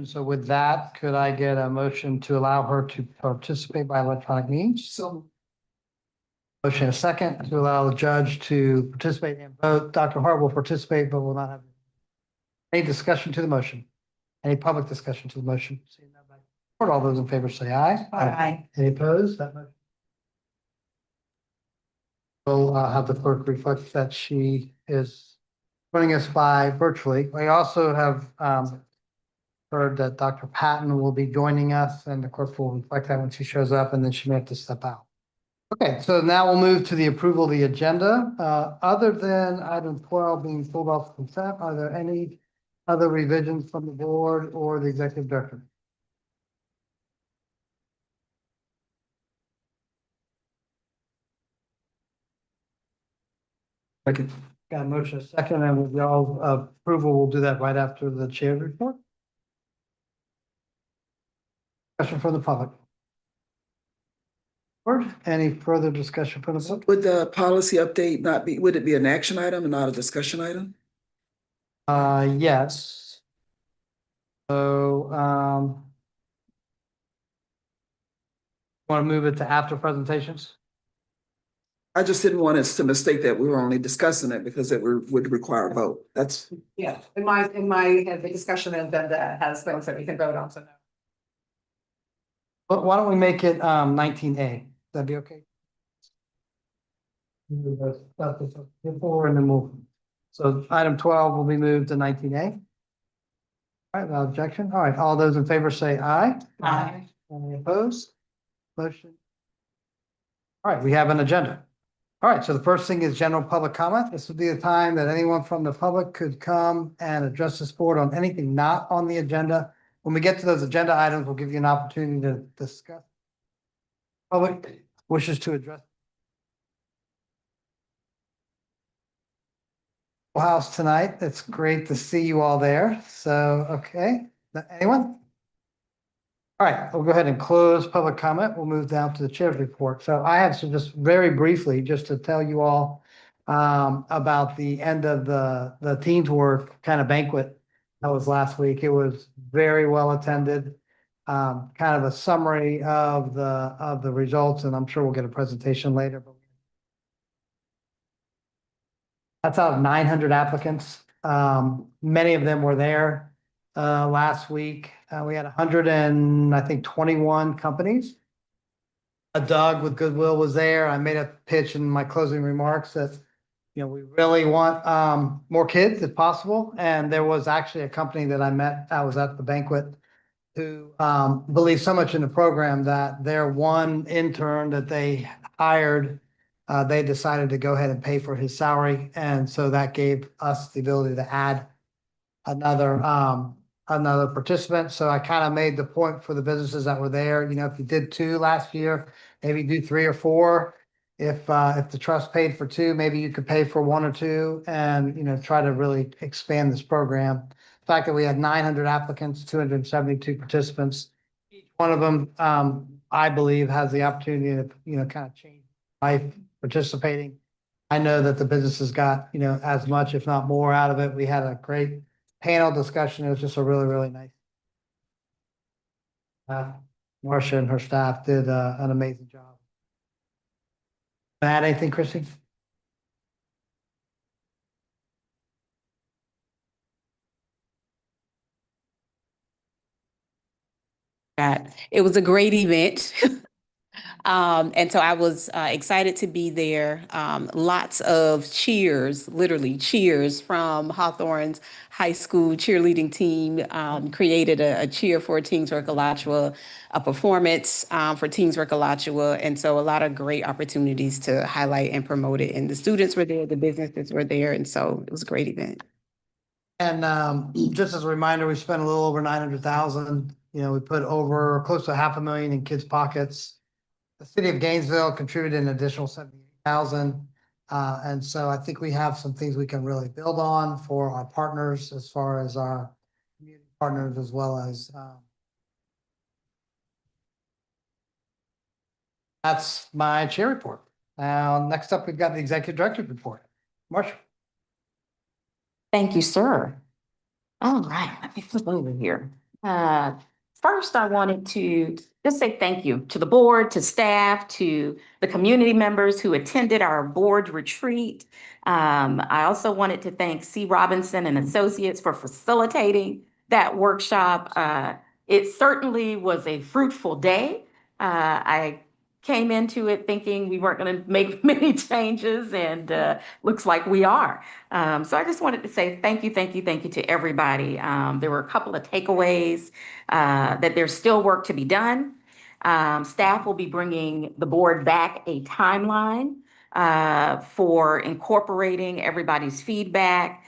So with that, could I get a motion to allow her to participate by electronic means? So. Motion a second to allow the judge to participate and vote. Dr. Hart will participate, but will not have any discussion to the motion. Any public discussion to the motion? Seeing none, by the board, all those in favor say aye. Aye. Any opposed? That motion. We'll have the clerk reflect that she is joining us by virtually. We also have heard that Dr. Patton will be joining us, and the clerk will reflect that when she shows up, and then she may have to step out. Okay, so now we'll move to the approval of the agenda. Other than item 12 being pulled off consent, are there any other revisions from the board or the executive director? Okay, got a motion a second, and with y'all approval, we'll do that right after the chair's report. Question from the public. Board, any further discussion from the public? Would the policy update not be, would it be an action item and not a discussion item? Yes. So, want to move it to after presentations? I just didn't want us to mistake that we were only discussing it because it would require a vote. That's. Yeah, in my head, the discussion agenda has things that we can vote on, so no. But why don't we make it 19A? That'd be okay? Before and then we'll, so item 12 will be moved to 19A. All right, without objection. All right, all those in favor say aye. Aye. Any opposed? Motion. All right, we have an agenda. All right, so the first thing is general public comment. This would be the time that anyone from the public could come and address this board on anything not on the agenda. When we get to those agenda items, we'll give you an opportunity to discuss. Public wishes to address. House tonight. It's great to see you all there. So, okay, anyone? All right, we'll go ahead and close public comment. We'll move down to the chair's report. So I have some, just very briefly, just to tell you all about the end of the Teens Work kind of banquet that was last week. It was very well attended. Kind of a summary of the results, and I'm sure we'll get a presentation later. But that's out of 900 applicants. Many of them were there last week. We had 121 companies. Doug with Goodwill was there. I made a pitch in my closing remarks that, you know, we really want more kids if possible. And there was actually a company that I met, I was at the banquet, who believes so much in the program that their one intern that they hired, they decided to go ahead and pay for his salary. And so that gave us the ability to add another participant. So I kind of made the point for the businesses that were there, you know, if you did 2 last year, maybe do 3 or 4. If the trust paid for 2, maybe you could pay for 1 or 2 and, you know, try to really expand this program. The fact that we had 900 applicants, 272 participants, each one of them, I believe, has the opportunity to, you know, kind of change life participating. I know that the businesses got, you know, as much, if not more, out of it. We had a great panel discussion. It was just a really, really nice. Marcia and her staff did an amazing job. Add anything, Chrissy? It was a great event. And so I was excited to be there. Lots of cheers, literally cheers from Hawthorne's high school cheerleading team, created a cheer for Teens Work Alachua, a performance for Teens Work Alachua. And so a lot of great opportunities to highlight and promote it. And the students were there, the businesses were there. And so it was a great event. And just as a reminder, we spent a little over 900,000. You know, we put over close to $500,000 in kids' pockets. The city of Gainesville contributed an additional 78,000. And so I think we have some things we can really build on for our partners, as far as our community partners, as well as that's my chair report. Now, next up, we've got the executive director's report. Marcia. Thank you, sir. All right, let me flip over here. First, I wanted to just say thank you to the board, to staff, to the community members who attended our board retreat. I also wanted to thank C. Robinson and Associates for facilitating that workshop. It certainly was a fruitful day. I came into it thinking we weren't going to make many changes, and looks like we are. So I just wanted to say thank you, thank you, thank you to everybody. There were a couple of takeaways that there's still work to be done. Staff will be bringing the board back a timeline for incorporating everybody's feedback.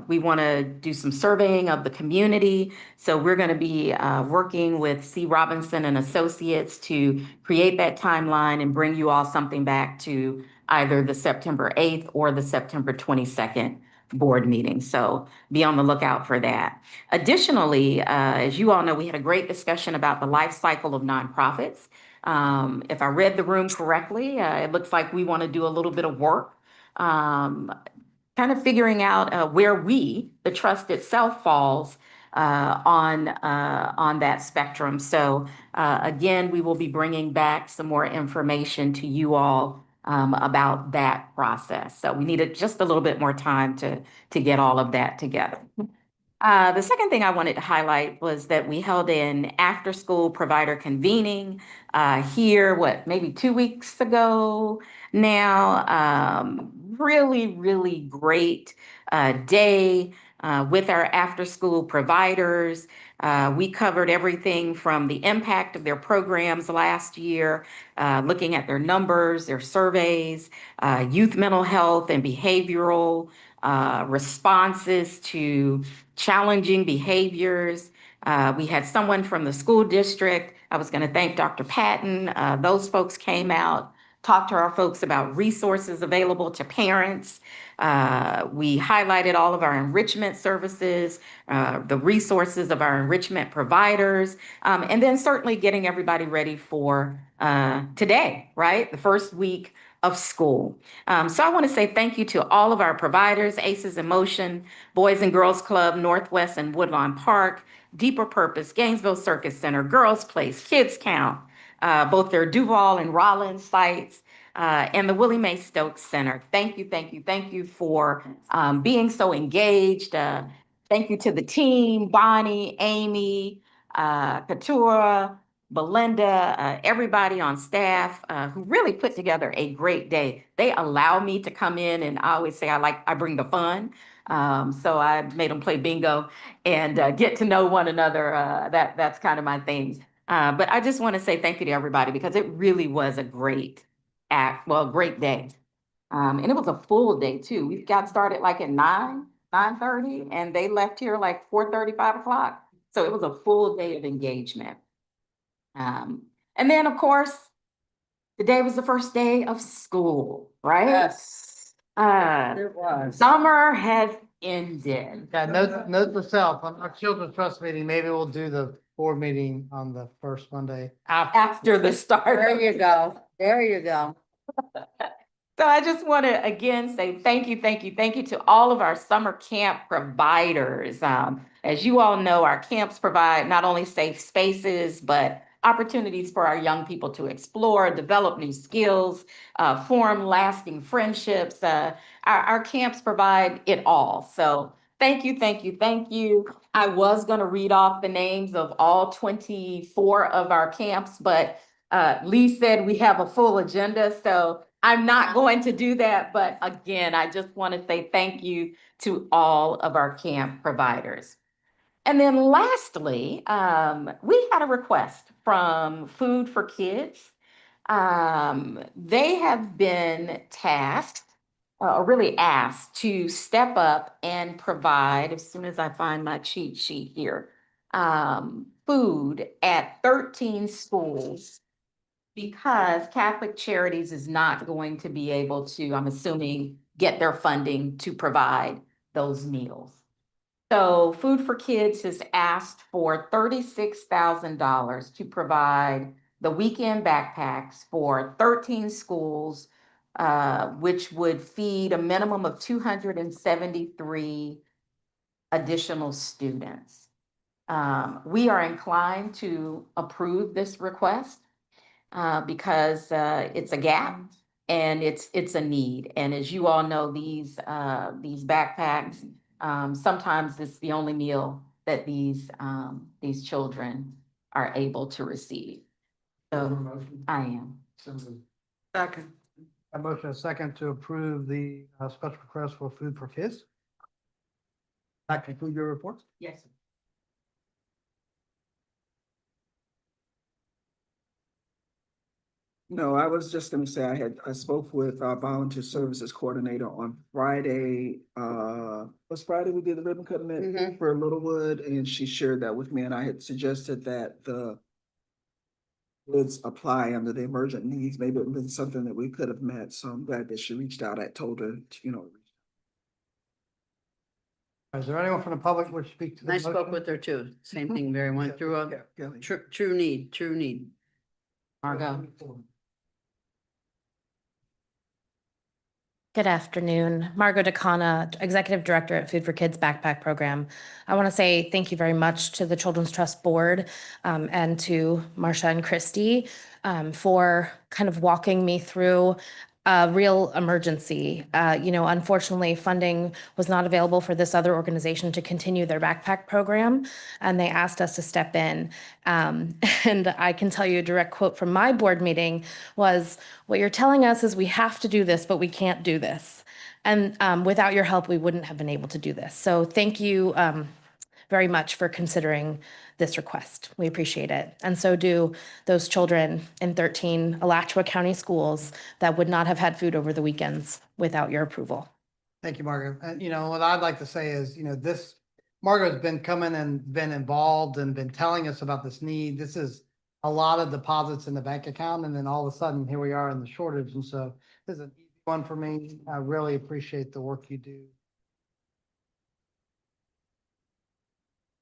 We want to do some surveying of the community. So we're going to be working with C. Robinson and Associates to create that timeline and bring you all something back to either the September 8th or the September 22nd board meeting. So be on the lookout for that. Additionally, as you all know, we had a great discussion about the life cycle of nonprofits. If I read the room correctly, it looks like we want to do a little bit of work, kind of figuring out where we, the trust itself, falls on that spectrum. So again, we will be bringing back some more information to you all about that process. So we needed just a little bit more time to get all of that together. The second thing I wanted to highlight was that we held an after-school provider convening here, maybe 2 weeks ago now. Really, really great day with our after-school providers. We covered everything from the impact of their programs last year, looking at their numbers, their surveys, youth mental health and behavioral responses to challenging behaviors. We had someone from the school district. I was going to thank Dr. Patton. Those folks came out, talked to our folks about resources available to parents. We highlighted all of our enrichment services, the resources of our enrichment providers, and then certainly getting everybody ready for today, right? The first week of school. So I want to say thank you to all of our providers, ACEs in Motion, Boys and Girls Club, Northwest and Woodlawn Park, Deeper Purpose, Gainesville Circus Center, Girls Place, Kids Count, both their Duval and Rollins sites, and the Willie Mae Stokes Center. Thank you, thank you, thank you for being so engaged. Thank you to the team, Bonnie, Amy, Katura, Belinda, everybody on staff who really put together a great day. They allow me to come in, and I always say I bring the fun. So I made them play bingo and get to know one another. That's kind of my thing. But I just want to say thank you to everybody because it really was a great great day. And it was a full day too. We got started like at 9:30, and they left here like 4:30, 5 o'clock. So it was a full day of engagement. And then, of course, today was the first day of school, right? Yes, Uh, it was. summer has ended. Yeah, note to self, on our children's trust meeting, maybe we'll do the board meeting on the first Monday after. After the start. There you go. There you go. So I just want to again say thank you, thank you, thank you to all of our summer camp providers. As you all know, our camps provide not only safe spaces, but opportunities for our young people to explore, develop new skills, form lasting friendships. Our camps provide it all. So thank you, thank you, thank you. I was going to read off the names of all 24 of our camps, but Lee said we have a full agenda, so I'm not going to do that. But again, I just want to say thank you to all of our camp providers. And then lastly, we had a request from Food for Kids. They have been tasked, or really asked, to step up and provide, as soon as I find my cheat sheet here, food at 13 schools because Catholic Charities is not going to be able to, I'm assuming, get their funding to provide those meals. So Food for Kids has asked for $36,000 to provide the weekend backpacks for 13 schools, which would feed a minimum of 273 additional students. We are inclined to approve this request because it's a gap and it's a need. And as you all know, these backpacks, sometimes it's the only meal that these children are able to receive. So I am. Second. A motion and a second to approve the special request for food for kids. That conclude your report? Yes. No, I was just gonna say, I spoke with our volunteer services coordinator on Friday. Was Friday we did the ribbon cutting Mhm. for Littlewood, and she shared that with me, and I had suggested that the would apply under the emergent needs. Maybe it would have been something that we could have met, so I'm glad that she reached out. I told her, Is there anyone from the public who would speak to the I motion? spoke with her too. Same thing, Barry went through a Kelly. true need, true need. Margot. Good afternoon. Margot DeCana, Executive Director at Food for Kids Backpack Program. I want to say thank you very much to the Children's Trust Board and to Marcia and Christy for kind of walking me through a real emergency. Unfortunately, funding was not available for this other organization to continue their backpack program, and they asked us to step in. And I can tell you a direct quote from my board meeting was, "What you're telling us is we have to do this, but we can't do this. And without your help, we wouldn't have been able to do this." So thank you very much for considering this request. We appreciate it. And so do those children in 13 Alachua County schools that would not have had food over the weekends without your approval. Thank you, Margaret. And what I'd like to say is, Margaret's been coming and been involved and been telling us about this need. This is a lot of deposits in the bank account, and then all of a sudden, here we are in the shortage. And so this is an easy one for me. I really appreciate the work you do.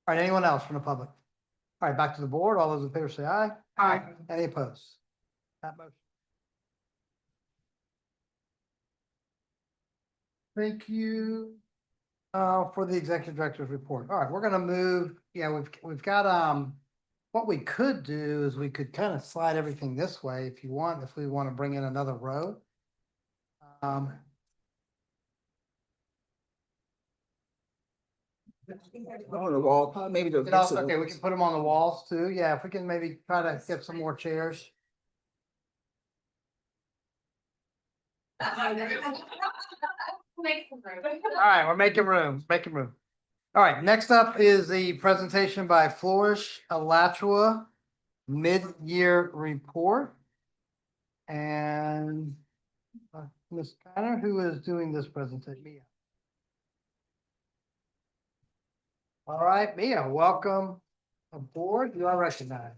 All right, anyone else from the public? All right, back to the board. All those in favor say aye. Aye. Any opposed? That motion. Thank you for the executive director's report. All right, we're gonna move. Yeah, we've got what we could do is we could kind of slide everything this way if you want, if we want to bring in another row. On the wall, maybe the. Okay, we can put them on the walls too. Yeah, if we can maybe try to get some more chairs. All right, we're making room, making room. All right, next up is the presentation by Flourish Alachua mid-year report. And Ms. Connor, who is doing this presentation? Mia. All right, Mia, welcome aboard. You are recognized.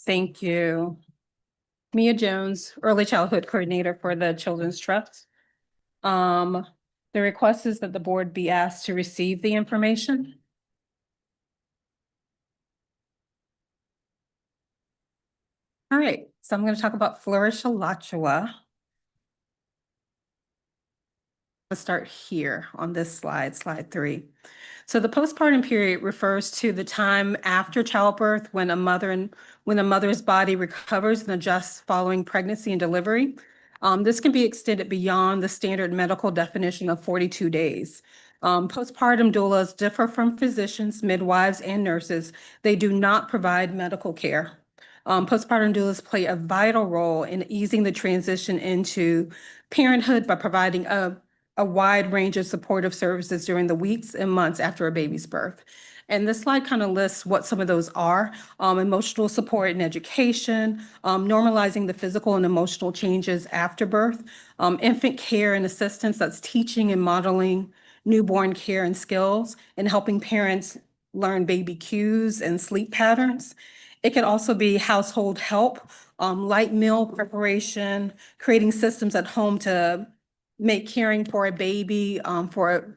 Thank you. Mia Jones, Early Childhood Coordinator for the Children's Trust. The request is that the board be asked to receive the information. All right, so I'm going to talk about Flourish Alachua. Let's start here on this slide, slide 3. So the postpartum period refers to the time after childbirth when a mother's body recovers and adjusts following pregnancy and delivery. This can be extended beyond the standard medical definition of 42 days. Postpartum doulas differ from physicians, midwives, and nurses. They do not provide medical care. Postpartum doulas play a vital role in easing the transition into parenthood by providing a wide range of supportive services during the weeks and months after a baby's birth. And this slide kind of lists what some of those are: emotional support and education, normalizing the physical and emotional changes after birth, infant care and assistance, that's teaching and modeling newborn care and skills, and helping parents learn baby cues and sleep patterns. It can also be household help, light meal preparation, creating systems at home to make caring for a baby,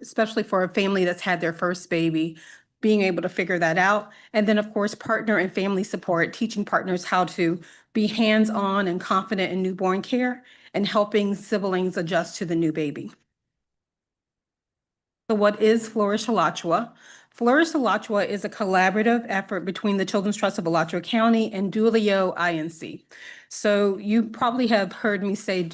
especially for a family that's had their first baby, being able to figure that out. And then, of course, partner and family support, teaching partners how to be hands-on and confident in newborn care, and helping siblings adjust to the new baby. So what is Flourish Alachua? Flourish Alachua is a collaborative effort between the Children's Trust of Alachua County and Dulio INC. So you probably have heard me say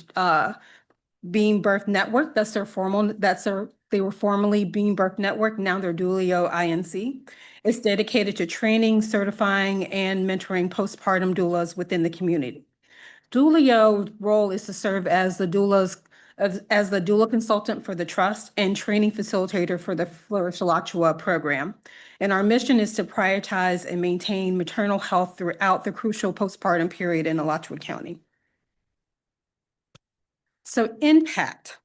Being Birth Network. They were formerly Being Birth Network. Now they're Dulio INC. It's dedicated to training, certifying, and mentoring postpartum doulas within the community. Dulio's role is to serve as the as the doula consultant for the trust and training facilitator for the Flourish Alachua program. And our mission is to prioritize and maintain maternal health throughout the crucial postpartum period in Alachua County. So impact.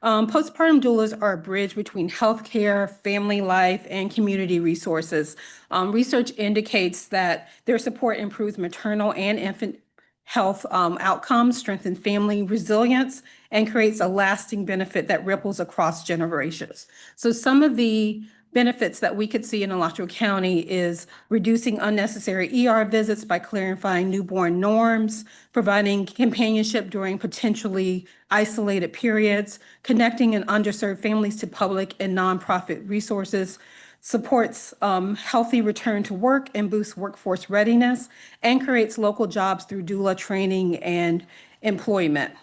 Postpartum doulas are a bridge between healthcare, family life, and community resources. Research indicates that their support improves maternal and infant health outcomes, strengthens family resilience, and creates a lasting benefit that ripples across generations. So some of the benefits that we could see in Alachua County is reducing unnecessary ER visits by clarifying newborn norms, providing companionship during potentially isolated periods, connecting and underserved families to public and nonprofit resources, supports healthy return to work and boosts workforce readiness, and creates local jobs through doula training and employment.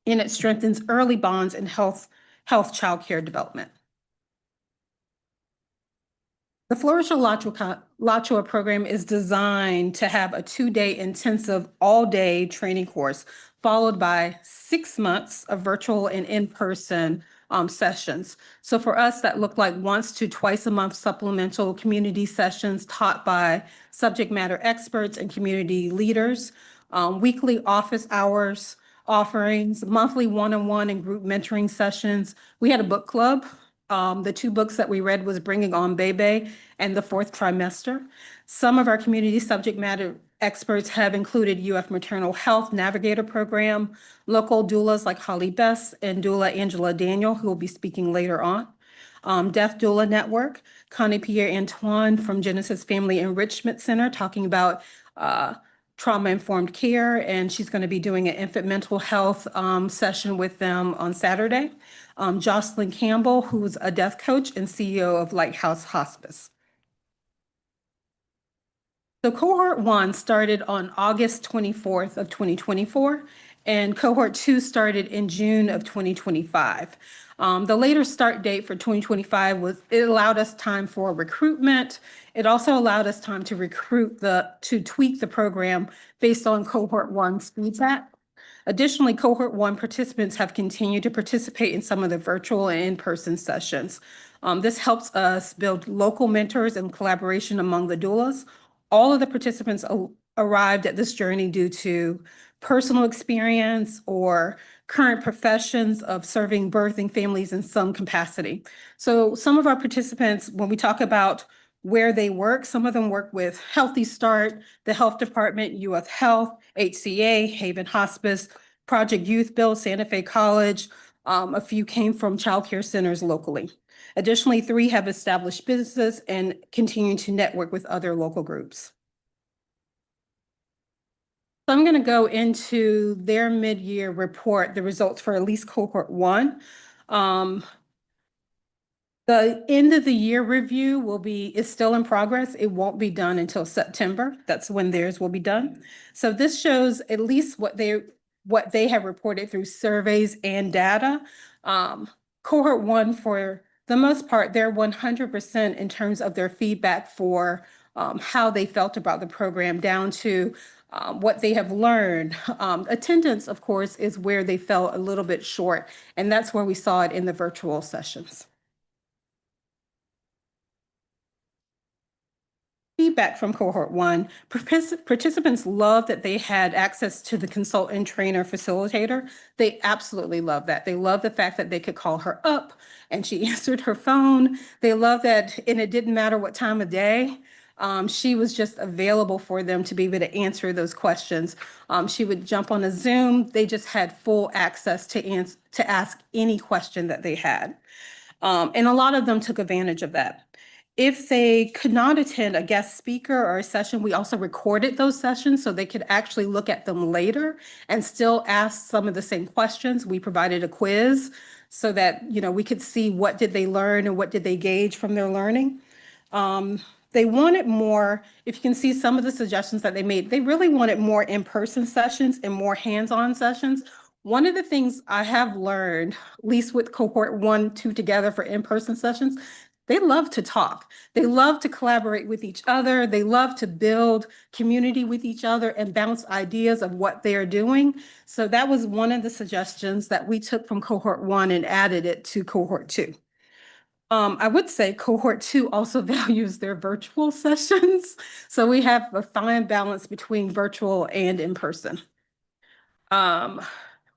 And it strengthens early bonds in health childcare development. The Flourish Alachua program is designed to have a 2-day intensive all-day training course, followed by 6 months of virtual and in-person sessions. So for us, that looked like once to twice a month supplemental community sessions taught by subject matter experts and community leaders, weekly office hours, offerings, monthly one-on-one and group mentoring sessions. We had a book club. The 2 books that we read was Bringing on Bebe and The Fourth Trimester. Some of our community subject matter experts have included UF Maternal Health Navigator Program, local doulas like Holly Bess and doula Angela Daniel, who will be speaking later on. Deaf Doula Network, Connie Pierre-Antoine from Genesis Family Enrichment Center talking about trauma-informed care, and she's going to be doing an infant mental health session with them on Saturday. Jocelyn Campbell, who's a deaf coach and CEO of Lighthouse Hospice. So cohort 1 started on August 24th of 2024, and cohort 2 started in June of 2025. The later start date for 2025 it allowed us time for recruitment. It also allowed us time to tweak the program based on cohort 1's feedback. Additionally, cohort 1 participants have continued to participate in some of the virtual and in-person sessions. This helps us build local mentors and collaboration among the doulas. All of the participants arrived at this journey due to personal experience or current professions of serving birthing families in some capacity. So some of our participants, when we talk about where they work, some of them work with Healthy Start, the Health Department, UF Health, HCA, Haven Hospice, Project Youth Build, Santa Fe College. A few came from childcare centers locally. Additionally, 3 have established businesses and continue to network with other local groups. So I'm going to go into their mid-year report, the results for at least cohort 1. The end of the year review is still in progress. It won't be done until September. That's when theirs will be done. So this shows at least what they have reported through surveys and data. Cohort 1, for the most part, they're 100% in terms of their feedback for how they felt about the program, down to what they have learned. Attendance, of course, is where they fell a little bit short, and that's where we saw it in the virtual sessions. Feedback from cohort 1, participants love that they had access to the consultant, trainer, facilitator. They absolutely love that. They love the fact that they could call her up and she answered her phone. They love that, and it didn't matter what time of day. She was just available for them to be able to answer those questions. She would jump on a Zoom. They just had full access to ask any question that they had. And a lot of them took advantage of that. If they could not attend a guest speaker or a session, we also recorded those sessions so they could actually look at them later and still ask some of the same questions. We provided a quiz so that, we could see what did they learn and what did they gauge from their learning. They wanted more, if you can see some of the suggestions that they made, they really wanted more in-person sessions and more hands-on sessions. One of the things I have learned, at least with cohort 1, 2 together for in-person sessions, they love to talk. They love to collaborate with each other. They love to build community with each other and bounce ideas of what they are doing. So that was one of the suggestions that we took from cohort 1 and added it to cohort 2. I would say cohort 2 also values their virtual sessions. So we have a fine balance between virtual and in person.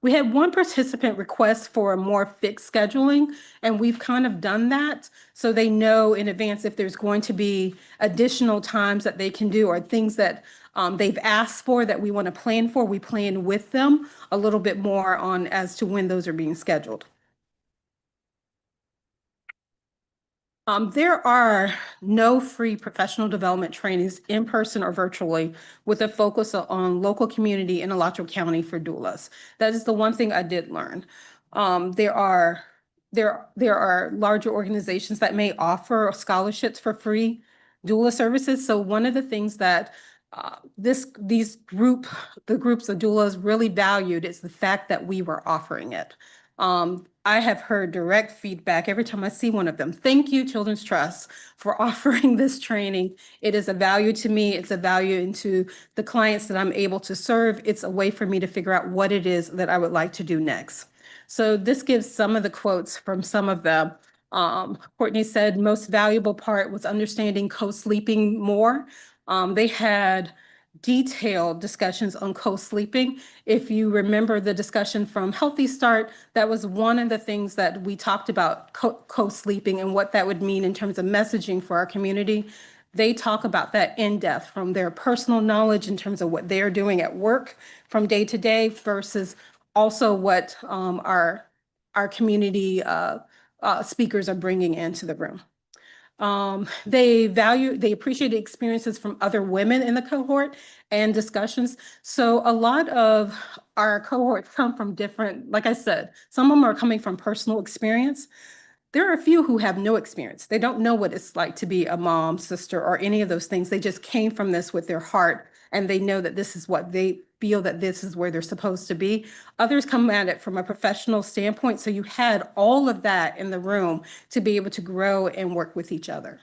We had one participant request for a more fixed scheduling, and we've kind of done that. So they know in advance if there's going to be additional times that they can do or things that they've asked for that we want to plan for. We plan with them a little bit more on as to when those are being scheduled. There are no free professional development trainings in person or virtually with a focus on local community in Alachua County for doulas. That is the one thing I did learn. There are larger organizations that may offer scholarships for free doula services. So one of the things that the groups of doulas really valued is the fact that we were offering it. I have heard direct feedback every time I see one of them. Thank you, Children's Trust, for offering this training. It is a value to me. It's a value into the clients that I'm able to serve. It's a way for me to figure out what it is that I would like to do next. So this gives some of the quotes from some of them. Courtney said, most valuable part was understanding co-sleeping more. They had detailed discussions on co-sleeping. If you remember the discussion from Healthy Start, that was one of the things that we talked about, co-sleeping and what that would mean in terms of messaging for our community. They talk about that in depth from their personal knowledge in terms of what they're doing at work from day to day versus also what our community speakers are bringing into the room. They appreciated experiences from other women in the cohort and discussions. So a lot of our cohorts come from different, like I said, some of them are coming from personal experience. There are a few who have no experience. They don't know what it's like to be a mom, sister, or any of those things. They just came from this with their heart, and they know that this is what they feel that this is where they're supposed to be. Others come at it from a professional standpoint. So you had all of that in the room to be able to grow and work with each other.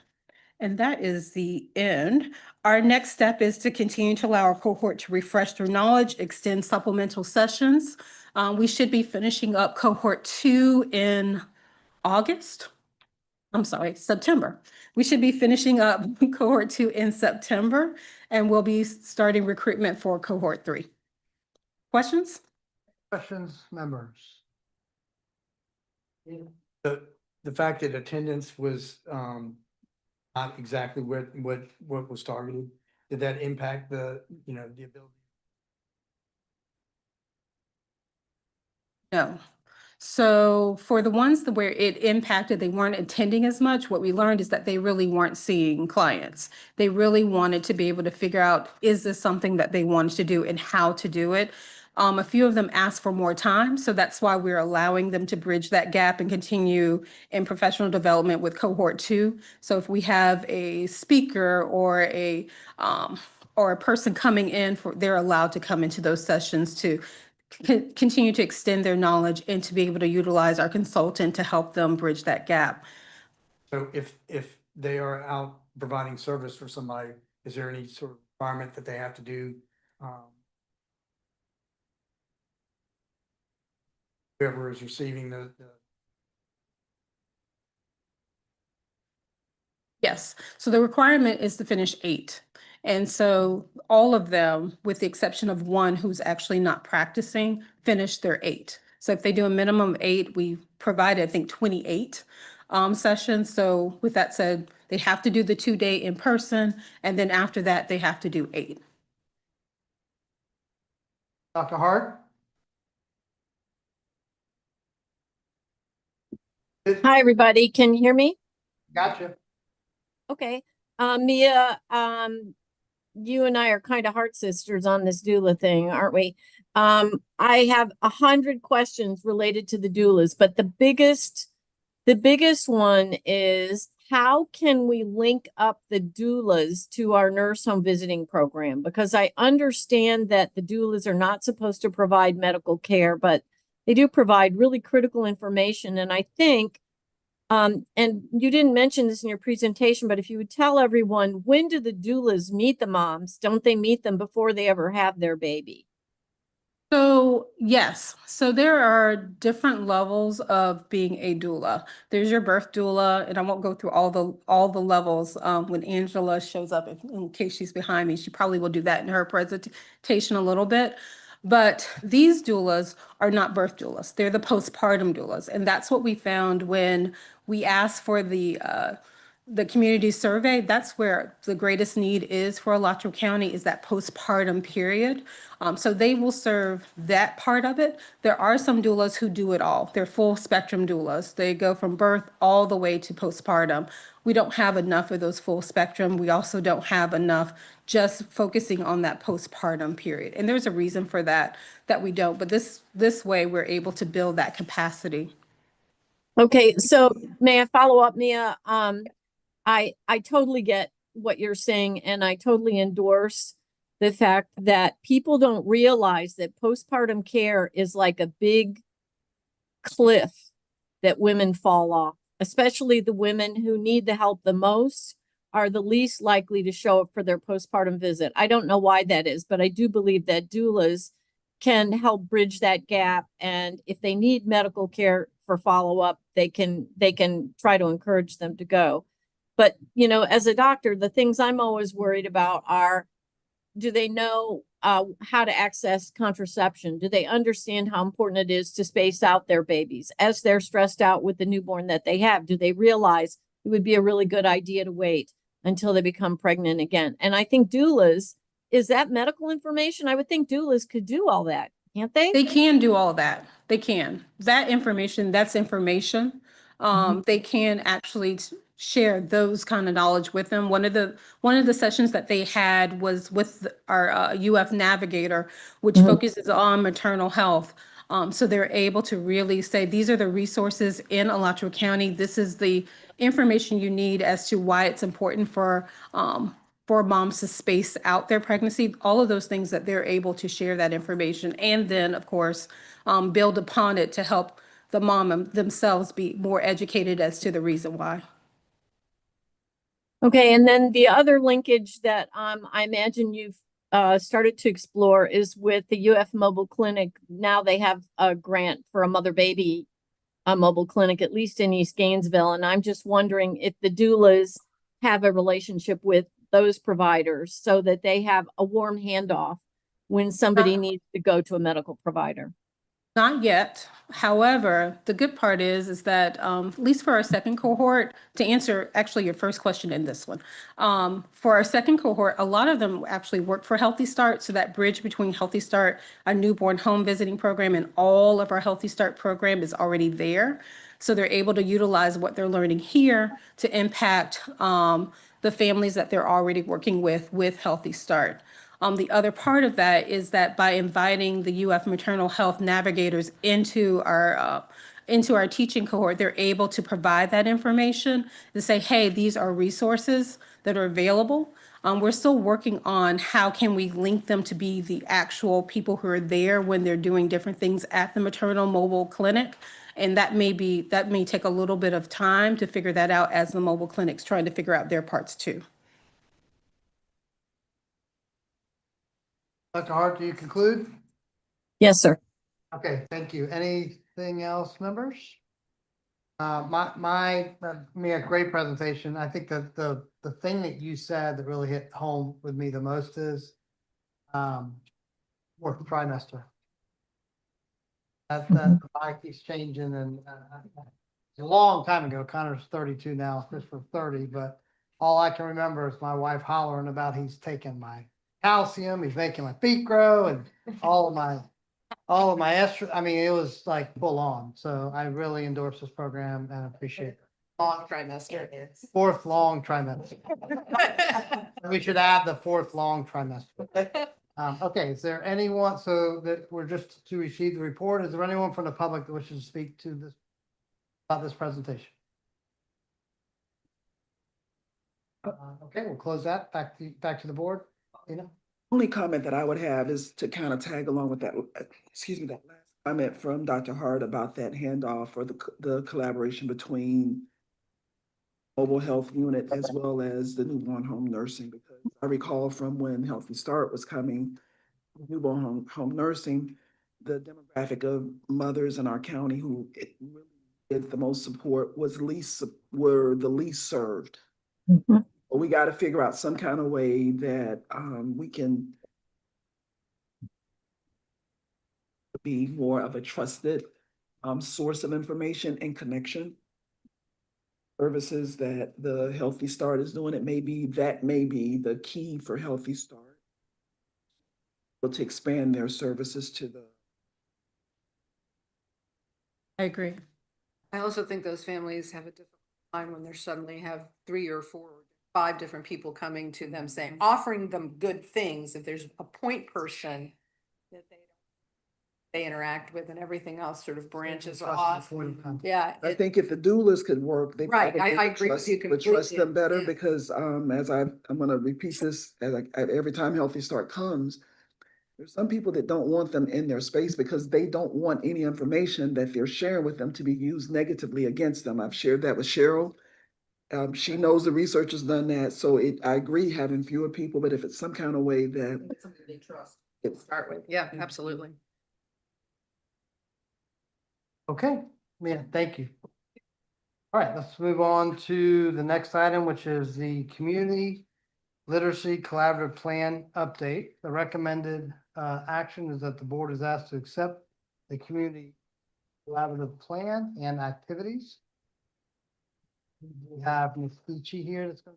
And that is the end. Our next step is to continue to allow our cohort to refresh their knowledge, extend supplemental sessions. We should be finishing up cohort 2 in September. We should be finishing up cohort 2 in September, and we'll be starting recruitment for cohort 3. Questions? Questions, members? The fact that attendance was not exactly what was targeted, did that impact the ability? No. So for the ones where it impacted, they weren't attending as much, what we learned is that they really weren't seeing clients. They really wanted to be able to figure out, is this something that they wanted to do and how to do it? A few of them asked for more time, so that's why we're allowing them to bridge that gap and continue in professional development with cohort 2. So if we have a speaker or a person coming in, they're allowed to come into those sessions to continue to extend their knowledge and to be able to utilize our consultant to help them bridge that gap. So if they are out providing service for somebody, is there any sort of requirement that they have to do? Whoever is receiving the Yes, so the requirement is to finish 8. And so all of them, with the exception of one who's actually not practicing, finish their 8. So if they do a minimum of 8, we provide, I think, 28 sessions. So with that said, they have to do the 2-day in person, and then after that, they have to do 8. Dr. Hart? Hi, everybody. Can you hear me? Gotcha. Okay. Mia, you and I are kind of heart sisters on this doula thing, aren't we? I have 100 questions related to the doulas, but the biggest one is how can we link up the doulas to our nurse home visiting program? Because I understand that the doulas are not supposed to provide medical care, but they do provide really critical information. And I think, and you didn't mention this in your presentation, but if you would tell everyone, when do the doulas meet the moms? Don't they meet them before they ever have their baby? So yes, so there are different levels of being a doula. There's your birth doula, and I won't go through all the levels. When Angela shows up, in case she's behind me, she probably will do that in her presentation a little bit. But these doulas are not birth doulas; they're the postpartum doulas, and that's what we found when we asked for the community survey. That's where the greatest need is for Alachua County, is that postpartum period. So they will serve that part of it. There are some doulas who do it all. They're full spectrum doulas. They go from birth all the way to postpartum. We don't have enough of those full spectrum. We also don't have enough just focusing on that postpartum period. And there's a reason for that, that we don't. But this way, we're able to build that capacity. Okay, so may I follow up, Mia? I totally get what you're saying, and I totally endorse the fact that people don't realize that postpartum care is like a big cliff that women fall off, especially the women who need the help the most are the least likely to show up for their postpartum visit. I don't know why that is, but I do believe that doulas can help bridge that gap. And if they need medical care for follow-up, they can try to encourage them to go. But, you know, as a doctor, the things I'm always worried about are, do they know how to access contraception? Do they understand how important it is to space out their babies as they're stressed out with the newborn that they have? Do they realize it would be a really good idea to wait until they become pregnant again? And I think doulas, is that medical information? I would think doulas could do all that, can't they? They can do all that. They can. That information, that's information. They can actually share those kind of knowledge with them. One of the sessions that they had was with our UF navigator, which focuses on maternal health. So they're able to really say, these are the resources in Alachua County. This is the information you need as to why it's important for moms to space out their pregnancy, all of those things that they're able to share that information. And then, of course, build upon it to help the mom themselves be more educated as to the reason why. Okay, and then the other linkage that I imagine you've started to explore is with the UF Mobile Clinic. Now they have a grant for a mother baby mobile clinic, at least in East Gainesville. And I'm just wondering if the doulas have a relationship with those providers so that they have a warm handoff when somebody needs to go to a medical provider. Not yet. However, the good part is that at least for our second cohort, to answer actually your first question in this one, for our second cohort, a lot of them actually work for Healthy Start. So that bridge between Healthy Start, our newborn home visiting program, and all of our Healthy Start program is already there. So they're able to utilize what they're learning here to impact the families that they're already working with Healthy Start. The other part of that is that by inviting the UF maternal health navigators into our teaching cohort, they're able to provide that information to say, hey, these are resources that are available. We're still working on how can we link them to be the actual people who are there when they're doing different things at the maternal mobile clinic. And that may take a little bit of time to figure that out as the mobile clinic's trying to figure out their parts too. Dr. Hart, do you conclude? Yes, sir. Okay, thank you. Anything else, members? A great presentation. I think that the thing that you said that really hit home with me the most is fourth trimester. That body keeps changing, and it's a long time ago. Connor's 32 now, Christopher's 30, but all I can remember is my wife hollering about he's taking my calcium, he's making my feet grow, and all of my estrogen. I mean, it was like full on. So I really endorse this program and appreciate it. Long trimester is. Fourth long trimester. We should add the fourth long trimester. Okay, is there anyone, so that we're just to receive the report, is there anyone from the public that wishes to speak to this, about this presentation? Okay, we'll close that, back to the board, Only comment that I would have is to kind of tag along with that, excuse me, that last comment from Dr. Hart about that handoff or the collaboration between mobile health unit as well as the newborn home nursing, because I recall from when Healthy Start was coming, newborn home nursing, the demographic of mothers in our county who it really did the most support were the least served. Mhm. But we got to figure out some kind of way that we can be more of a trusted source of information and connection. Services that the Healthy Start is doing, that may be the key for Healthy Start. To expand their services to the. I agree. I also think those families have a difficult time when they suddenly have 3 or 4, 5 different people coming to them saying, offering them good things. If there's a point person that they interact with and everything else sort of branches Trust off. before you come. Yeah. I think if the doulas could work, they Right, probably I would agree with you would trust completely. them better Yeah. because I'm gonna repeat this every time Healthy Start comes. There's some people that don't want them in their space because they don't want any information that they're sharing with them to be used negatively against them. I've shared that with Cheryl. She knows the research has done that, so I agree having fewer people, but if it's some kind of way that. It's something they trust to start with. Yeah, absolutely. Okay, yeah, thank you. All right, let's move on to the next item, which is the Community Literacy Collaborative Plan Update. The recommended action is that the board is asked to accept the Community Collaborative Plan and activities. We have Ms. Beachy here that's going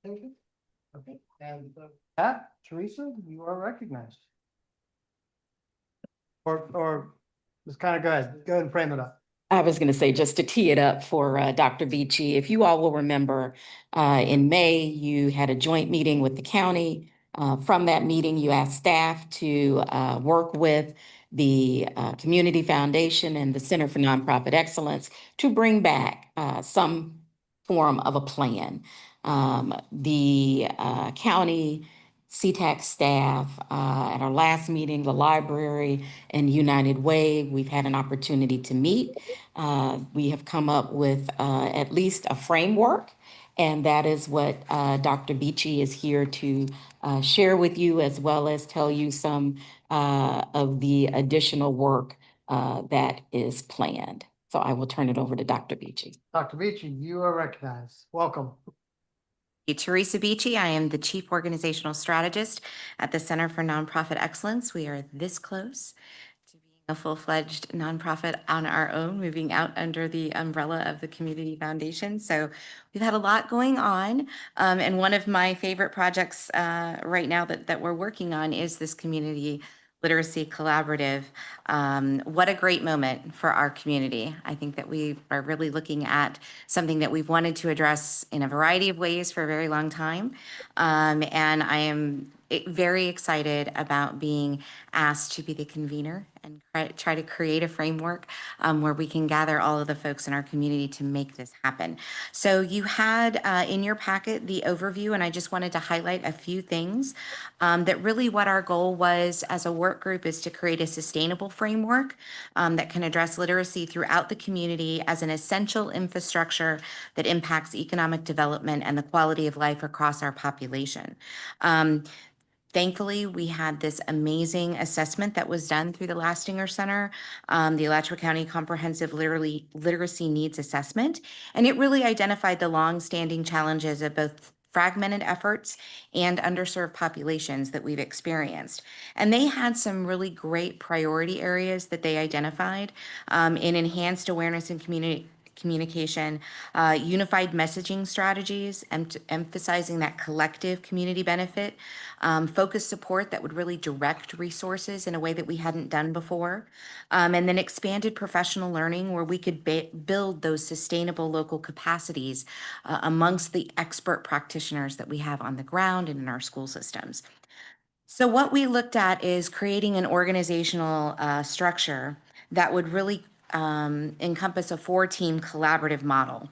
to take it. Okay, and that, Teresa, you are recognized. Or just kind of go ahead and frame it up. I was going to say, just to tee it up for Dr. Beachy, if you all will remember, in May, you had a joint meeting with the county. From that meeting, you asked staff to work with the Community Foundation and the Center for Nonprofit Excellence to bring back some form of a plan. The county CTAC staff, at our last meeting, the library and United Way, we've had an opportunity to meet. We have come up with at least a framework, and that is what Dr. Beachy is here to share with you, as well as tell you some of the additional work that is planned. So I will turn it over to Dr. Beachy. Dr. Beachy, you are recognized. Welcome. Teresa Beachy. I am the Chief Organizational Strategist at the Center for Nonprofit Excellence. We are this close to being a full-fledged nonprofit on our own, moving out under the umbrella of the Community Foundation. So we've had a lot going on. And one of my favorite projects right now that we're working on is this Community Literacy Collaborative. What a great moment for our community. I think that we are really looking at something that we've wanted to address in a variety of ways for a very long time. And I am very excited about being asked to be the convener and try to create a framework where we can gather all of the folks in our community to make this happen. So you had in your packet the overview, and I just wanted to highlight a few things that really what our goal was as a work group is to create a sustainable framework that can address literacy throughout the community as an essential infrastructure that impacts economic development and the quality of life across our population. Thankfully, we had this amazing assessment that was done through the Lastinger Center, the Alachua County Comprehensive Literacy Needs Assessment, and it really identified the long-standing challenges of both fragmented efforts and underserved populations that we've experienced. And they had some really great priority areas that they identified in enhanced awareness and communication, unified messaging strategies, and emphasizing that collective community benefit, focused support that would really direct resources in a way that we hadn't done before, and then expanded professional learning where we could build those sustainable local capacities amongst the expert practitioners that we have on the ground and in our school systems. So what we looked at is creating an organizational structure that would really encompass a 4-team collaborative model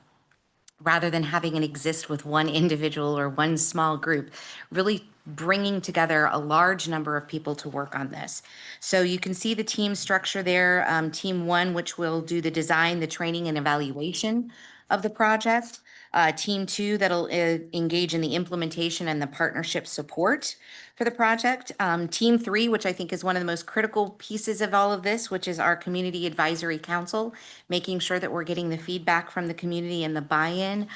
rather than having it exist with one individual or one small group, really bringing together a large number of people to work on this. So you can see the team structure there. Team 1, which will do the design, the training, and evaluation of the project. Team 2, that'll engage in the implementation and the partnership support for the project. Team 3, which I think is one of the most critical pieces of all of this, which is our Community Advisory Council, making sure that we're getting the feedback from the community and the buy-in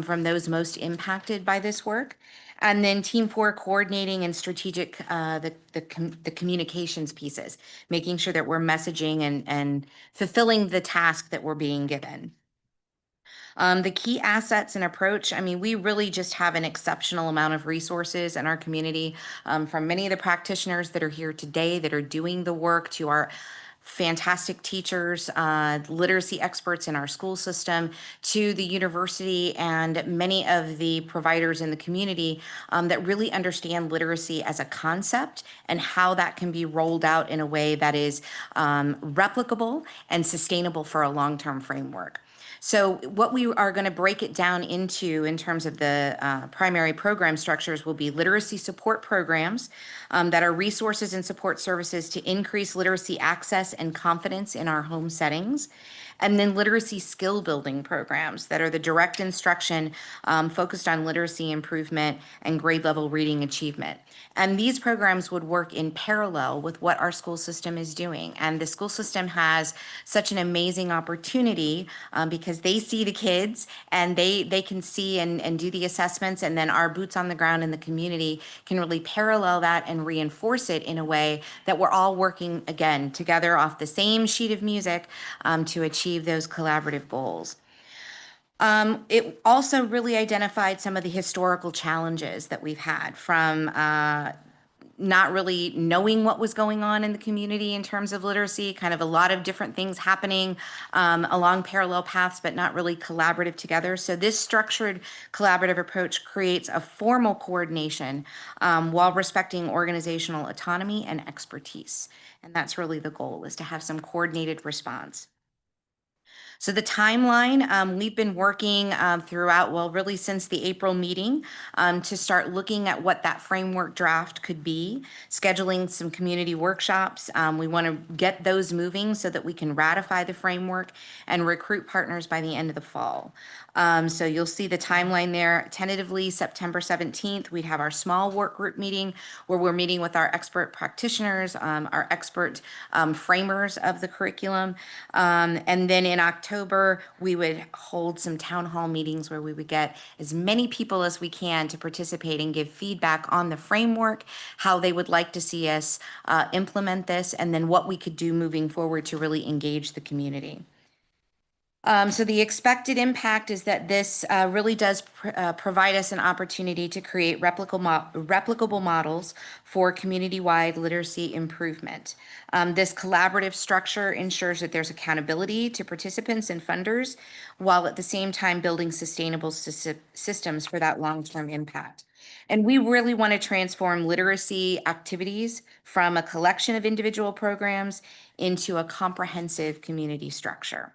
from those most impacted by this work. And then Team 4, coordinating and strategic, the communications pieces, making sure that we're messaging and fulfilling the task that we're being given. The key assets and approach, I mean, we really just have an exceptional amount of resources in our community, from many of the practitioners that are here today that are doing the work to our fantastic teachers, literacy experts in our school system, to the university and many of the providers in the community that really understand literacy as a concept and how that can be rolled out in a way that is replicable and sustainable for a long-term framework. So what we are going to break it down into in terms of the primary program structures will be literacy support programs that are resources and support services to increase literacy access and confidence in our home settings. And then literacy skill building programs that are the direct instruction focused on literacy improvement and grade level reading achievement. And these programs would work in parallel with what our school system is doing. And the school system has such an amazing opportunity because they see the kids and they can see and do the assessments, and then our boots on the ground in the community can really parallel that and reinforce it in a way that we're all working, again, together off the same sheet of music to achieve those collaborative goals. It also really identified some of the historical challenges that we've had from not really knowing what was going on in the community in terms of literacy, kind of a lot of different things happening along parallel paths, but not really collaborative together. So this structured collaborative approach creates a formal coordination while respecting organizational autonomy and expertise. And that's really the goal, is to have some coordinated response. So the timeline, we've been working throughout, well, really since the April meeting to start looking at what that framework draft could be, scheduling some community workshops. We want to get those moving so that we can ratify the framework and recruit partners by the end of the fall. So you'll see the timeline there. Tentatively, September 17th, we'd have our small work group meeting where we're meeting with our expert practitioners, our expert framers of the curriculum. And then in October, we would hold some town hall meetings where we would get as many people as we can to participate and give feedback on the framework, how they would like to see us implement this, and then what we could do moving forward to really engage the community. So the expected impact is that this really does provide us an opportunity to create replicable models for community-wide literacy improvement. This collaborative structure ensures that there's accountability to participants and funders, while at the same time building sustainable systems for that long-term impact. And we really want to transform literacy activities from a collection of individual programs into a comprehensive community structure.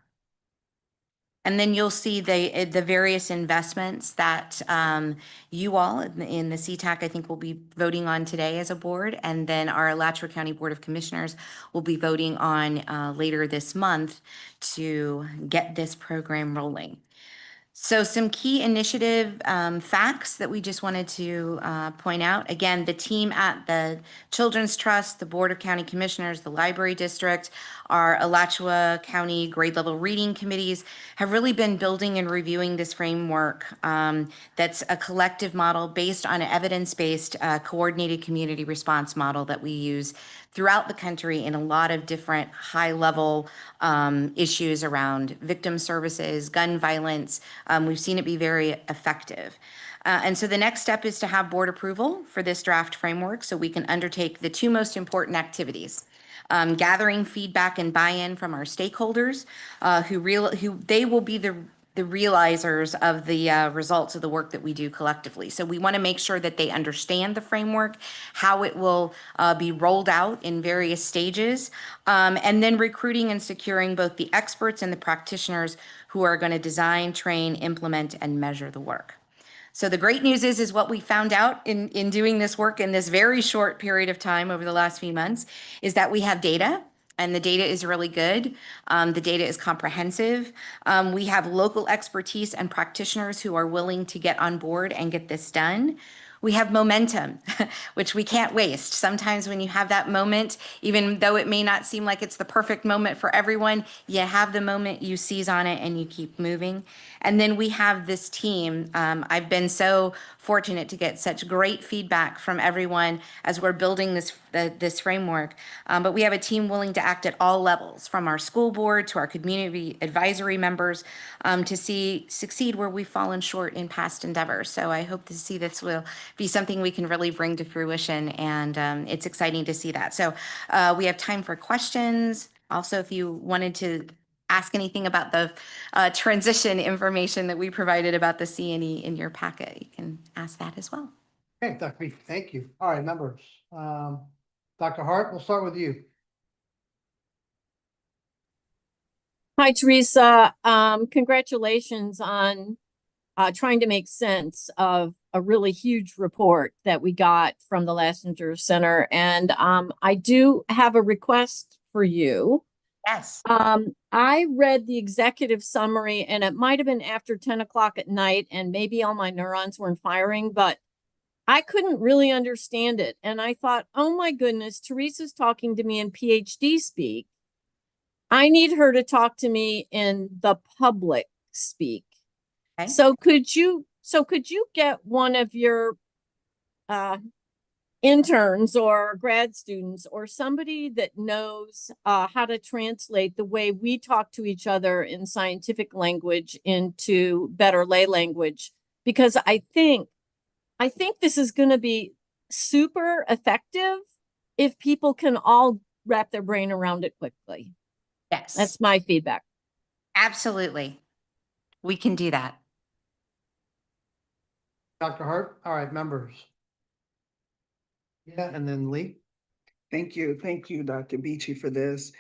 And then you'll see the various investments that you all in the CTAC, I think, will be voting on today as a board. And then our Alachua County Board of Commissioners will be voting on later this month to get this program rolling. So some key initiative facts that we just wanted to point out. Again, the team at the Children's Trust, the Board of County Commissioners, the Library District, our Alachua County grade level reading committees have really been building and reviewing this framework that's a collective model based on an evidence-based coordinated community response model that we use throughout the country in a lot of different high-level issues around victim services, gun violence. We've seen it be very effective. And so the next step is to have board approval for this draft framework so we can undertake the two most important activities. Gathering feedback and buy-in from our stakeholders who they will be the realizers of the results of the work that we do collectively. So we want to make sure that they understand the framework, how it will be rolled out in various stages, and then recruiting and securing both the experts and the practitioners who are going to design, train, implement, and measure the work. So the great news is what we found out in doing this work in this very short period of time over the last few months is that we have data, and the data is really good. The data is comprehensive. We have local expertise and practitioners who are willing to get on board and get this done. We have momentum, which we can't waste. Sometimes when you have that moment, even though it may not seem like it's the perfect moment for everyone, you have the moment, you seize on it, and you keep moving. And then we have this team. I've been so fortunate to get such great feedback from everyone as we're building this framework. But we have a team willing to act at all levels, from our school board to our community advisory members, to succeed where we've fallen short in past endeavors. So I hope to see this will be something we can really bring to fruition, and it's exciting to see that. So we have time for questions. Also, if you wanted to ask anything about the transition information that we provided about the CNE in your packet, you can ask that as well. Okay, Dr. Beach, thank you. All right, members. Dr. Hart, we'll start with you. Hi, Teresa. Congratulations on trying to make sense of a really huge report that we got from the Lastinger Center. And I do have a request for you. Yes. I read the executive summary, and it might have been after 10 o'clock at night, and maybe all my neurons weren't firing, but I couldn't really understand it. And I thought, oh my goodness, Teresa's talking to me in PhD speak. I need her to talk to me in the public speak. Okay. So could you get one of your interns or grad students or somebody that knows how to translate the way we talk to each other in scientific language into better lay language? Because I think this is going to be super effective if people can all wrap their brain around it quickly. Yes. That's my feedback. Absolutely. We can do that. Dr. Hart, all right, members. Yeah, and then Lee. Thank you, Dr. Beachy, for this.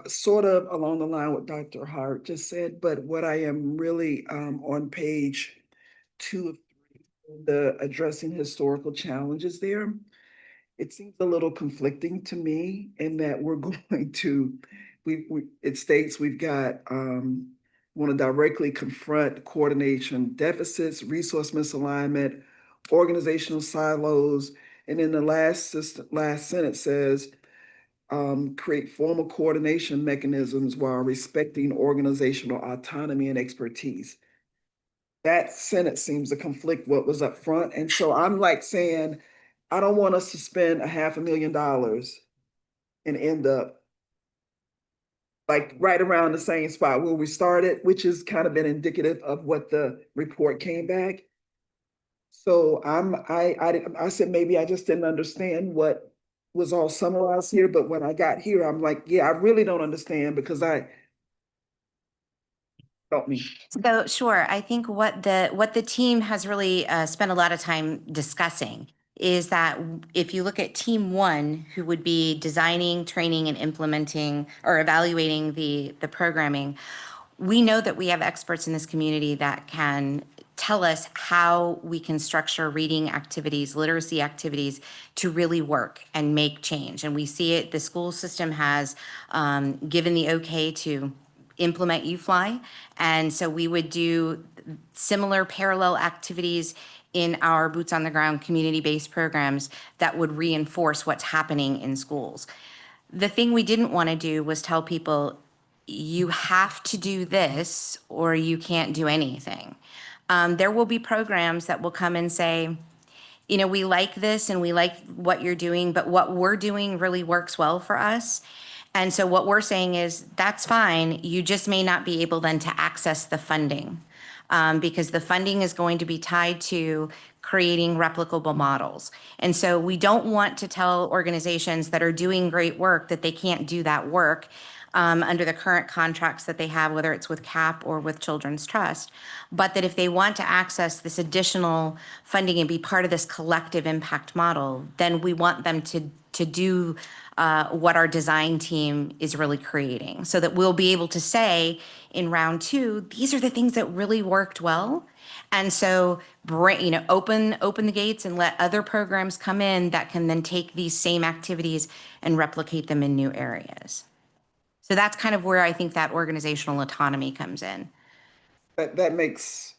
Sort of along the line what Dr. Hart just said, but what I am really on page 2 of 3, the addressing historical challenges there. It seems a little conflicting to me in that we're going to, it states we've got, want to directly confront coordination deficits, resource misalignment, organizational silos, and then the last sentence says, create formal coordination mechanisms while respecting organizational autonomy and expertise. That sentence seems to conflict what was up front. And so I'm like saying, I don't want us to spend $500,000 and end up like right around the same spot where we started, which has kind of been indicative of what the report came back. So I said, maybe I just didn't understand what was all summarized here, but when I got here, I'm like, yeah, I really don't understand because help me. So sure, I think what the team has really spent a lot of time discussing is that if you look at team 1, who would be designing, training, and implementing or evaluating the programming, we know that we have experts in this community that can tell us how we can structure reading activities, literacy activities to really work and make change. And we see it, the school system has given the okay to implement UFly. And so we would do similar parallel activities in our boots on the ground community-based programs that would reinforce what's happening in schools. The thing we didn't want to do was tell people, you have to do this or you can't do anything. There will be programs that will come and say, you know, we like this and we like what you're doing, but what we're doing really works well for us. And so what we're saying is, that's fine. You just may not be able then to access the funding because the funding is going to be tied to creating replicable models. And so we don't want to tell organizations that are doing great work that they can't do that work. under the current contracts that they have, whether it's with CAP or with Children's Trust. But that if they want to access this additional funding and be part of this collective impact model, then we want them to do what our design team is really creating, so that we'll be able to say in round 2, these are the things that really worked well. And so open the gates and let other programs come in that can then take these same activities and replicate them in new areas. So that's kind of where I think that organizational autonomy comes in. That makes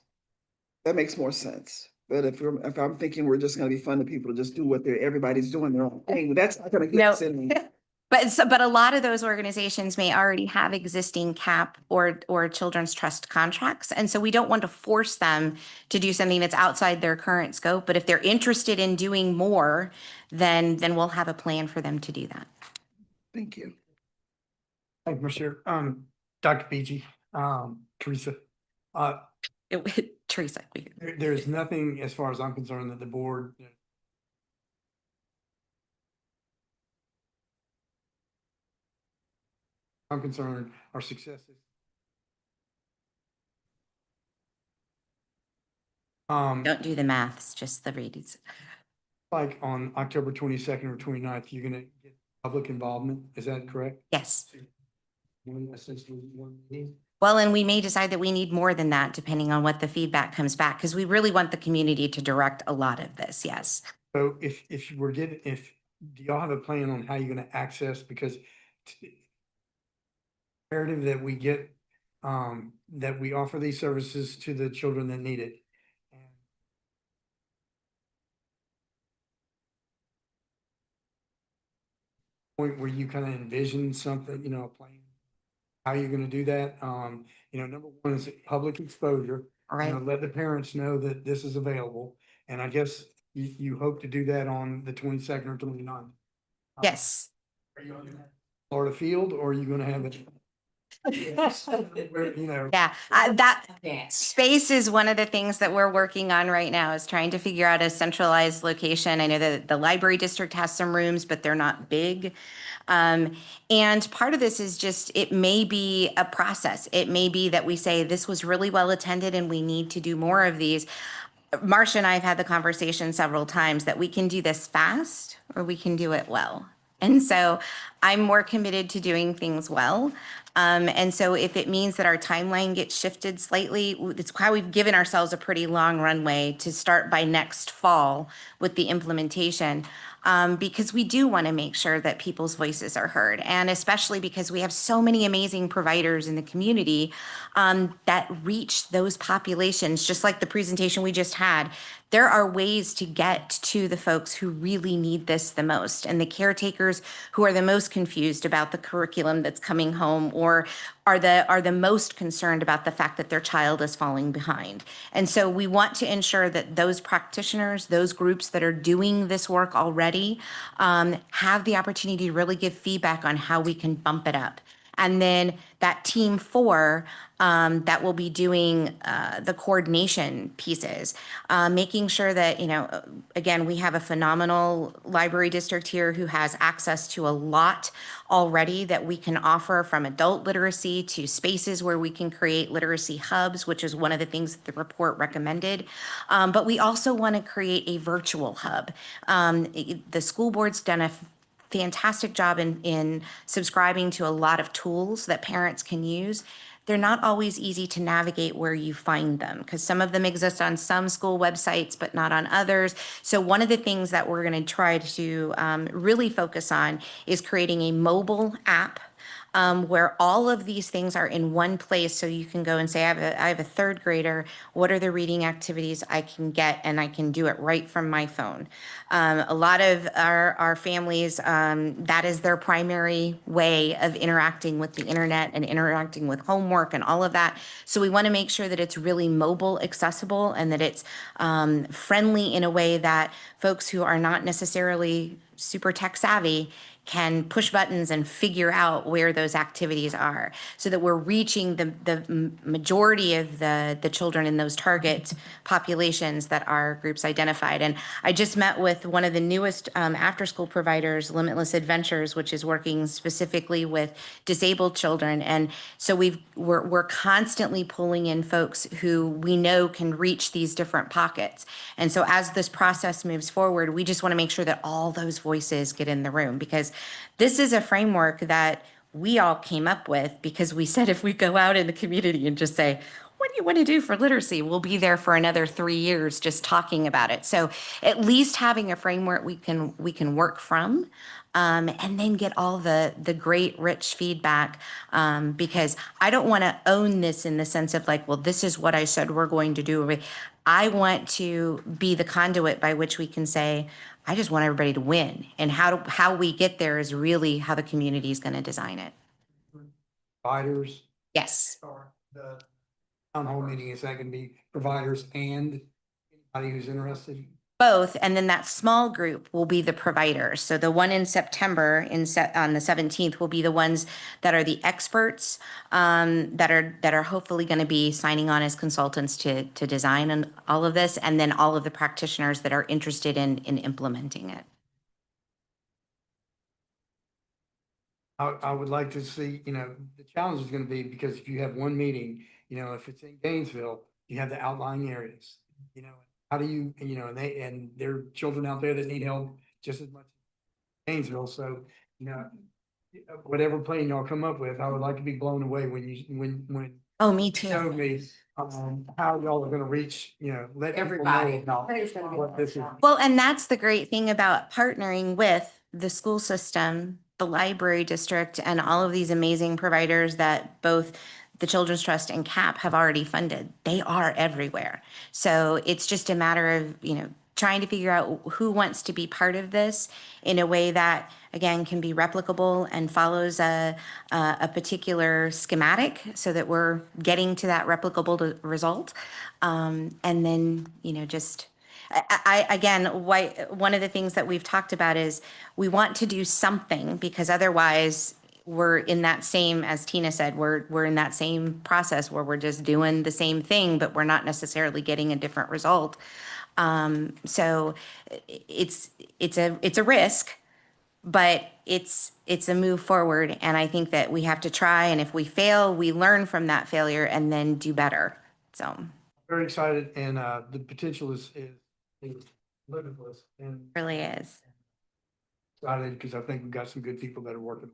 more sense. But if I'm thinking we're just gonna be funding people to just do what everybody's doing their own thing, that's not gonna get us in. But a lot of those organizations may already have existing CAP or Children's Trust contracts. And so we don't want to force them to do something that's outside their current scope. But if they're interested in doing more, then we'll have a plan for them to do that. Thank you. Thank you, Commissioner. Dr. Beachy, Teresa, Teresa. there's nothing, as far as I'm concerned, that the board I'm concerned our successes. Don't do the maths, just the readings. Like on October 22nd or 29th, you're gonna get public involvement, is that correct? Yes. Essentially one meeting. Well, and we may decide that we need more than that, depending on what the feedback comes back, because we really want the community to direct a lot of this, yes. So do y'all have a plan on how you're gonna access, because imperative that we get, that we offer these services to the children that need it. Point where you kind of envision something, a plan, how you're gonna do that. Number one is public exposure. All right. Let the parents know that this is available. And I guess you hope to do that on the 22nd or 29th. Yes. Are you on Florida Field, or are you gonna have it? Yeah, that space is one of the things that we're working on right now, is trying to figure out a centralized location. I know that the library district has some rooms, but they're not big. And part of this is just, it may be a process. It may be that we say this was really well attended and we need to do more of these. Marcia and I have had the conversation several times that we can do this fast or we can do it well. And so I'm more committed to doing things well. And so if it means that our timeline gets shifted slightly, it's why we've given ourselves a pretty long runway to start by next fall with the implementation. Because we do want to make sure that people's voices are heard. And especially because we have so many amazing providers in the community that reach those populations, just like the presentation we just had. There are ways to get to the folks who really need this the most, and the caretakers who are the most confused about the curriculum that's coming home, or are the most concerned about the fact that their child is falling behind. And so we want to ensure that those practitioners, those groups that are doing this work already, have the opportunity to really give feedback on how we can bump it up. And then that team 4 that will be doing the coordination pieces, making sure that, again, we have a phenomenal library district here who has access to a lot already that we can offer, from adult literacy to spaces where we can create literacy hubs, which is one of the things that the report recommended. But we also want to create a virtual hub. The school board's done a fantastic job in subscribing to a lot of tools that parents can use. They're not always easy to navigate where you find them, because some of them exist on some school websites, but not on others. So one of the things that we're going to try to really focus on is creating a mobile app where all of these things are in one place. So you can go and say, I have a third grader. What are the reading activities I can get? And I can do it right from my phone. A lot of our families, that is their primary way of interacting with the internet and interacting with homework and all of that. So we want to make sure that it's really mobile accessible, and that it's friendly in a way that folks who are not necessarily super tech savvy can push buttons and figure out where those activities are so that we're reaching the majority of the children in those target populations that our groups identified. And I just met with one of the newest after-school providers, Limitless Adventures, which is working specifically with disabled children. And so we're constantly pulling in folks who we know can reach these different pockets. And so as this process moves forward, we just want to make sure that all those voices get in the room, because this is a framework that we all came up with because we said if we go out in the community and just say, what do you want to do for literacy? We'll be there for another 3 years just talking about it. So at least having a framework we can work from, and then get all the great rich feedback, because I don't want to own this in the sense of like, well, this is what I said we're going to do. I want to be the conduit by which we can say, I just want everybody to win. And how we get there is really how the community is going to design it. Providers, Yes. or the town hall meeting, is that going to be providers and anybody who's interested? Both, and then that small group will be the providers. So the one in September on the 17th will be the ones that are the experts, that are hopefully going to be signing on as consultants to design and all of this, and then all of the practitioners that are interested in implementing it. I would like to see, the challenge is going to be, because if you have one meeting, if it's in Gainesville, you have the outlying areas, how do you, and there are children out there that need help just as much as Gainesville. So, whatever plan y'all come up with, I would like to be blown away when Oh, me you too. show me, how y'all are going to reach, let Everybody. people know what this is. Well, and that's the great thing about partnering with the school system, the library district, and all of these amazing providers that both the Children's Trust and CAP have already funded. They are everywhere. So it's just a matter of, trying to figure out who wants to be part of this in a way that, again, can be replicable and follows a particular schematic so that we're getting to that replicable result. And then, just... again, one of the things that we've talked about is we want to do something, because otherwise we're in that same, as Tina said, we're in that same process where we're just doing the same thing, but we're not necessarily getting a different result. So it's a risk, but it's a move forward. And I think that we have to try. And if we fail, we learn from that failure and then do better. So Very excited, and the potential is limitless, and really is. excited because I think we've got some good people that are working.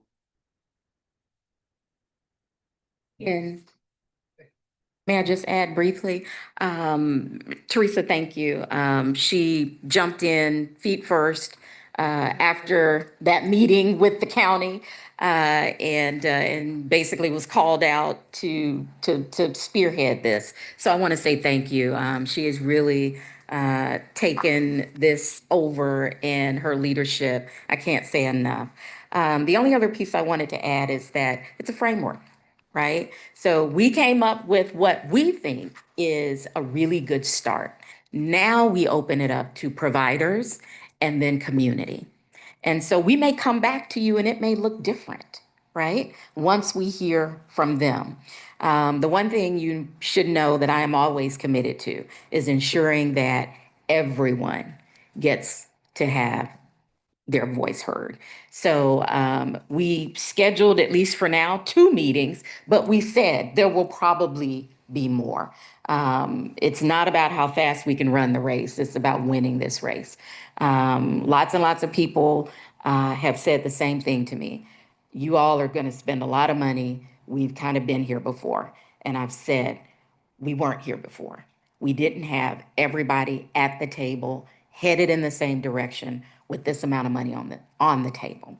And may I just add briefly? Teresa, thank you. She jumped in feet first after that meeting with the county, and basically was called out to spearhead this. So I want to say thank you. She has really taken this over, and her leadership, I can't say enough. The only other piece I wanted to add is that it's a framework. Right? So we came up with what we think is a really good start. Now we open it up to providers and then community. And so we may come back to you and it may look different, right? Once we hear from them. The one thing you should know that I am always committed to is ensuring that everyone gets to have their voice heard. So we scheduled, at least for now, 2 meetings, but we said there will probably be more. It's not about how fast we can run the race. It's about winning this race. Lots and lots of people have said the same thing to me. You all are going to spend a lot of money. We've kind of been here before. And I've said, we weren't here before. We didn't have everybody at the table headed in the same direction with this amount of money on the table.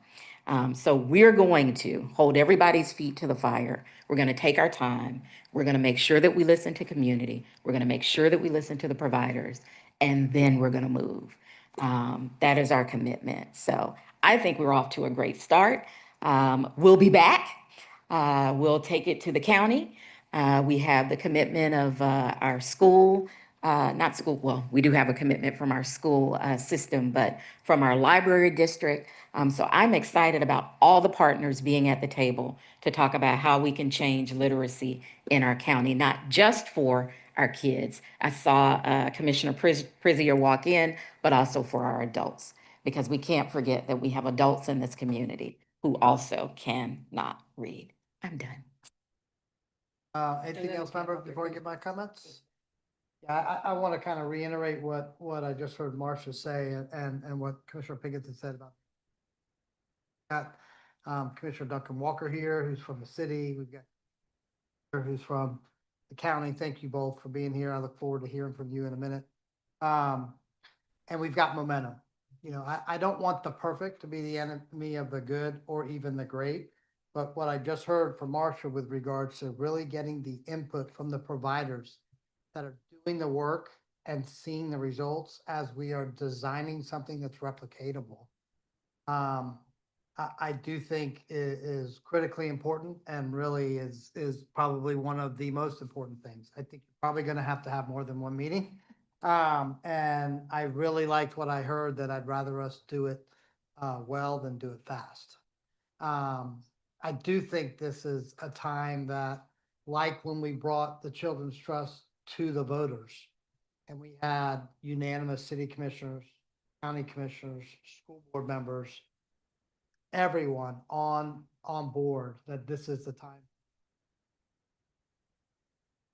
So we're going to hold everybody's feet to the fire. We're going to take our time. We're going to make sure that we listen to community. We're going to make sure that we listen to the providers, and then we're going to move. That is our commitment. So I think we're off to a great start. We'll be back. We'll take it to the county. We have the commitment of our school not school, well, we do have a commitment from our school system, but from our library district. So I'm excited about all the partners being at the table to talk about how we can change literacy in our county, not just for our kids. I saw Commissioner Prizier walk in, but also for our adults, because we can't forget that we have adults in this community who also cannot read. I'm done. Anything then else, we can member, have before I your- give my comments? Yeah, I want to kind of reiterate what I just heard Marcia say and what Commissioner Pinkett said about got Commissioner Duncan Walker here, who's from the city. We've got who's from the county. Thank you both for being here. I look forward to hearing from you in a minute. And we've got momentum. You know, I don't want the perfect to be the enemy of the good or even the great. But what I just heard from Marcia with regards to really getting the input from the providers that are doing the work and seeing the results as we are designing something that's replicatable. I do think is critically important and really is probably one of the most important things. I think you're probably going to have more than one meeting. And I really liked what I heard, that I'd rather us do it well than do it fast. I do think this is a time that, like when we brought the Children's Trust to the voters, and we had unanimous city commissioners, county commissioners, school board members, everyone on board, that this is the time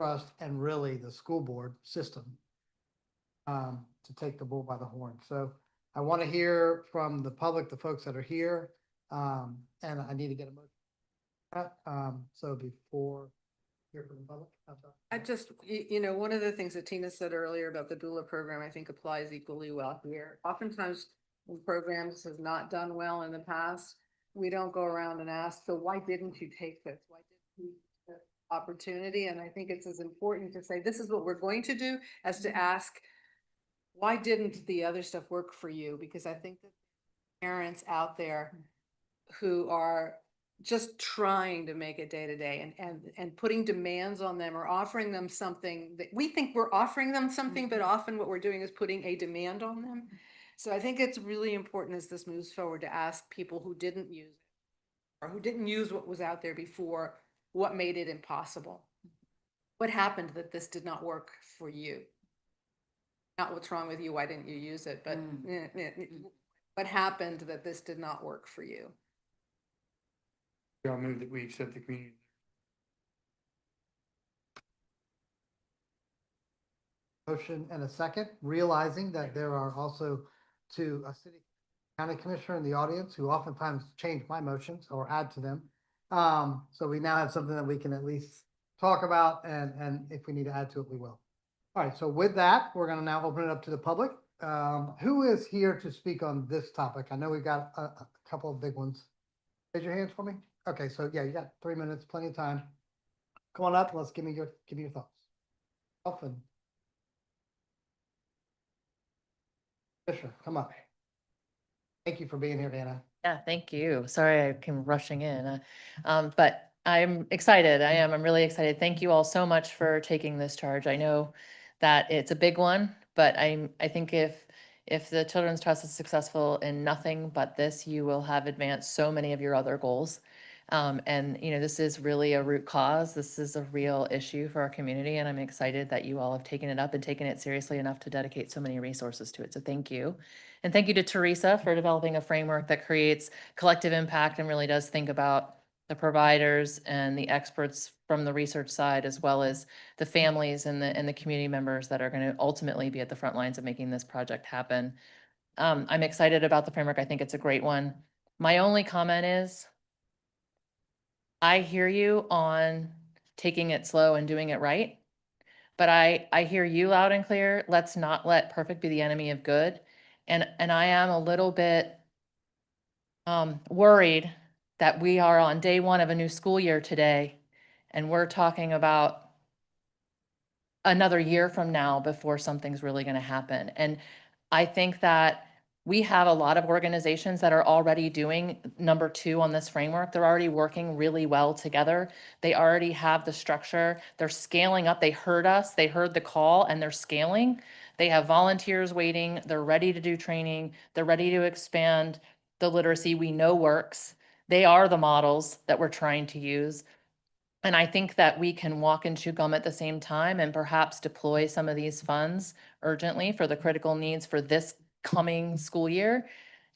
trust and really the school board system to take the bull by the horn. So I want to hear from the public, the folks that are here, and I need to get a motion. So before hear from the public, I just, you know, one of the things that Tina said earlier about the doula program, I think applies equally well here. Oftentimes, when programs have not done well in the past, we don't go around and ask, so why didn't you take this? Why didn't you take this opportunity? And I think it's as important to say, this is what we're going to do, as to ask, why didn't the other stuff work for you? Because I think that parents out there who are just trying to make it day to day and putting demands on them or offering them something that we think we're offering them something, but often what we're doing is putting a demand on them. So I think it's really important as this moves forward to ask people who didn't use it or who didn't use what was out there before, what made it impossible? What happened that this did not work for you? Not what's wrong with you, why didn't you use it, but what happened that this did not work for you? I'll move that we accept the community. motion and a second, realizing that there are also a city county commissioner in the audience who oftentimes change my motions or add to them. So we now have something that we can at least talk about, and if we need to add to it, we will. All right, so with that, we're going to now open it up to the public. Who is here to speak on this topic? I know we've got a couple of big ones. Raise your hands for me. Okay, so yeah, you got 3 minutes, plenty of time. Come on up. Let's give me your thoughts. Often. Fisher, come up. Thank you for being here, Anna. Yeah, thank you. Sorry I came rushing in. But I'm excited. I'm really excited. Thank you all so much for taking this charge. I know that it's a big one, but I think if the Children's Trust is successful in nothing but this, you will have advanced so many of your other goals. And you know, this is really a root cause. This is a real issue for our community, and I'm excited that you all have taken it up and taken it seriously enough to dedicate so many resources to it. So thank you. And thank you to Teresa for developing a framework that creates collective impact and really does think about the providers and the experts from the research side, as well as the families and the community members that are going to ultimately be at the front lines of making this project happen. I'm excited about the framework. I think it's a great one. My only comment is, I hear you on taking it slow and doing it right, but I hear you loud and clear. Let's not let perfect be the enemy of good. And I am a little bit worried that we are on day one of a new school year today, and we're talking about another year from now before something's really going to happen. And I think that We have a lot of organizations that are already doing number 2 on this framework. They're already working really well together. They already have the structure. They're scaling up. They heard us, they heard the call, and they're scaling. They have volunteers waiting. They're ready to do training. They're ready to expand the literacy we know works. They are the models that we're trying to use. And I think that we can walk and chew gum at the same time and perhaps deploy some of these funds urgently for the critical needs for this coming school year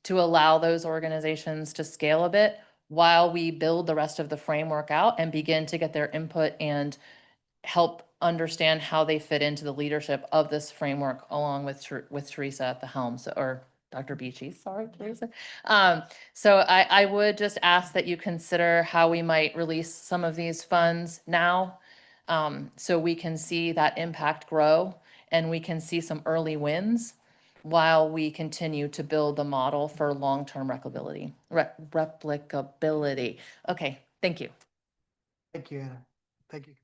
to allow those organizations to scale a bit while we build the rest of the framework out and begin to get their input and help understand how they fit into the leadership of this framework along with Teresa at the helm, or Dr. Beachy, sorry, Teresa. So I would just ask that you consider how we might release some of these funds now, so we can see that impact grow and we can see some early wins while we continue to build the model for long-term replicability. Okay, thank you. Thank you, Anna. Thank you.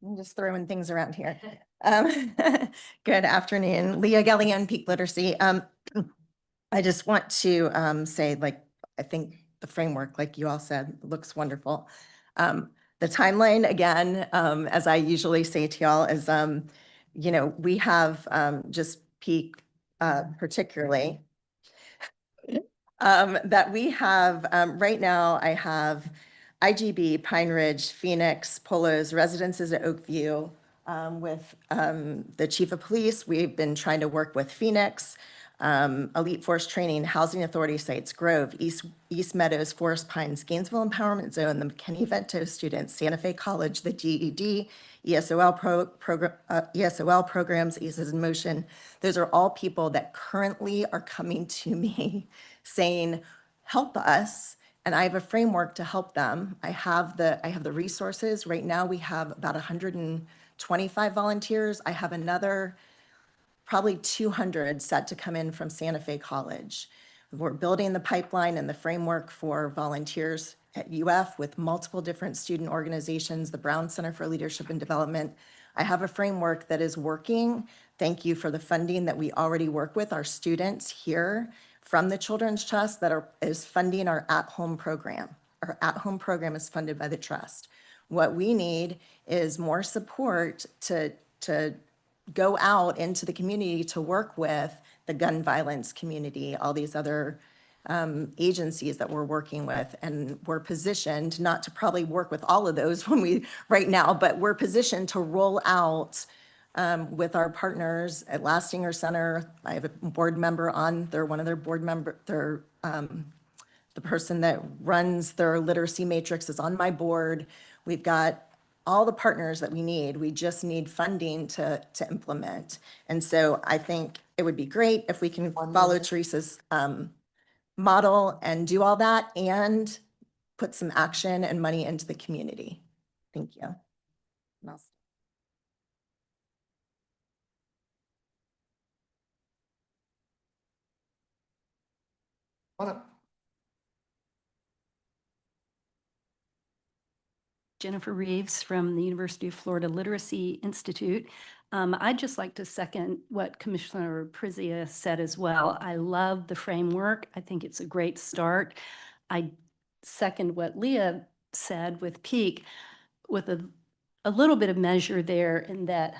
I'm just throwing things around here. Um, Good afternoon, Leah Gallion, Peak Literacy. I just want to say, like, I think the framework, like you all said, looks wonderful. The timeline, again, as I usually say to y'all, is, we have just Peak particularly, that we have, right now, I have IGB, Pine Ridge, Phoenix, Polos, residences at Oakview. With the chief of police, we've been trying to work with Phoenix, Elite Force Training, Housing Authority sites, Grove, East Meadows, Forest Pines, Gainesville Empowerment Zone, the McKinney-Vento students, Santa Fe College, the GED, ESOL programs, ESOs in Motion. Those are all people that currently are coming to me saying, help us. And I have a framework to help them. I have the resources. Right now, we have about 125 volunteers. I have another probably 200 set to come in from Santa Fe College. We're building the pipeline and the framework for volunteers at UF with multiple different student organizations, the Brown Center for Leadership and Development. I have a framework that is working. Thank you for the funding that we already work with our students here from the Children's Trust that is funding our at-home program. Our at-home program is funded by the trust. What we need is more support to go out into the community to work with the gun violence community, all these other agencies that we're working with. And we're positioned not to probably work with all of those right now, but we're positioned to roll out with our partners at Lastinger Center. I have a board member on, they're one of their board member, the person that runs their literacy matrix is on my board. We've got all the partners that we need. We just need funding to implement. And so I think it would be great if we can follow Teresa's model and do all that and put some action and money into the community. Thank you. Jennifer Reeves from the University of Florida Literacy Institute. I'd just like to second what Commissioner Prizia said as well. I love the framework. I think it's a great start. I second what Leah said with Peak, with a little bit of measure there, in that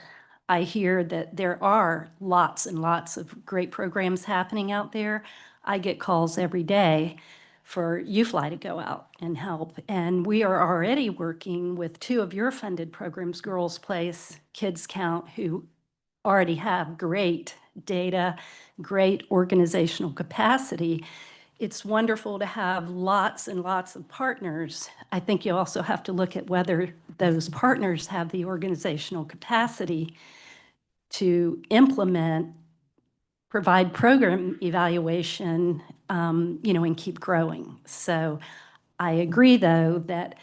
I hear that there are lots and lots of great programs happening out there. I get calls every day for UFly to go out and help. And we are already working with 2 of your funded programs, Girls Place, Kids Count, who already have great data, great organizational capacity. It's wonderful to have lots and lots of partners. I think you also have to look at whether those partners have the organizational capacity to implement, provide program evaluation, and keep growing. So I agree, though, that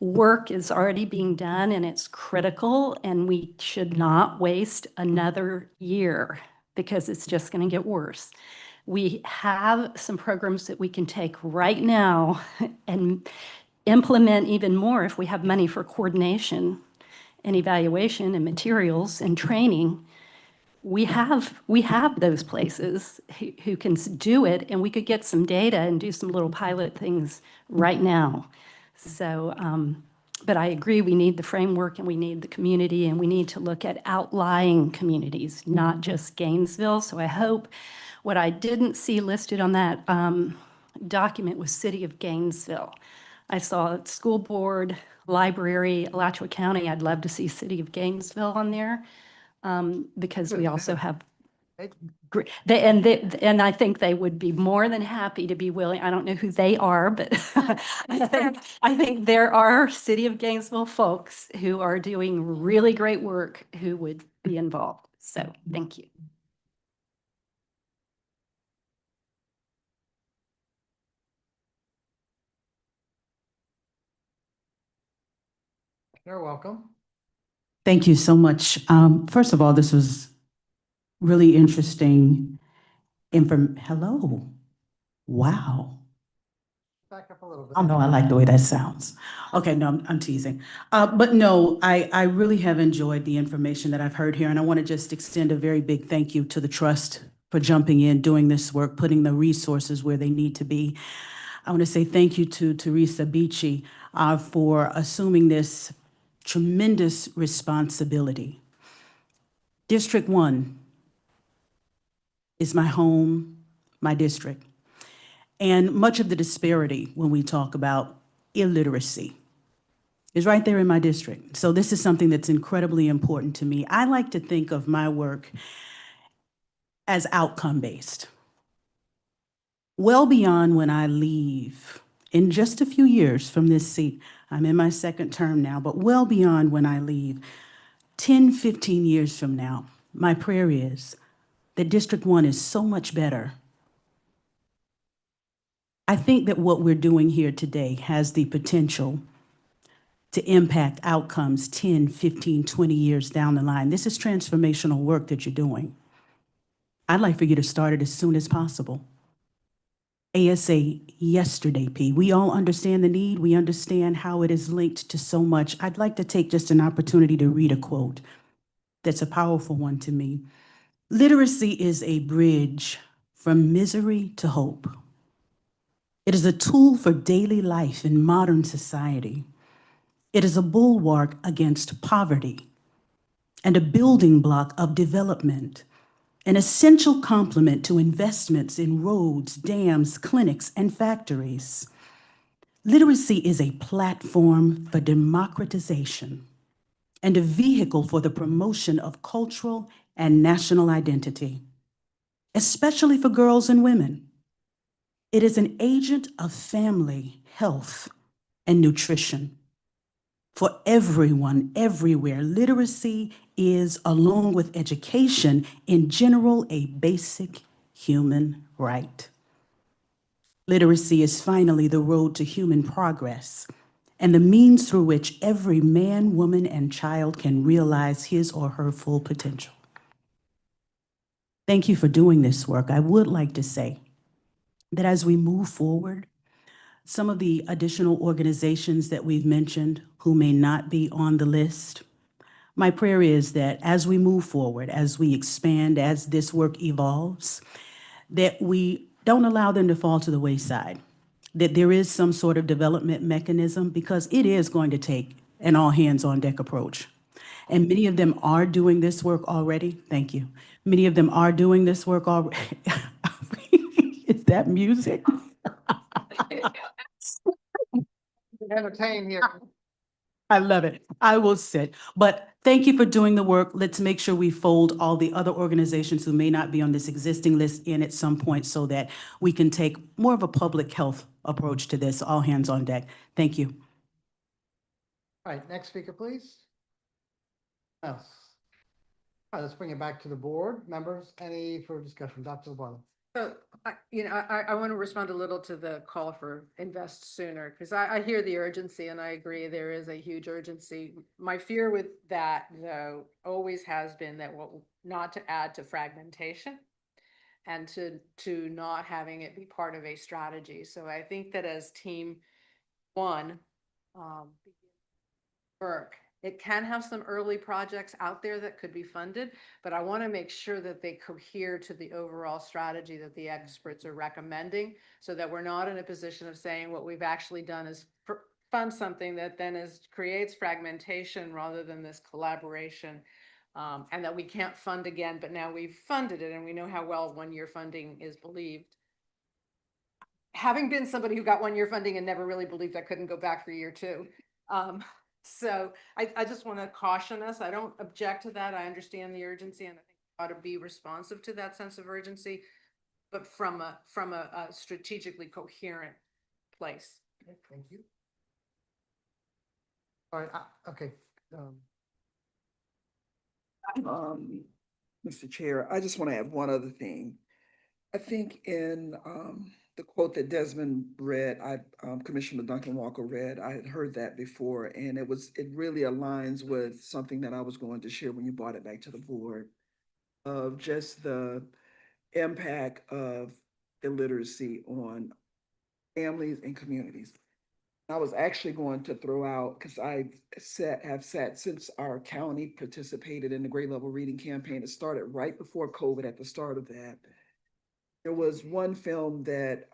work is already being done and it's critical, and we should not waste another year because it's just going to get worse. We have some programs that we can take right now and implement even more if we have money for coordination and evaluation and materials and training. We have those places who can do it, and we could get some data and do some little pilot things right now. So, but I agree, we need the framework and we need the community, and we need to look at outlying communities, not just Gainesville. So I hope what I didn't see listed on that document was City of Gainesville. I saw school board, library, Alachua County. I'd love to see City of Gainesville on there because we also have and I think they would be more than happy to be willing. I don't know who they are, but I think there are City of Gainesville folks who are doing really great work who would be involved. So thank you. You're welcome. Thank you so much. First of all, this was really interesting. Hello. Wow. Back up a little bit. Oh, no, I like the way that sounds. Okay, no, I'm teasing. But no, I really have enjoyed the information that I've heard here, and I want to just extend a very big thank you to the trust for jumping in, doing this work, putting the resources where they need to be. I want to say thank you to Teresa Beachy for assuming this tremendous responsibility. District 1 is my home, my district. And much of the disparity when we talk about illiteracy is right there in my district. So this is something that's incredibly important to me. I like to think of my work as outcome-based. Well beyond when I leave, in just a few years from this seat, I'm in my second term now, but well beyond when I leave, 10, 15 years from now, my prayer is that District 1 is so much better. I think that what we're doing here today has the potential to impact outcomes 10, 15, 20 years down the line. This is transformational work that you're doing. I'd like for you to start it as soon as possible. ASA yesterday, P. We all understand the need. We understand how it is linked to so much. I'd like to take just an opportunity to read a quote that's a powerful one to me. Literacy is a bridge from misery to hope. It is a tool for daily life in modern society. It is a bulwark against poverty and a building block of development, an essential complement to investments in roads, dams, clinics, and factories. Literacy is a platform for democratization and a vehicle for the promotion of cultural and national identity, especially for girls and women. It is an agent of family, health, and nutrition. For everyone, everywhere, literacy is, along with education in general, a basic human right. Literacy is finally the road to human progress and the means through which every man, woman, and child can realize his or her full potential. Thank you for doing this work. I would like to say that as we move forward, some of the additional organizations that we've mentioned who may not be on the list, my prayer is that as we move forward, as we expand, as this work evolves, that we don't allow them to fall to the wayside, that there is some sort of development mechanism, because it is going to take an all-hands-on-deck approach. And many of them are doing this work already. Thank you. Many of them are doing this work already. Is that music? Entertain here. I love it. I will sit. But thank you for doing the work. Let's make sure we fold all the other organizations who may not be on this existing list in at some point so that we can take more of a public health approach to this, all hands on deck. Thank you. All right, next speaker, please. Else. All right, let's bring it back to the board. Members, any further discussion? Dr. LeBlanc. So, I want to respond a little to the call for invest sooner, because I hear the urgency and I agree there is a huge urgency. My fear with that, though, always has been that not to add to fragmentation and to not having it be part of a strategy. So I think that as team 1, begin work. It can have some early projects out there that could be funded, but I want to make sure that they cohere to the overall strategy that the experts are recommending, so that we're not in a position of saying what we've actually done is fund something that then creates fragmentation rather than this collaboration. And that we can't fund again, but now we've funded it and we know how well one-year funding is believed. Having been somebody who got one-year funding and never really believed I couldn't go back for year two. So I just want to caution us. I don't object to that. I understand the urgency and I think we ought to be responsive to that sense of urgency, but from a strategically coherent place. Okay, thank you. All right, okay. Mr. Chair, I just want to add one other thing. I think in the quote that Desmond read, Commissioner Duncan Walker read, I had heard that before, and it really aligns with something that I was going to share when you brought it back to the board, of just the impact of illiteracy on families and communities. I was actually going to throw out, because I have sat since our county participated in the grade level reading campaign. It started right before COVID, at the start of that. There was one film that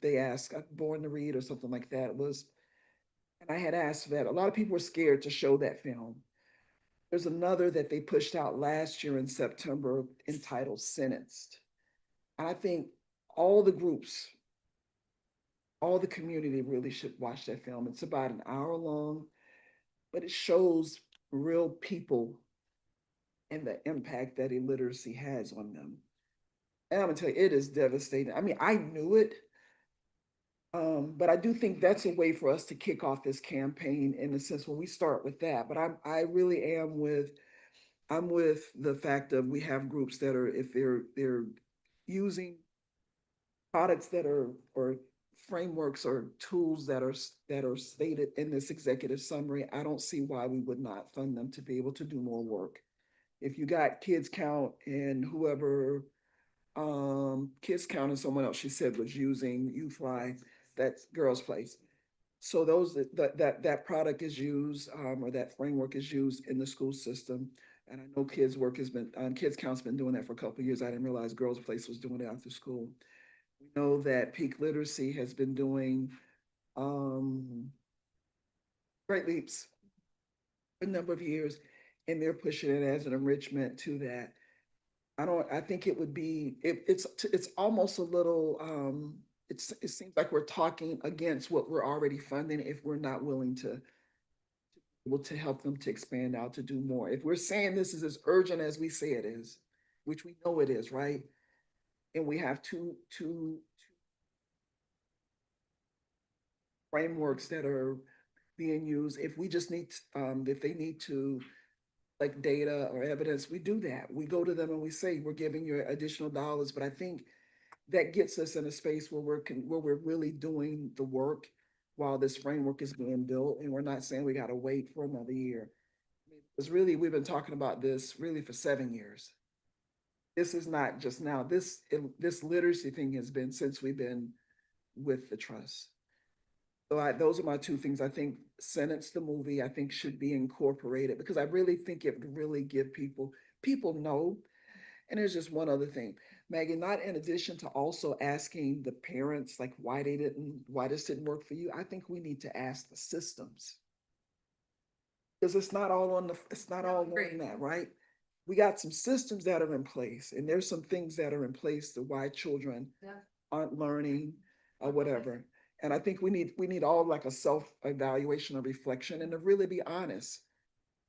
they asked, Born to Read or something like that was, and I had asked that. A lot of people were scared to show that film. There's another that they pushed out last year in September entitled Sentenced. And I think all the groups, all the community really should watch that film. It's about an hour long, but it shows real people and the impact that illiteracy has on them. And I'm gonna tell you, it is devastating. I mean, I knew it, but I do think that's a way for us to kick off this campaign in the sense when we start with that. But I really am I'm with the fact of we have groups that are, if they're using products that are, or frameworks or tools that are stated in this executive summary, I don't see why we would not fund them to be able to do more work. If you got Kids Count and whoever, Kids Count and someone else she said was using UFly, that's Girls Place. So that product is used, or that framework is used in the school system. And I know Kids Count's been doing that for a couple of years. I didn't realize Girls Place was doing it after school. We know that Peak Literacy has been doing Great Leaps for a number of years, and they're pushing it as an enrichment to that. I think it would be, it's almost a little, it seems like we're talking against what we're already funding if we're not willing to able to help them to expand out to do more. If we're saying this is as urgent as we say it is, which we know it is, right? And we have two frameworks that are being used. If we just need, if they need to, like data or evidence, we do that. We go to them and we say, we're giving you additional dollars. But I think that gets us in a space where we're really doing the work while this framework is being built. And we're not saying we got to wait for another year. Because really, we've been talking about this really for 7 years. This is not just now. This literacy thing has been since we've been with the trust. So those are my two things. I think Sentence, the movie, I think should be incorporated because I really think it would really give people know. And there's just one other thing, Maggie, not in addition to also asking the parents, like why this didn't work for you. I think we need to ask the systems. Because it's not all on that, right? We got some systems that are in place and there's some things that are in place to why children aren't learning or whatever. And I think we need all like a self-evaluation or reflection and to really be honest.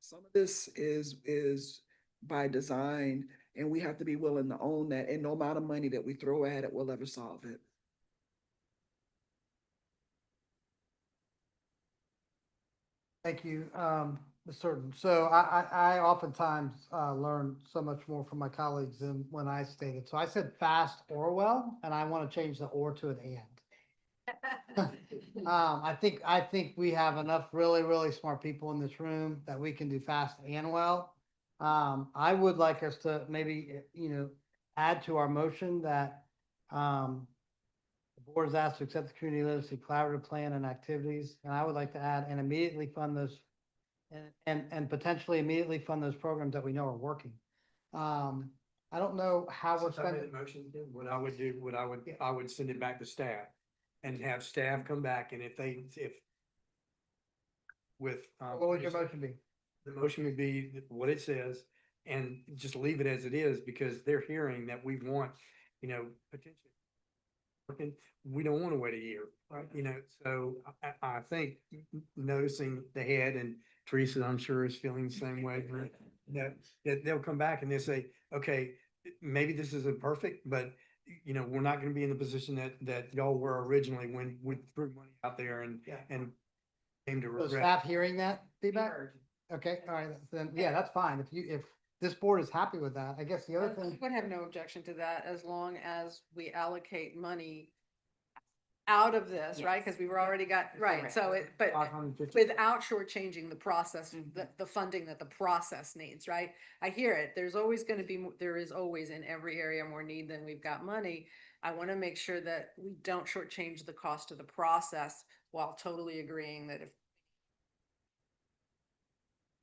Some of this is by design and we have to be willing to own that, and no amount of money that we throw at it will ever solve it. Thank you, Ms. Surton. So I oftentimes learn so much more from my colleagues than when I stated. So I said fast or well, and I want to change the or to an and. I think we have enough really, really smart people in this room that we can do fast and well. I would like us to maybe, add to our motion that the board is asked to accept the community literacy collaborative plan and activities, and I would like to add and immediately fund those and potentially immediately fund those programs that we know are working. I don't know how we're Since I made spending. the motion, then what I would do, I would send it back to staff and have staff come back, and if with. What would your motion be? The motion would be what it says and just leave it as it is because they're hearing that we want, potentially. We don't want to wait a year, right? So I think noticing the head and Teresa, I'm sure is feeling the same way. That they'll come back and they'll say, okay, maybe this isn't perfect, but we're not going to be in the position that y'all were originally when we threw money out there and came to So regret. staff hearing that feedback? Okay, all right, then, yeah, that's fine. If this board is happy with that, I guess the other I thing. would have no objection to that as long as we allocate money out of this, right? Because we've already got, right, so but 550. without shortchanging the process, the funding that the process needs, right? I hear it. There's always going to be, there is always in every area more need than we've got money. I want to make sure that we don't shortchange the cost of the process while totally agreeing that if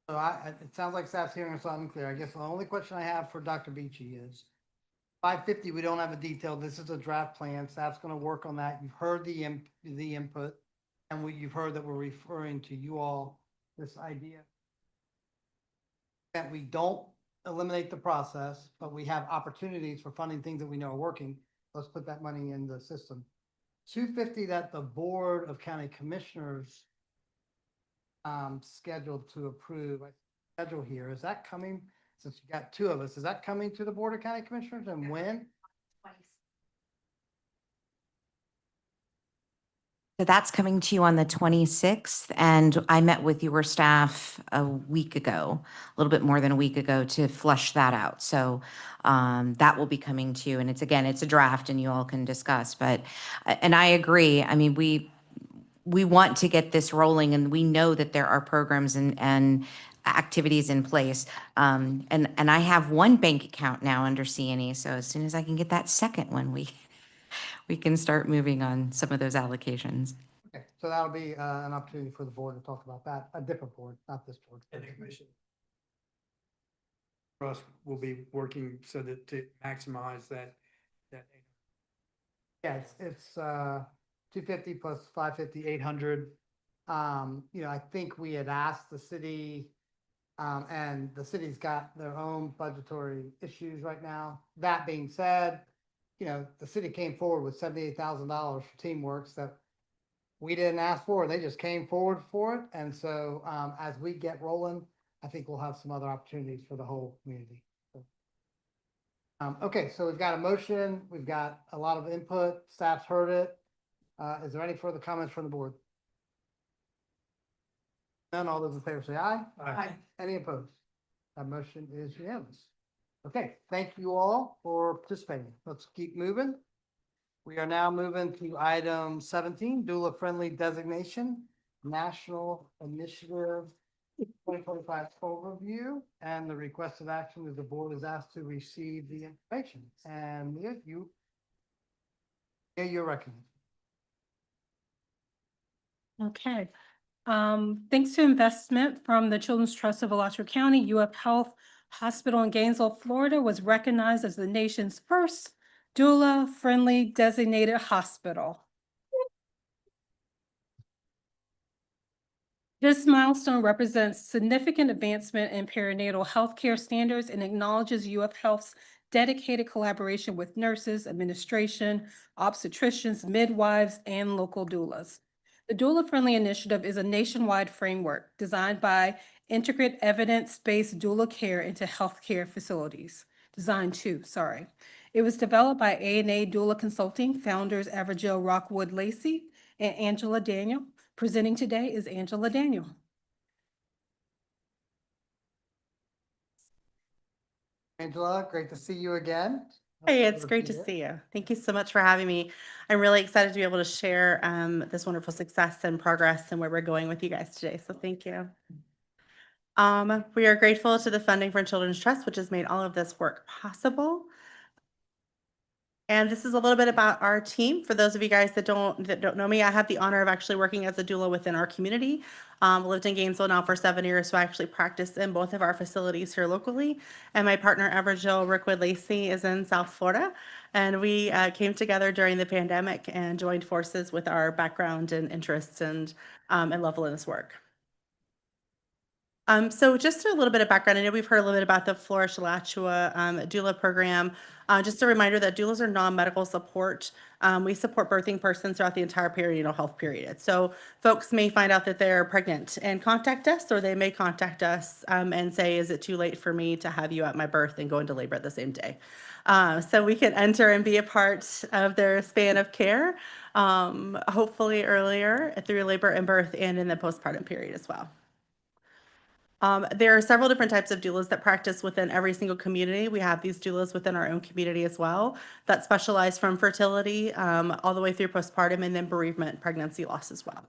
So it sounds like staff's hearing us loud and clear. I guess the only question I have for Dr. Beachy is 550, we don't have a detail. This is a draft plan. Staff's gonna work on that. You've heard the input. And you've heard that we're referring to you all, this idea that we don't eliminate the process, but we have opportunities for funding things that we know are working. Let's put that money in the system. 250 that the Board of County Commissioners scheduled to approve. Schedule here, is that coming, since you got two of us, is that coming to the Board of County Commissioners and when? So that's coming to you on the 26th, and I met with your staff a week ago, a little bit more than a week ago, to flush that out. So that will be coming to you, and it's a draft, and you all can discuss. But and I agree. I mean, we want to get this rolling, and we know that there are programs and activities in place. And I have one bank account now under CNE, so as soon as I can get that second one, we can start moving on some of those allocations. Okay, so that'll be an opportunity for the board to talk about that, a different board, not this board. And the commission for us will be working so that to maximize that. Yeah, it's 250 plus 550, 800. I think we had asked the city, and the city's got their own budgetary issues right now. That being said, the city came forward with $78,000 for Teamworks that we didn't ask for. They just came forward for it. And so as we get rolling, I think we'll have some other opportunities for the whole community. Okay, so we've got a motion. We've got a lot of input. Staff's heard it. Is there any further comments from the board? None. All those in favor say aye. Aye. Any opposed? That motion is unanimous. Okay, thank you all for participating. Let's keep moving. We are now moving to item 17, doula-friendly designation, National Initiative 2025 overview, and the requested action is the board is asked to receive the information. And Leah, you're recommended. Okay. Thanks to investment from the Children's Trust of Alachua County, UF Health Hospital in Gainesville, Florida was recognized as the nation's first doula-friendly designated hospital. This milestone represents significant advancement in perinatal healthcare standards and acknowledges UF Health's dedicated collaboration with nurses, administration, obstetricians, midwives, and local doulas. The Doula Friendly Initiative is a nationwide framework designed by integrate evidence-based doula care into healthcare facilities. It was developed by A&A Doula Consulting founders Avergil Rockwood Lacey and Angela Daniel. Presenting today is Angela Daniel. Angela, great to see you again. Hey, it's great to see you. Thank you so much for having me. I'm really excited to be able to share this wonderful success and progress and where we're going with you guys today. So thank you. We are grateful to the Funding for Children's Trust, which has made all of this work possible. And this is a little bit about our team. For those of you guys that don't know me, I have the honor of actually working as a doula within our community. Lived in Gainesville now for 7 years, so I actually practice in both of our facilities here locally. And my partner, Everjill Rickwood Lacey, is in South Florida. And we came together during the pandemic and joined forces with our background and interests and level in this work. So just a little bit of background. I know we've heard a little bit about the Flourish Alachua doula program. Just a reminder that doulas are non-medical support. We support birthing persons throughout the entire perinatal health period. So folks may find out that they're pregnant and contact us, or they may contact us and say, is it too late for me to have you at my birth and go into labor the same day? So we can enter and be a part of their span of care, hopefully earlier through labor and birth and in the postpartum period as well. There are several different types of doulas that practice within every single community. We have these doulas within our own community as well that specialize from fertility all the way through postpartum and then bereavement, pregnancy loss as well.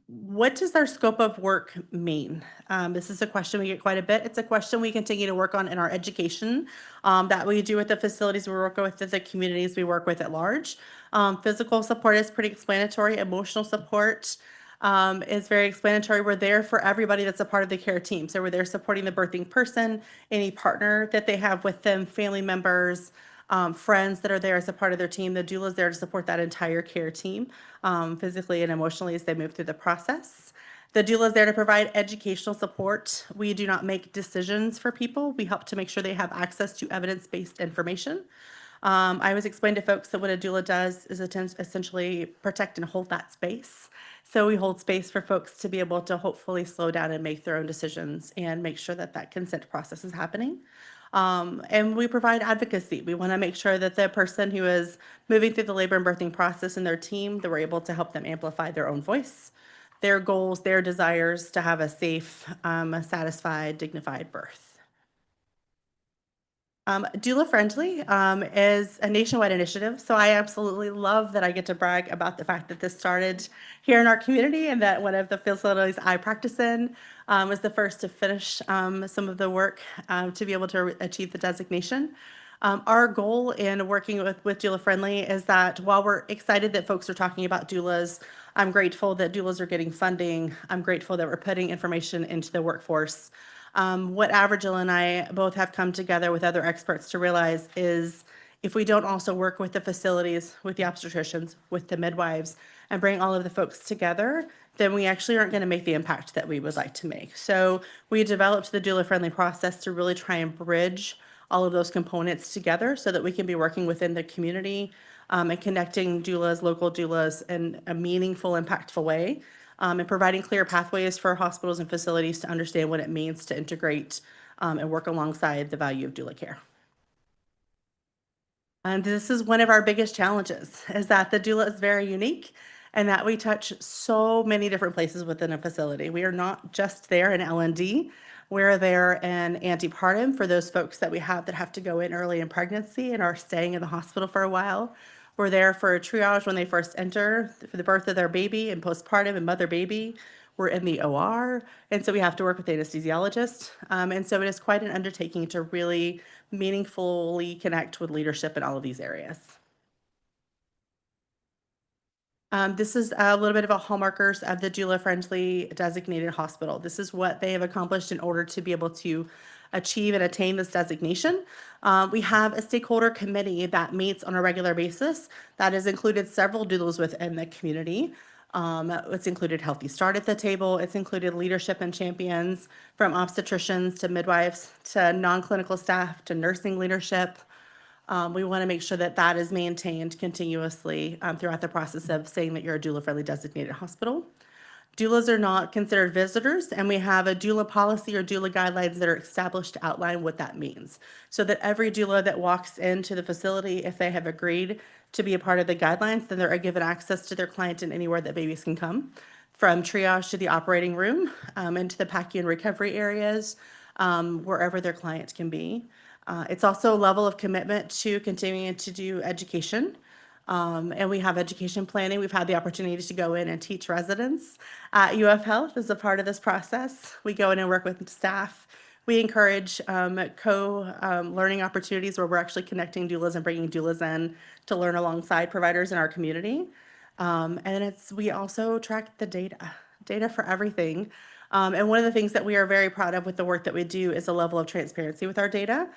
What does our scope of work mean? This is a question we get quite a bit. It's a question we continue to work on in our education that we do with the facilities we work with, the communities we work with at large. Physical support is pretty explanatory. Emotional support is very explanatory. We're there for everybody that's a part of the care team. So we're there supporting the birthing person, any partner that they have with them, family members, friends that are there as a part of their team. The doula is there to support that entire care team physically and emotionally as they move through the process. The doula is there to provide educational support. We do not make decisions for people. We help to make sure they have access to evidence-based information. I always explain to folks that what a doula does is essentially protect and hold that space. So we hold space for folks to be able to hopefully slow down and make their own decisions and make sure that that consent process is happening. And we provide advocacy. We want to make sure that the person who is moving through the labor and birthing process and their team, that we're able to help them amplify their own voice, their goals, their desires to have a safe, satisfied, dignified birth. Doula Friendly is a nationwide initiative, so I absolutely love that I get to brag about the fact that this started here in our community and that one of the facilities I practice in was the first to finish some of the work to be able to achieve the designation. Our goal in working with Doula Friendly is that while we're excited that folks are talking about doulas, I'm grateful that doulas are getting funding. I'm grateful that we're putting information into the workforce. What Avril and I both have come together with other experts to realize is if we don't also work with the facilities, with the obstetricians, with the midwives, and bring all of the folks together, then we actually aren't going to make the impact that we would like to make. So we developed the doula friendly process to really try and bridge all of those components together so that we can be working within the community and connecting doulas, local doulas in a meaningful, impactful way. And providing clear pathways for hospitals and facilities to understand what it means to integrate and work alongside the value of doula care. And this is one of our biggest challenges, is that the doula is very unique and that we touch so many different places within a facility. We are not just there in L&D. We're there in antepartum for those folks that we have that have to go in early in pregnancy and are staying in the hospital for a while. We're there for a triage when they first enter for the birth of their baby and postpartum and mother baby. We're in the OR, and so we have to work with anesthesiologists. And so it is quite an undertaking to really meaningfully connect with leadership in all of these areas. This is a little bit of a hallmarkers of the doula friendly designated hospital. This is what they have accomplished in order to be able to achieve and attain this designation. We have a stakeholder committee that meets on a regular basis that has included several doulas within the community. It's included Healthy Start at the table. It's included leadership and champions from obstetricians to midwives to non-clinical staff to nursing leadership. We want to make sure that that is maintained continuously throughout the process of saying that you're a doula-friendly designated hospital. Doulas are not considered visitors, and we have a doula policy or doula guidelines that are established to outline what that means. So that every doula that walks into the facility, if they have agreed to be a part of the guidelines, then they're given access to their client and anywhere that babies can come, from triage to the operating room, into the PACU and recovery areas, wherever their client can be. It's also a level of commitment to continuing to do education. And we have education planning. We've had the opportunity to go in and teach residents at UF Health as a part of this process. We go in and work with staff. We encourage learning opportunities where we're actually connecting doulas and bringing doulas in to learn alongside providers in our community. And we also track the data for everything. And one of the things that we are very proud of with the work that we do is a level of transparency with our data.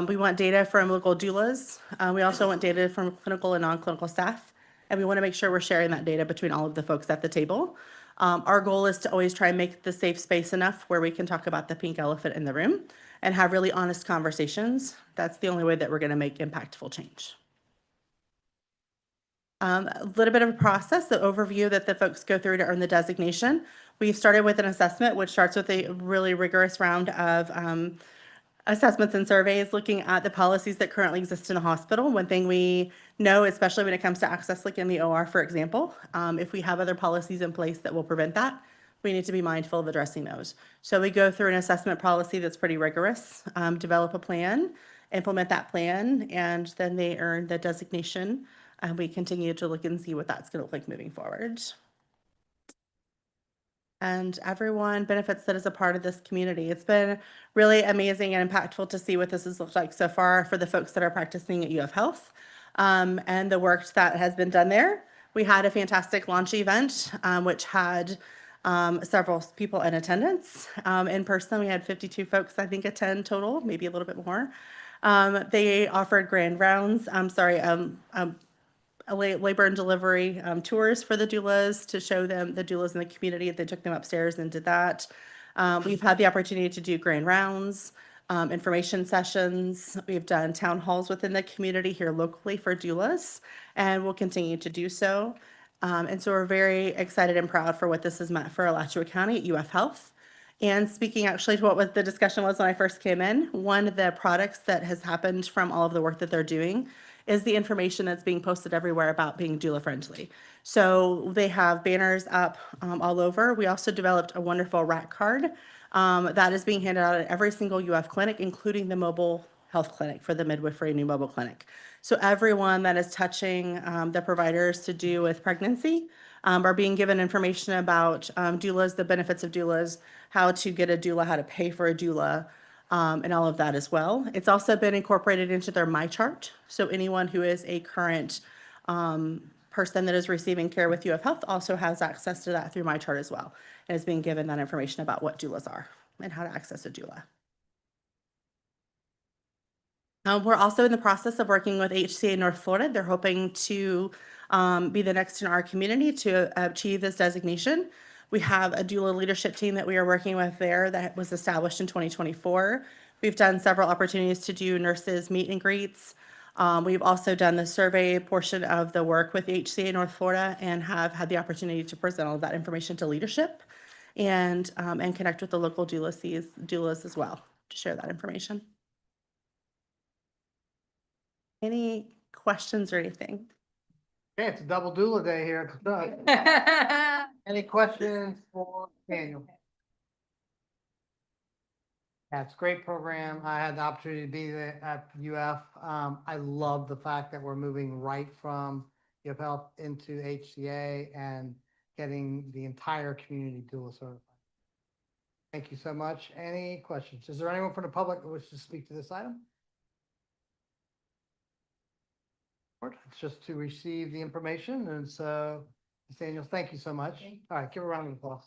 We want data from local doulas. We also want data from clinical and non-clinical staff. And we want to make sure we're sharing that data between all of the folks at the table. Our goal is to always try and make the safe space enough where we can talk about the pink elephant in the room and have really honest conversations. That's the only way that we're going to make impactful change. A little bit of a process, the overview that the folks go through to earn the designation. We've started with an assessment, which starts with a really rigorous round of assessments and surveys looking at the policies that currently exist in the hospital. One thing we know, especially when it comes to access, like in the OR, for example, if we have other policies in place that will prevent that, we need to be mindful of addressing those. So we go through an assessment policy that's pretty rigorous, develop a plan, implement that plan, and then they earn the designation. And we continue to look and see what that's going to look like moving forward. And everyone benefits that is a part of this community. It's been really amazing and impactful to see what this has looked like so far for the folks that are practicing at UF Health and the work that has been done there. We had a fantastic launch event, which had several people in attendance. In person, we had 52 folks, I think, attend total, maybe a little bit more. They offered grand rounds, labor and delivery tours for the doulas to show them the doulas in the community. They took them upstairs and did that. We've had the opportunity to do grand rounds, information sessions. We've done town halls within the community here locally for doulas, and we'll continue to do so. And so we're very excited and proud for what this has meant for Alachua County at UF Health. And speaking actually to what the discussion was when I first came in, one of the products that has happened from all of the work that they're doing is the information that's being posted everywhere about being doula friendly. So they have banners up all over. We also developed a wonderful rack card that is being handed out at every single UF clinic, including the mobile health clinic for the midwifery new mobile clinic. So everyone that is touching the providers to do with pregnancy are being given information about doulas, the benefits of doulas, how to get a doula, how to pay for a doula, and all of that as well. It's also been incorporated into their MyChart. So anyone who is a current person that is receiving care with UF Health also has access to that through MyChart as well, and is being given that information about what doulas are and how to access a doula. We're also in the process of working with HCA North Florida. They're hoping to be the next in our community to achieve this designation. We have a doula leadership team that we are working with there that was established in 2024. We've done several opportunities to do nurses meet and greets. We've also done the survey portion of the work with HCA North Florida and have had the opportunity to present all of that information to leadership and connect with the local doulas as well to share that information. Any questions or anything? Okay, it's a double doula day here. Any questions for Daniel? That's a great program. I had the opportunity to be there at UF. I love the fact that we're moving right from UF Health into HCA and getting the entire community doula certified. Thank you so much. Any questions? Is there anyone from the public who wishes to speak to this item? It's just to receive the information. And so, Ms. Daniels, thank you so much. All right, give a round of applause.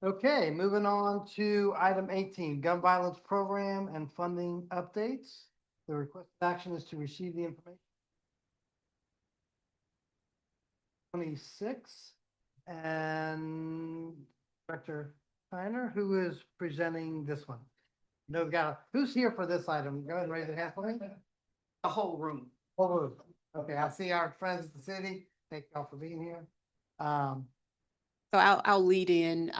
Okay, moving on to item 18, gun violence program and funding updates. The requested action is to receive the information. 26 and Director Steiner, who is presenting this one. No, who's here for this item? Go ahead and raise your hand for me. The whole room. Whole room. Okay, I see our friends at the city. Thank y'all for being here. So I'll lead in.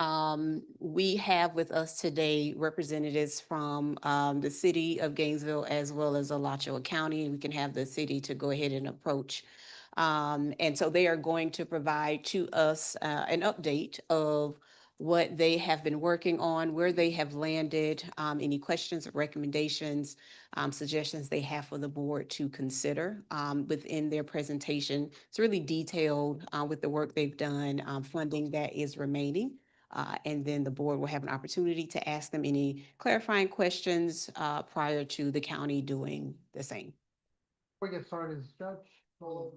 We have with us today representatives from the city of Gainesville as well as Alachua County. We can have the city to go ahead and approach. And so they are going to provide to us an update of what they have been working on, where they have landed, any questions or recommendations, suggestions they have for the board to consider within their presentation. It's really detailed with the work they've done, funding that is remaining And then the board will have an opportunity to ask them any clarifying questions prior to the county doing the same. Before we get started, Judge. The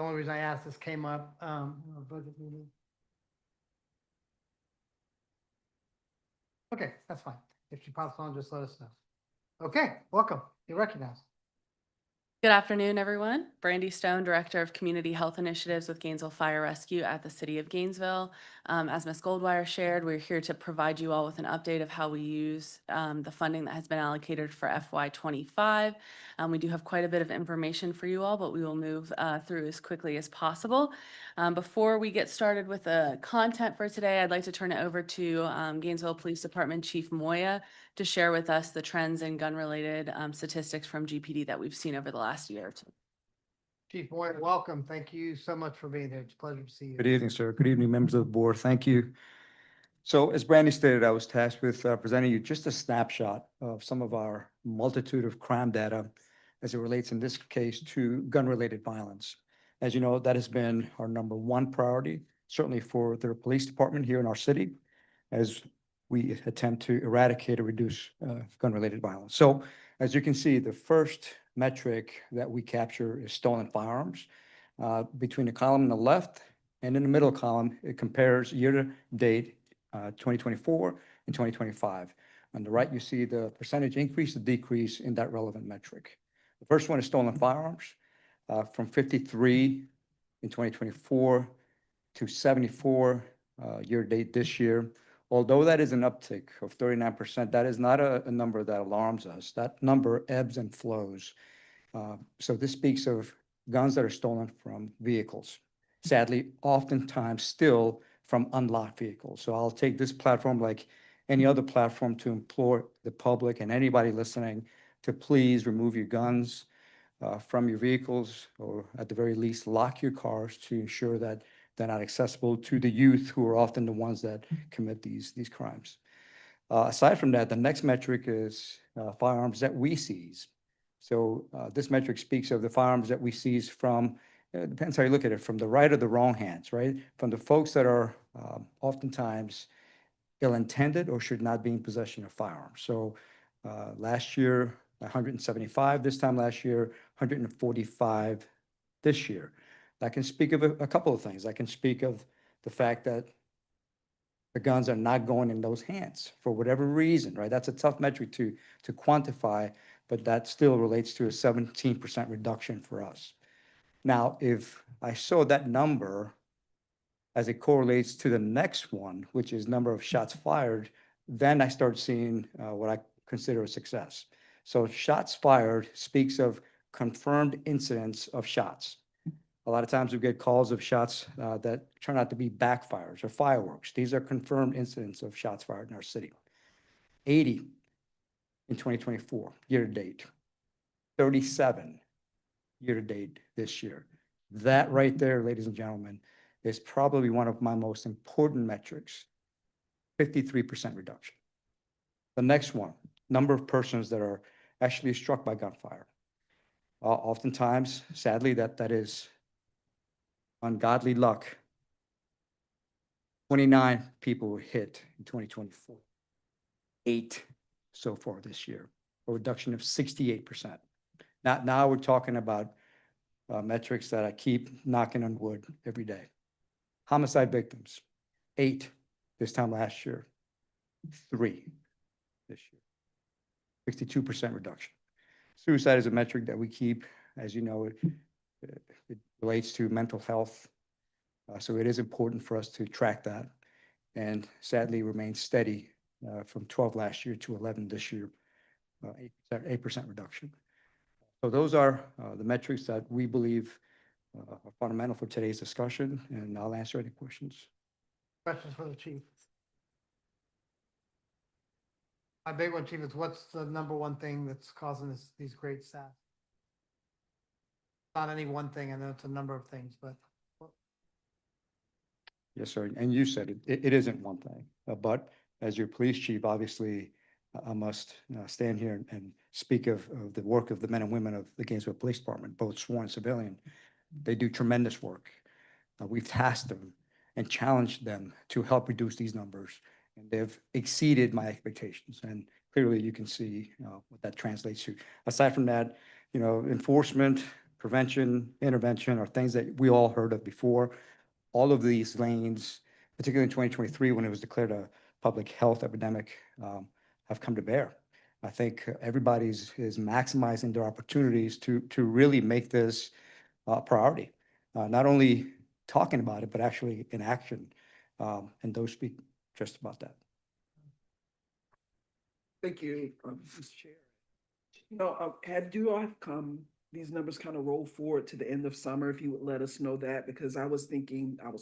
only reason I asked this came up, in our budget meeting. Okay, that's fine. If she pops on, just let us know. Okay, welcome. You're recognized. Good afternoon, everyone. Brandy Stone, Director of Community Health Initiatives with Gainesville Fire Rescue at the City of Gainesville. As Ms. Goldwire shared, we're here to provide you all with an update of how we use the funding that has been allocated for FY25. We do have quite a bit of information for you all, but we will move through as quickly as possible. Before we get started with the content for today, I'd like to turn it over to Gainesville Police Department Chief Moya to share with us the trends in gun-related statistics from GPD that we've seen over the last year or two. Chief Boyd, welcome. Thank you so much for being here. It's a pleasure to see you. Good evening, sir. Good evening, members of the board. Thank you. So as Brandy stated, I was tasked with presenting you just a snapshot of some of our multitude of crime data as it relates in this case to gun-related violence. As you know, that has been our number one priority, certainly for the police department here in our city, as we attempt to eradicate or reduce gun-related violence. So as you can see, the first metric that we capture is stolen firearms. Between the column on the left and in the middle column, it compares year-to-date 2024 and 2025. On the right, you see the percentage increase or decrease in that relevant metric. The first one is stolen firearms, from 53 in 2024 to 74 year-to-date this year. Although that is an uptick of 39%, that is not a number that alarms us. That number ebbs and flows. So this speaks of guns that are stolen from vehicles. Sadly, oftentimes still from unlocked vehicles. So I'll take this platform like any other platform to implore the public and anybody listening to please remove your guns from your vehicles, or at the very least, lock your cars to ensure that they're not accessible to the youth who are often the ones that commit these crimes. Aside from that, the next metric is firearms that we seize. So this metric speaks of the firearms that we seize from, it depends how you look at it, from the right or the wrong hands, right? From the folks that are oftentimes ill-intended or should not be in possession of firearms. So last year, 175, this time last year, 145 this year. That can speak of a couple of things. I can speak of the fact that the guns are not going in those hands for whatever reason, right? That's a tough metric to quantify, but that still relates to a 17% reduction for us. Now, if I saw that number as it correlates to the next one, which is number of shots fired, then I start seeing what I consider a success. So shots fired speaks of confirmed incidents of shots. A lot of times we get calls of shots that turn out to be backfires or fireworks. These are confirmed incidents of shots fired in our city. 80 in 2024, year to date. 37 year to date this year. That right there, ladies and gentlemen, is probably one of my most important metrics, 53% reduction. The next one, number of persons that are actually struck by gunfire. Oftentimes, sadly, that is ungodly luck. 29 people were hit in 2024. 8 so far this year, a reduction of 68%. Now we're talking about metrics that I keep knocking on wood every day. Homicide victims, 8 this time last year, 3 this year, 62% reduction. Suicide is a metric that we keep, as you know, it relates to mental health. So it is important for us to track that, and sadly remains steady from 12 last year to 11 this year, 8% reduction. So those are the metrics that we believe are fundamental for today's discussion, and I'll answer any questions. Questions for the chief? My big one, chief, is what's the number one thing that's causing these great stats? Not any one thing, I know it's a number of things, but. Yes, sir. And you said it isn't one thing, but as your police chief, obviously, I must stand here and speak of the work of the men and women of the Gainesville Police Department, both sworn and civilian. They do tremendous work. we've tasked them and challenged them to help reduce these numbers. And they've exceeded my expectations. And clearly you can see what that translates to. Aside from that, enforcement, prevention, intervention are things that we all heard of before. All of these lanes, particularly in 2023, when it was declared a public health epidemic, have come to bear. I think everybody's is maximizing their opportunities to really make this a priority. Not only talking about it, but actually in action. And those speak just about that. Thank you, Mr. Chair. Had you all come, these numbers kind of roll forward to the end of summer, if you would let us know that, because I was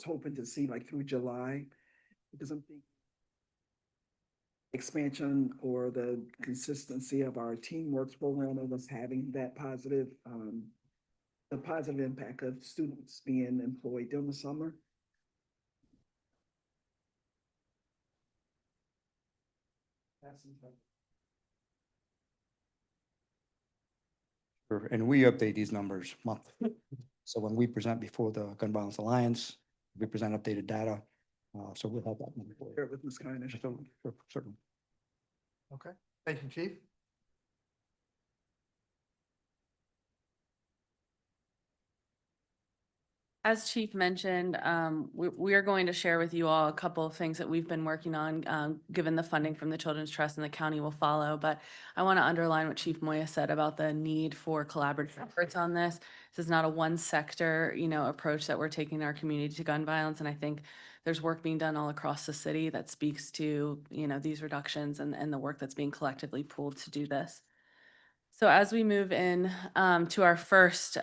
hoping to see like through July, because I'm thinking expansion or the consistency of our TeamWorks program of us having that positive, the positive impact of students being employed during the summer. Sure. And we update these numbers monthly. So when we present before the Gun Violence Alliance, we present updated data. So we'll have that moving forward. Share it with Ms. Kynish. Sure, certainly. Okay, thank you, Chief. As Chief mentioned, we are going to share with you all a couple of things that we've been working on, given the funding from the Children's Trust, and the county will follow. But I want to underline what Chief Moya said about the need for collaborative efforts on this. This is not a one sector, approach that we're taking in our community to gun violence. And I think there's work being done all across the city that speaks to, these reductions and the work that's being collectively pooled to do this. So as we move in to our first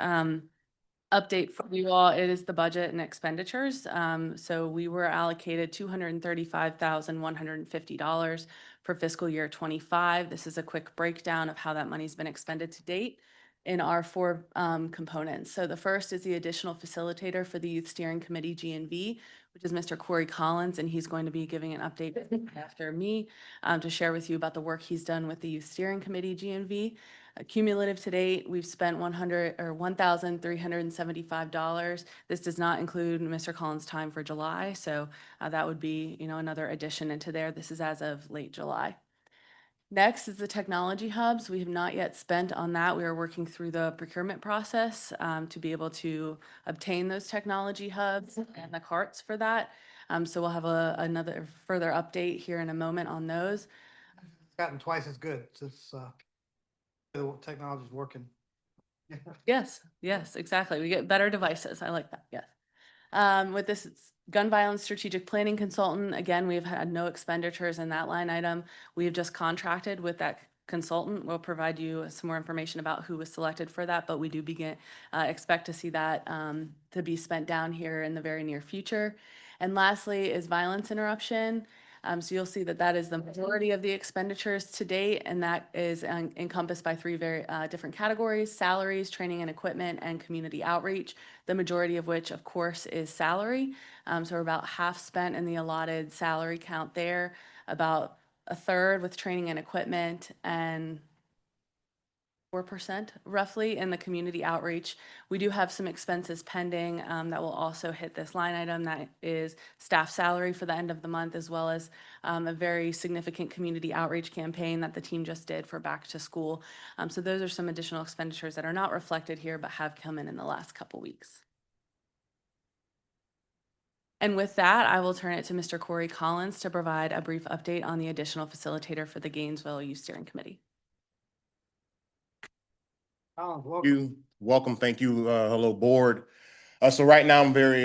update for you all, it is the budget and expenditures. So we were allocated $235,150 for fiscal year 25. This is a quick breakdown of how that money's been expended to date in our four components. So the first is the additional facilitator for the Youth Steering Committee, GNV, which is Mr. Corey Collins, and he's going to be giving an update after me to share with you about the work he's done with the Youth Steering Committee, GNV. Cumulative to date, we've spent $1,375. This does not include Mr. Collins' time for July, so that would be, another addition into there. This is as of late July. Next is the technology hubs. We have not yet spent on that. We are working through the procurement process to be able to obtain those technology hubs and the carts for that. So we'll have another further update here in a moment on those. It's gotten twice as good since the technology's working. Yes, exactly. We get better devices. I like that. Yes. With this gun violence strategic planning consultant, again, we've had no expenditures in that line item. We have just contracted with that consultant. We'll provide you some more information about who was selected for that, but we do expect to see that to be spent down here in the very near future. And lastly is violence interruption. So you'll see that is the majority of the expenditures to date, and that is encompassed by three very different categories: salaries, training and equipment, and community outreach. The majority of which, of course, is salary. So we're about half spent in the allotted salary count there, about a third with training and equipment, and 4% roughly in the community outreach. We do have some expenses pending that will also hit this line item. That is staff salary for the end of the month, as well as a very significant community outreach campaign that the team just did for back to school. So those are some additional expenditures that are not reflected here, but have come in the last couple weeks. And with that, I will turn it to Mr. Corey Collins to provide a brief update on the additional facilitator for the Gainesville Youth Steering Committee. Welcome. Thank you. Hello, board. So right now I'm very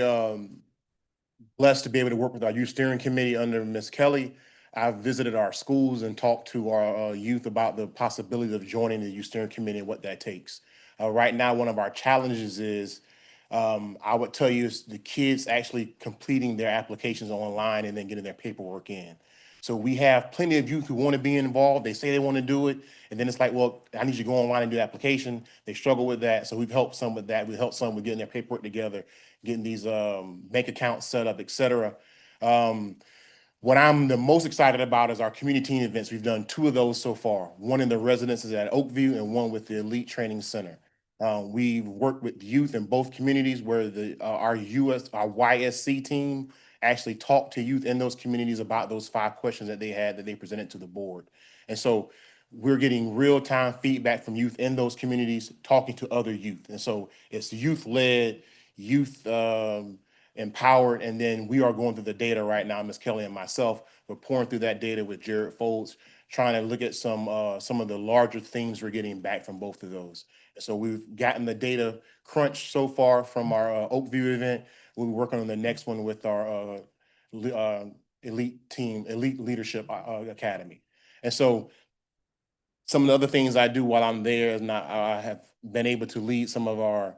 blessed to be able to work with our youth steering committee under Ms. Kelly. I've visited our schools and talked to our youth about the possibility of joining the youth steering committee and what that takes. Right now, one of our challenges is, I would tell you, is the kids actually completing their applications online and then getting their paperwork in. So we have plenty of youth who want to be involved. They say they want to do it. And then it's like, well, I need you to go online and do the application. They struggle with that. So we've helped some with that. We helped some with getting their paperwork together, getting these bank accounts set up, et cetera. What I'm the most excited about is our community team events. We've done 2 of those so far, one in the residences at Oakview and one with the Elite Training Center. We've worked with youth in both communities where our YSC team actually talked to youth in those communities about those 5 questions that they had that they presented to the board. And so we're getting real-time feedback from youth in those communities talking to other youth. And so it's youth-led, youth empowered, and then we are going through the data right now, Ms. Kelly and myself. We're pouring through that data with Jared Folds, trying to look at some of the larger themes we're getting back from both of those. So we've gotten the data crunched so far from our Oakview event. We're working on the next one with our elite leadership academy. And so some of the other things I do while I'm there is I have been able to lead some of our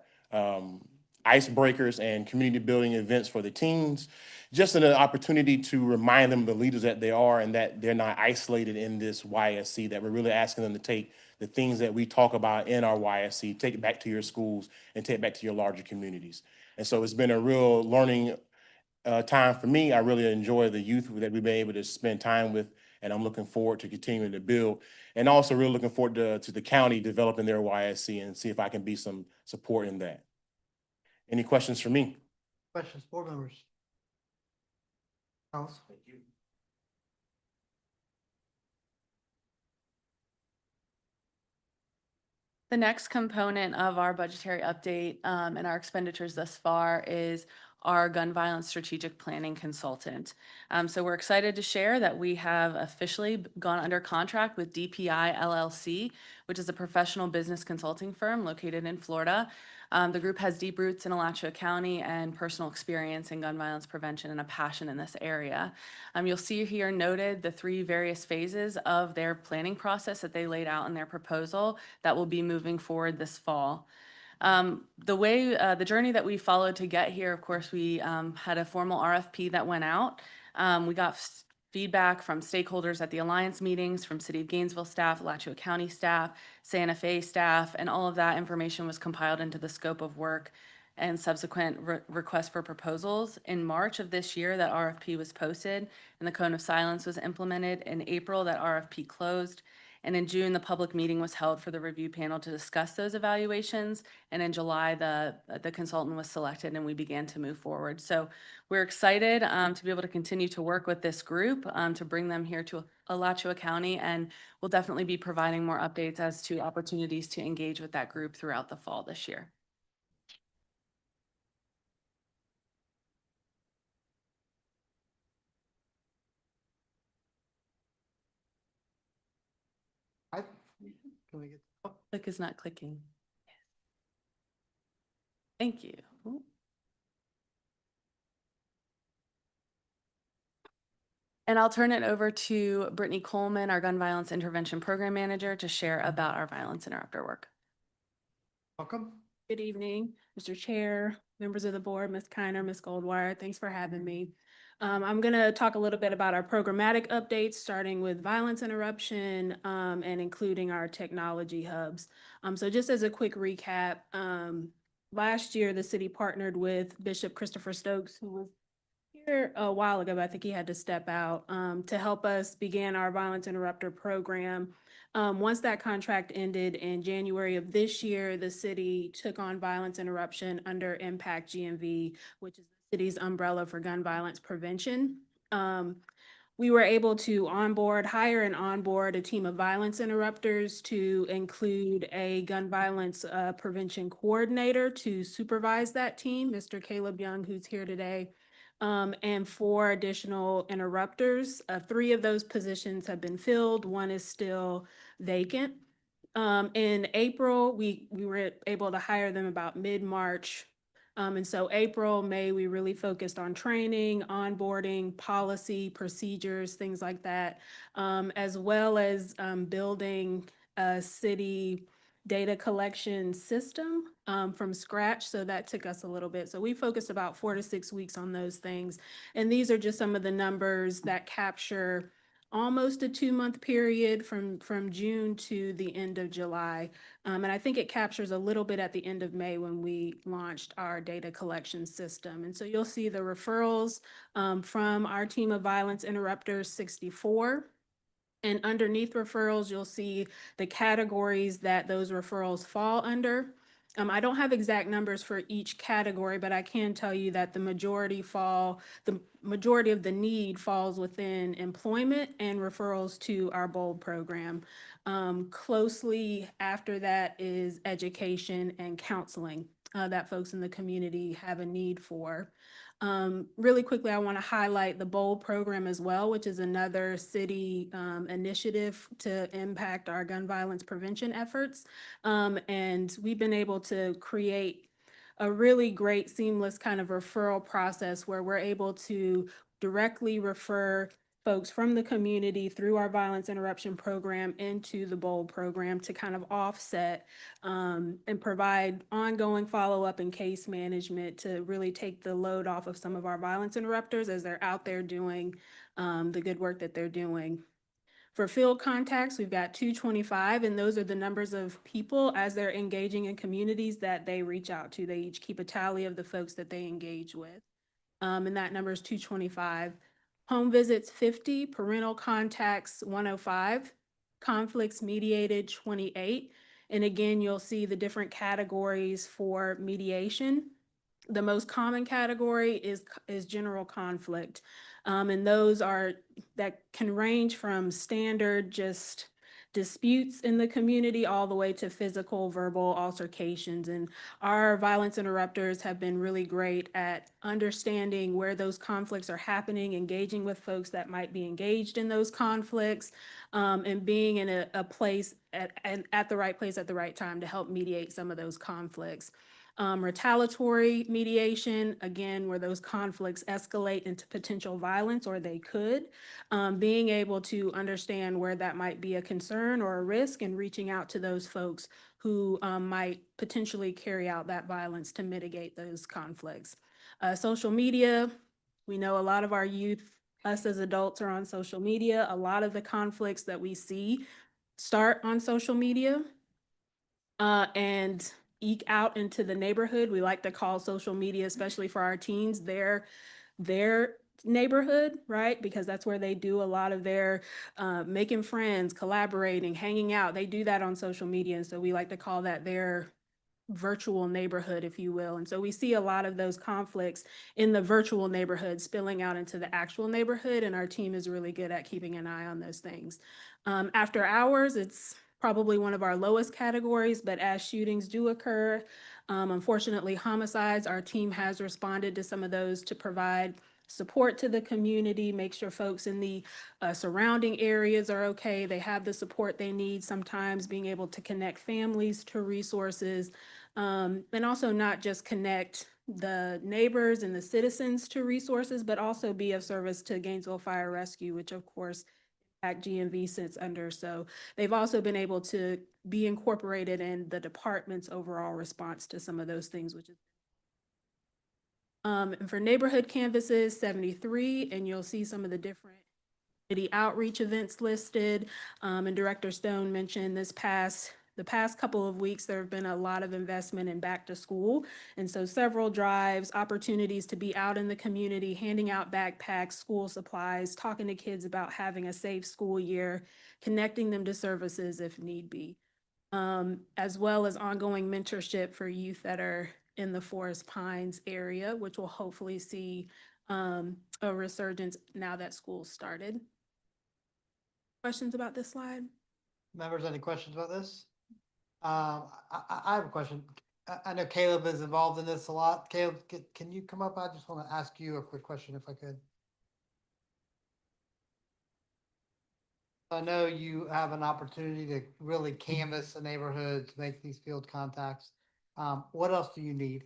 icebreakers and community building events for the teens, just an opportunity to remind them the leaders that they are and that they're not isolated in this YSC, that we're really asking them to take the things that we talk about in our YSC, take it back to your schools and take it back to your larger communities. And so it's been a real learning time for me. I really enjoy the youth that we've been able to spend time with, and I'm looking forward to continuing to build, and also really looking forward to the county developing their YSC and see if I can be some support in that. Any questions for me? Questions, board members? Alice? Thank you. The next component of our budgetary update and our expenditures thus far is our gun violence strategic planning consultant. So we're excited to share that we have officially gone under contract with DPI LLC, which is a professional business consulting firm located in Florida. The group has deep roots in Alachua County and personal experience in gun violence prevention and a passion in this area. You'll see here noted the 3 various phases of their planning process that they laid out in their proposal that will be moving forward this fall. The journey that we followed to get here, of course, we had a formal RFP that went out. We got feedback from stakeholders at the Alliance meetings, from City of Gainesville staff, Alachua County staff, Santa Fe staff, and all of that information was compiled into the scope of work and subsequent request for proposals. In March of this year, that RFP was posted and the cone of silence was implemented. In April, that RFP closed. And in June, the public meeting was held for the review panel to discuss those evaluations. And in July, the consultant was selected and we began to move forward. So we're excited to be able to continue to work with this group to bring them here to Alachua County. And we'll definitely be providing more updates as to opportunities to engage with that group throughout the fall this year. Can we get? Click is not clicking. Thank you. Ooh. And I'll turn it over to Brittany Coleman, our Gun Violence Intervention Program Manager, to share about our violence interrupter work. Welcome. Good evening, Mr. Chair, members of the board, Ms. Kiner, Ms. Goldwire. Thanks for having me. I'm going to talk a little bit about our programmatic updates, starting with violence interruption and including our technology hubs. So just as a quick recap, last year, the city partnered with Bishop Christopher Stokes, who was here a while ago, but I think he had to step out to help us begin our violence interrupter program. Once that contract ended in January of this year, the city took on violence interruption under Impact GMV, which is the city's umbrella for gun violence prevention. We were able to hire and onboard a team of violence interrupters to include a gun violence prevention coordinator to supervise that team, Mr. Caleb Young, who's here today. And 4 additional interrupters. 3 of those positions have been filled. 1 is still vacant. In April, we were able to hire them about mid-March. And so April, May, we really focused on training, onboarding, policy, procedures, things like that, as well as building a city data collection system from scratch. So that took us a little bit. So we focused about 4 to 6 weeks on those things. And these are just some of the numbers that capture almost a 2-month period from June to the end of July. And I think it captures a little bit at the end of May when we launched our data collection system. And so you'll see the referrals from our team of violence interrupters, 64. And underneath referrals, you'll see the categories that those referrals fall under. I don't have exact numbers for each category, but I can tell you that the majority of the need falls within employment and referrals to our BOLD program. Closely after that is education and counseling that folks in the community have a need for. Really quickly, I want to highlight the BOLD program as well, which is another city initiative to impact our gun violence prevention efforts. And we've been able to create a really great seamless kind of referral process where we're able to directly refer folks from the community through our violence interruption program into the BOLD program to kind of offset and provide ongoing follow-up and case management to really take the load off of some of our violence interrupters as they're out there doing the good work that they're doing. For field contacts, we've got 225, and those are the numbers of people as they're engaging in communities that they reach out to. They each keep a tally of the folks that they engage with. And that number is 225. Home visits 50, parental contacts 105, conflicts mediated 28. And again, you'll see the different categories for mediation. The most common category is general conflict. And those that can range from standard just disputes in the community all the way to physical, verbal altercations. And our violence interrupters have been really great at understanding where those conflicts are happening, engaging with folks that might be engaged in those conflicts, and being in a place at the right place at the right time to help mediate some of those conflicts. Retaliatory mediation, again, where those conflicts escalate into potential violence, or they could, being able to understand where that might be a concern or a risk and reaching out to those folks who might potentially carry out that violence to mitigate those conflicts. Social media, we know a lot of our youth, us as adults, are on social media. A lot of the conflicts that we see start on social media. And eke out into the neighborhood. We like to call social media, especially for our teens, their neighborhood, right? Because that's where they do a lot of their making friends, collaborating, hanging out. They do that on social media. And so we like to call that their virtual neighborhood, if you will. And so we see a lot of those conflicts in the virtual neighborhood spilling out into the actual neighborhood. And our team is really good at keeping an eye on those things. After hours, it's probably one of our lowest categories, but as shootings do occur, unfortunately, homicides, our team has responded to some of those to provide support to the community, make sure folks in the surrounding areas are okay, they have the support they need, sometimes being able to connect families to resources, and also not just connect the neighbors and the citizens to resources, but also be of service to Gainesville Fire Rescue, which of course GMV sits under. So they've also been able to be incorporated in the department's overall response to some of those things, which is and for neighborhood canvases, 73, and you'll see some of the different community outreach events listed. And Director Stone mentioned the past couple of weeks, there have been a lot of investment in back to school. And so several drives, opportunities to be out in the community, handing out backpacks, school supplies, talking to kids about having a safe school year, connecting them to services if need be, as well as ongoing mentorship for youth that are in the Forest Pines area, which will hopefully see a resurgence now that school started. Questions about this slide? Members, any questions about this? I have a question. I know Caleb is involved in this a lot. Caleb, can you come up? I just want to ask you a quick question if I could. I know you have an opportunity to really canvass the neighborhoods, make these field contacts. What else do you need?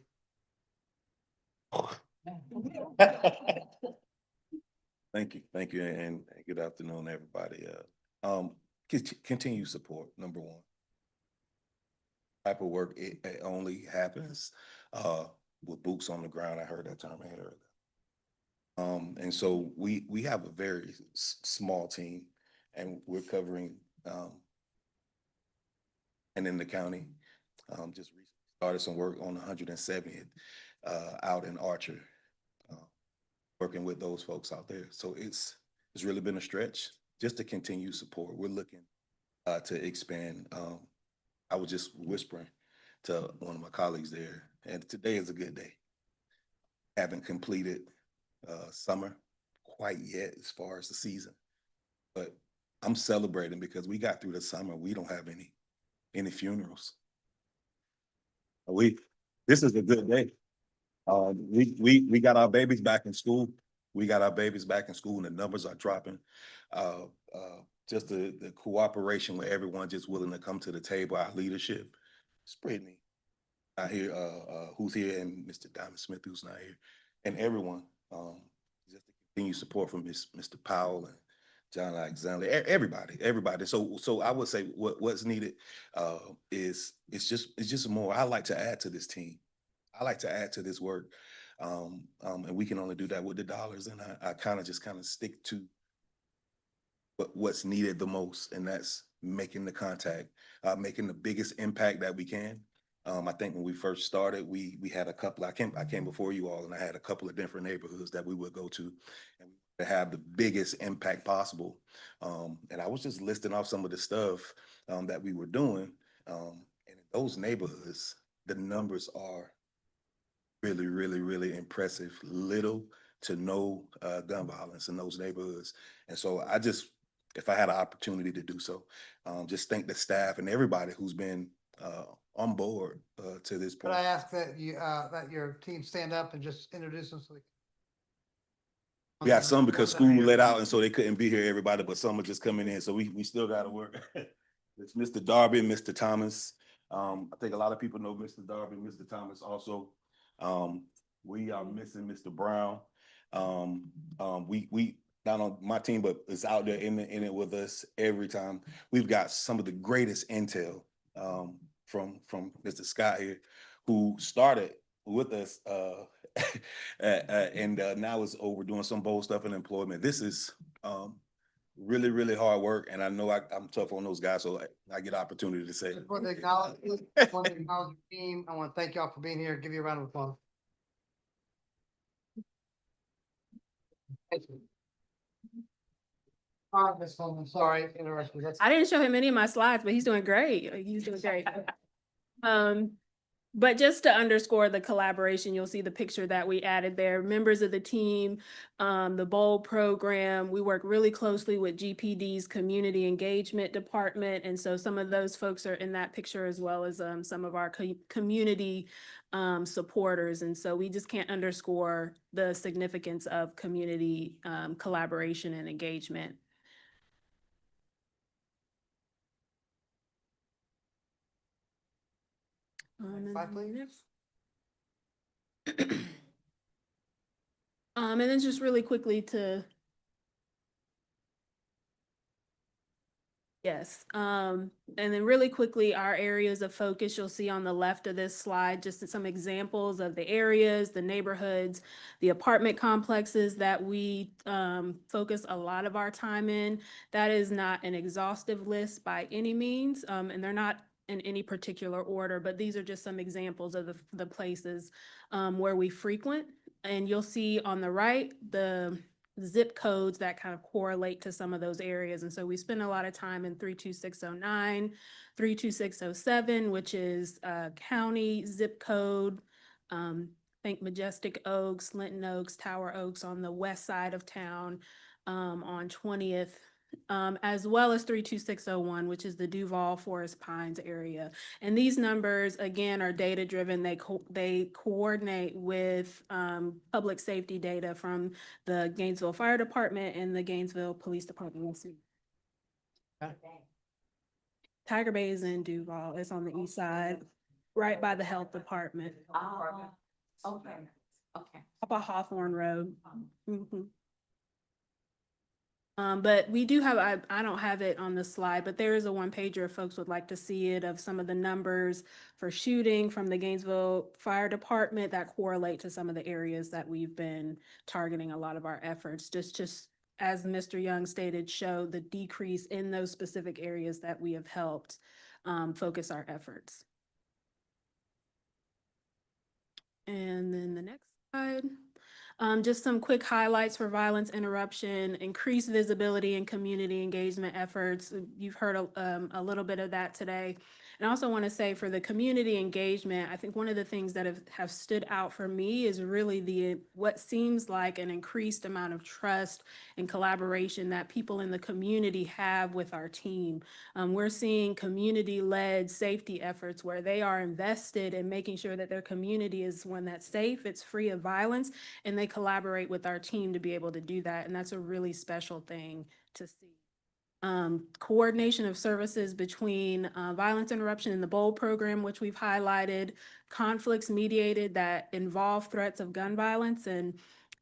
Thank you, and good afternoon, everybody. Continue support, number one. Type of work, it only happens with boots on the ground. I heard that term earlier. And so we have a very small team, and we're covering and in the county. Just recently started some work on 170th out in Archer, working with those folks out there. So it's really been a stretch just to continue support. We're looking to expand. I was just whispering to one of my colleagues there. And today is a good day. Haven't completed summer quite yet as far as the season, but I'm celebrating because we got through the summer. We don't have any funerals. This is a good day. We got our babies back in school. We got our babies back in school, and the numbers are dropping. Just the cooperation with everyone just willing to come to the table, our leadership. It's pretty neat. I hear who's here, and Mr. Diamond Smith, who's not here, and everyone. Just the continued support from Mr. Powell and John Alexander, everybody. So I would say what's needed is it's just more. I like to add to this team. I like to add to this work, and we can only do that with the dollars. And I kind of stick to what's needed the most, and that's making the contact, making the biggest impact that we can. I think when we first started, we had a couple. I came before you all, and I had a couple of different neighborhoods that we would go to, and to have the biggest impact possible. And I was just listing off some of the stuff that we were doing, and in those neighborhoods, the numbers are really impressive. Little to no gun violence in those neighborhoods. And so if I had an opportunity to do so, just thank the staff and everybody who's been on board to this But point. I ask that that your team stand up and just introduce them so they We got some because school let out, and so they couldn't be here, everybody, but some are just coming in. So we still got to work. It's Mr. Darby, Mr. Thomas. I think a lot of people know Mr. Darby, Mr. Thomas also. We are missing Mr. Brown. We not on my team, but it's out there in it with us every time. We've got some of the greatest intel from Mr. Scott here, who started with us and now is over doing some bold stuff in employment. This is really hard work, and I know I'm tough on those guys, so I get opportunity to say. For the acknowledge your team, I want to thank y'all for being here. Give you a round of applause. Thank you. All right, Ms. Holman, sorry, interrupted. I didn't show him any of my slides, but he's doing great. He's doing great. But just to underscore the collaboration, you'll see the picture that we added there. Members of the team, the BOLD program, we work really closely with GPD's community engagement department. And so some of those folks are in that picture, as well as some of our community supporters. And so we just can't underscore the significance of community collaboration and engagement. Slide, please. And then just really quickly yes. And then really quickly, our areas of focus, you'll see on the left of this slide, just some examples of the areas, the neighborhoods, the apartment complexes that we focus a lot of our time in. That is not an exhaustive list by any means, and they're not in any particular order, but these are just some examples of the places where we frequent. And you'll see on the right, the zip codes that kind of correlate to some of those areas. And so we spend a lot of time in 32609, 32607, which is county zip code. Think Majestic Oaks, Linton Oaks, Tower Oaks on the west side of town on 20th. As well as 32601, which is the Duval Forest Pines area. And these numbers, again, are data driven. They coordinate with public safety data from the Gainesville Fire Department and the Gainesville Police Department. Tiger Bay is in Duval. It's on the east side, right by the health department. Okay. Up a Hawthorne Road. Mm-hmm. But we do have, I don't have it on the slide, but there is a one pager if folks would like to see it, of some of the numbers for shooting from the Gainesville Fire Department that correlate to some of the areas that we've been targeting a lot of our efforts. Just as Mr. Young stated, show the decrease in those specific areas that we have helped focus our efforts. And then the next slide. Just some quick highlights for violence interruption, increased visibility and community engagement efforts. You've heard a little bit of that today. And I also want to say for the community engagement, I think one of the things that have stood out for me is really what seems like an increased amount of trust and collaboration that people in the community have with our team. We're seeing community-led safety efforts where they are invested in making sure that their community is one that's safe, it's free of violence, and they collaborate with our team to be able to do that. And that's a really special thing to see. Coordination of services between violence interruption and the BOLD program, which we've highlighted, conflicts mediated that involve threats of gun violence. And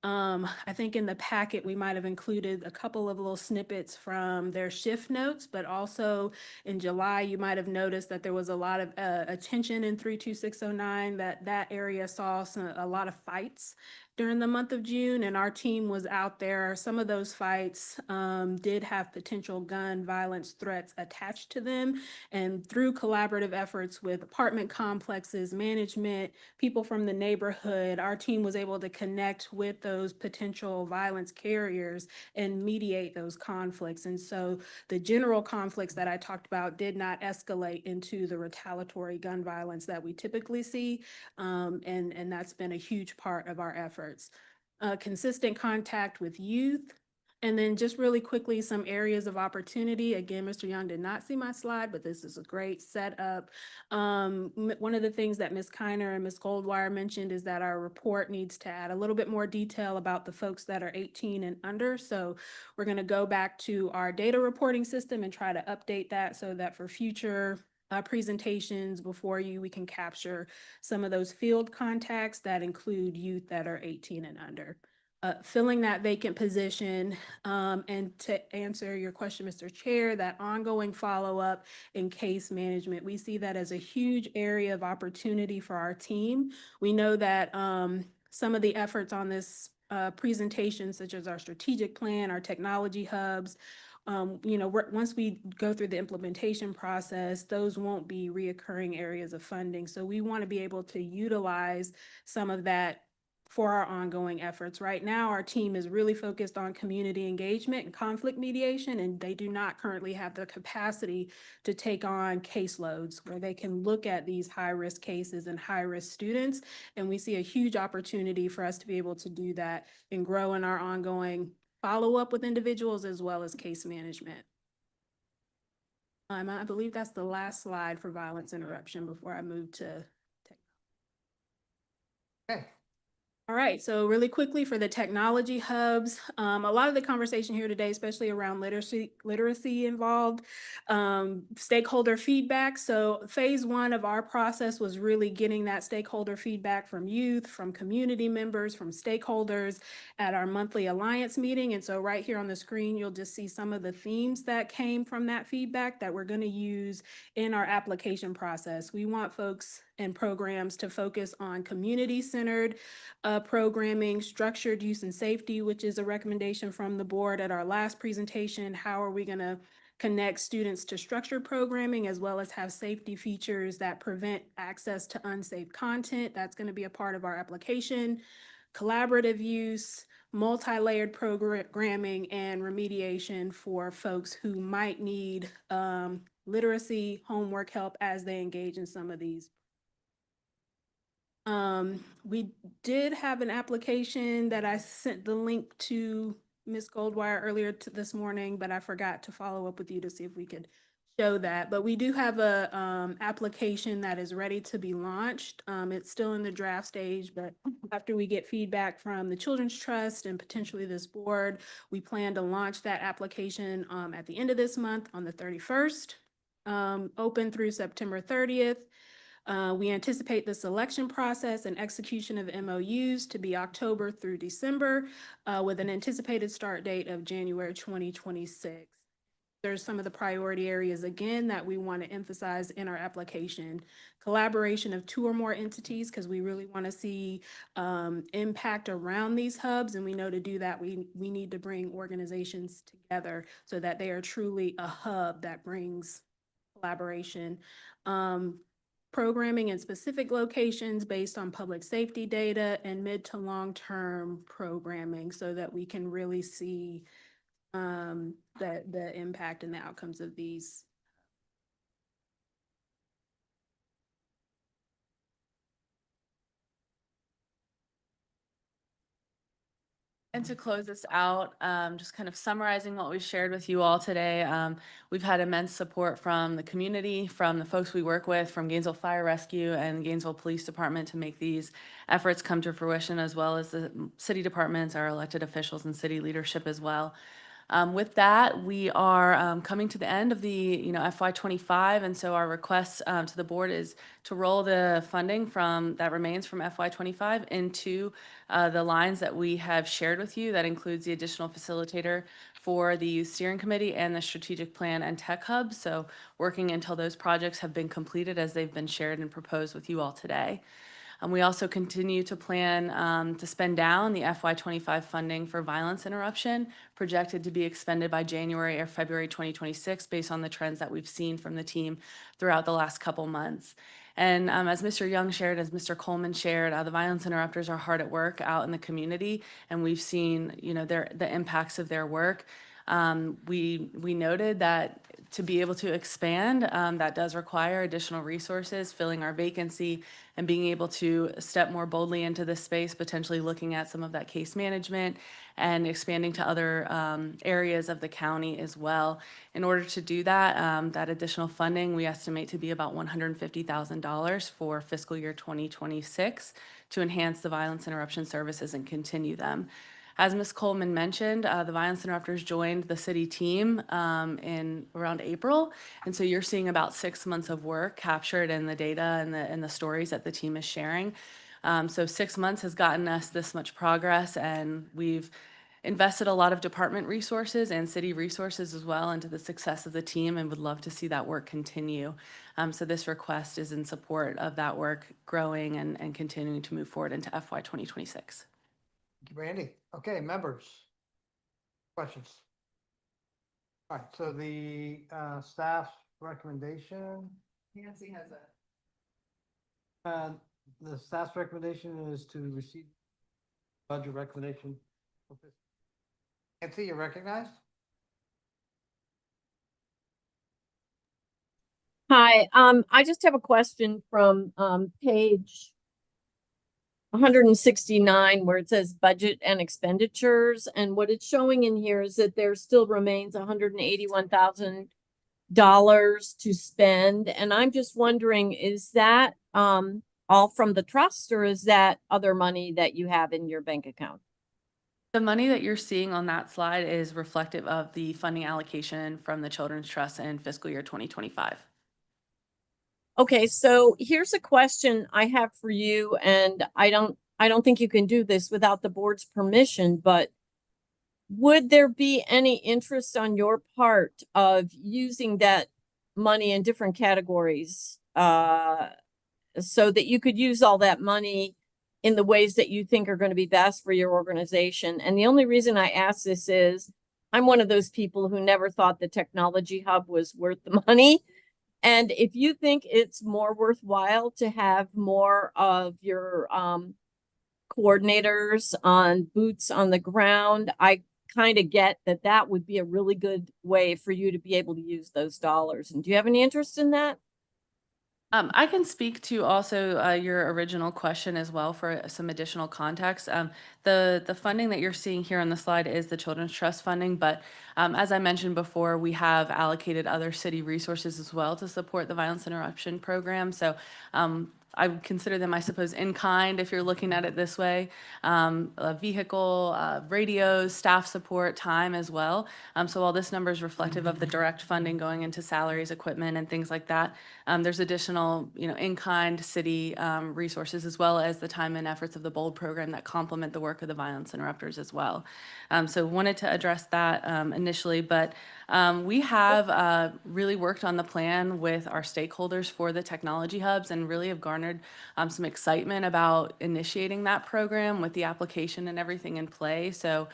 I think in the packet, we might have included a couple of little snippets from their shift notes, but also in July, you might have noticed that there was a lot of attention in 32609, that area saw a lot of fights during the month of June, and our team was out there. Some of those fights did have potential gun violence threats attached to them. And through collaborative efforts with apartment complexes, management, people from the neighborhood, our team was able to connect with those potential violence carriers and mediate those conflicts. And so the general conflicts that I talked about did not escalate into the retaliatory gun violence that we typically see. And that's been a huge part of our efforts. Consistent contact with youth. And then just really quickly, some areas of opportunity. Again, Mr. Young did not see my slide, but this is a great setup. One of the things that Ms. Kiner and Ms. Goldwire mentioned is that our report needs to add a little bit more detail about the folks that are 18 and under. So we're going to go back to our data reporting system and try to update that so that for future presentations before you, we can capture some of those field contacts that include youth that are 18 and under. Filling that vacant position, and to answer your question, Mr. Chair, that ongoing follow-up and case management, we see that as a huge area of opportunity for our team. We know that some of the efforts on this presentation, such as our strategic plan, our technology hubs, once we go through the implementation process, those won't be reoccurring areas of funding. So we want to be able to utilize some of that for our ongoing efforts. Right now, our team is really focused on community engagement and conflict mediation, and they do not currently have the capacity to take on caseloads where they can look at these high-risk cases and high-risk students. And we see a huge opportunity for us to be able to do that and grow in our ongoing follow up with individuals as well as case management. I believe that's the last slide for violence interruption before I move to technology. Okay. All right, so really quickly for the technology hubs, a lot of the conversation here today, especially around literacy involved, stakeholder feedback. So phase one of our process was really getting that stakeholder feedback from youth, from community members, from stakeholders at our monthly alliance meeting. And so right here on the screen, you'll just see some of the themes that came from that feedback that we're going to use in our application process. We want folks and programs to focus on community-centered programming, structured use and safety, which is a recommendation from the board at our last presentation. How are we going to connect students to structured programming as well as have safety features that prevent access to unsafe content? That's going to be a part of our application. Collaborative use, multi-layered programming, and remediation for folks who might need literacy, homework help as they engage in some of these. We did have an application that I sent the link to Ms. Goldwire earlier this morning, but I forgot to follow up with you to see if we could show that. But we do have a application that is ready to be launched. It's still in the draft stage, but after we get feedback from the Children's Trust and potentially this board, we plan to launch that application at the end of this month on the 31st, open through September 30th. We anticipate the selection process and execution of MOUs to be October through December, with an anticipated start date of January 2026. There's some of the priority areas again that we want to emphasize in our application. Collaboration of 2 or more entities, because we really want to see impact around these hubs. And we know to do that, we need to bring organizations together so that they are truly a hub that brings collaboration. Programming in specific locations based on public safety data and mid to long-term programming so that we can really see the impact and the outcomes of these. And to close this out, just kind of summarizing what we shared with you all today, we've had immense support from the community, from the folks we work with, from Gainesville Fire Rescue and Gainesville Police Department to make these efforts come to fruition, as well as the city departments, our elected officials, and city leadership as well. With that, we are coming to the end of the FY25, and so our request to the board is to roll the funding from that remains from FY25 into the lines that we have shared with you. That includes the additional facilitator for the Youth Steering Committee and the Strategic Plan and Tech Hub. So working until those projects have been completed as they've been shared and proposed with you all today. We also continue to plan to spend down the FY25 funding for violence interruption, projected to be expended by January or February 2026, based on the trends that we've seen from the team throughout the last couple months. And as Mr. Young shared, as Mr. Coleman shared, the violence interrupters are hard at work out in the community, and we've seen, the impacts of their work. We noted that to be able to expand, that does require additional resources, filling our vacancy, and being able to step more boldly into this space, potentially looking at some of that case management and expanding to other areas of the county as well. In order to do that, that additional funding, we estimate to be about $150,000 for fiscal year 2026 to enhance the violence interruption services and continue them. As Ms. Coleman mentioned, the violence interrupters joined the city team in around April. And so you're seeing about 6 months of work captured in the data and the stories that the team is sharing. So 6 months has gotten us this much progress, and we've invested a lot of department resources and city resources as well into the success of the team, and would love to see that work continue. So this request is in support of that work growing and continuing to move forward into FY 2026. Thank you, Brandy. Okay, members. Questions? All right, so the staff recommendation, Nancy has a. the staff's recommendation is to receive budget recommendation. Nancy, you're recognized? Hi, I just have a question from page 169, where it says budget and expenditures, and what it's showing in here is that there still remains $181,000 to spend, and I'm just wondering, is that all from the trust, or is that other money that you have in your bank account? The money that you're seeing on that slide is reflective of the funding allocation from the Children's Trust in fiscal year 2025. Okay, so here's a question I have for you, and I don't think you can do this without the board's permission, but would there be any interest on your part of using that money in different categories, so that you could use all that money in the ways that you think are going to be best for your organization? And the only reason I ask this is I'm one of those people who never thought the technology hub was worth the money. And if you think it's more worthwhile to have more of your coordinators on boots on the ground, I kind of get that that would be a really good way for you to be able to use those dollars. And do you have any interest in that? I can speak to also your original question as well for some additional context. The funding that you're seeing here on the slide is the Children's Trust funding, but as I mentioned before, we have allocated other city resources as well to support the violence interruption program. So I would consider them, I suppose, in kind, if you're looking at it this way. A vehicle, radios, staff support, time as well. So while this number is reflective of the direct funding going into salaries, equipment, and things like that, there's additional, in-kind city resources, as well as the time and efforts of the BOLD program that complement the work of the violence interrupters as well. So wanted to address that initially, but we have really worked on the plan with our stakeholders for the technology hubs, and really have garnered some excitement about initiating that program with the application and everything in play. So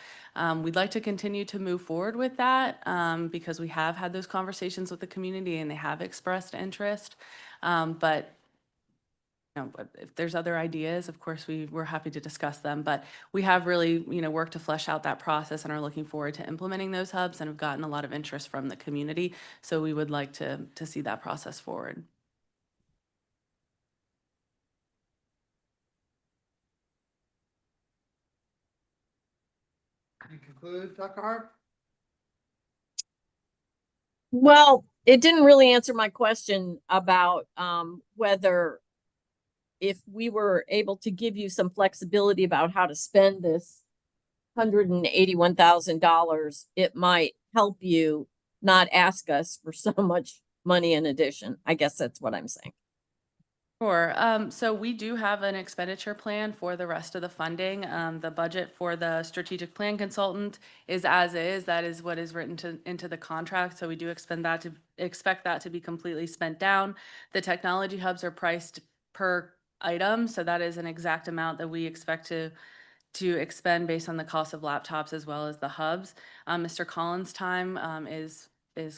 we'd like to continue to move forward with that because we have had those conversations with the community and they have expressed interest. But if there's other ideas, of course, we're happy to discuss them. But we have really, worked to flesh out that process and are looking forward to implementing those hubs, and have gotten a lot of interest from the community. So we would like to see that process forward. conclude, Dr. Hart? Well, it didn't really answer my question about whether if we were able to give you some flexibility about how to spend this $181,000, it might help you not ask us for so much money in addition. I guess that's what I'm saying. Sure. So we do have an expenditure plan for the rest of the funding. The budget for the strategic plan consultant is as is. That is what is written into the contract. So we do expect that to be completely spent down. The technology hubs are priced per item. So that is an exact amount that we expect to expend based on the cost of laptops as well as the hubs. Mr. Collins' time is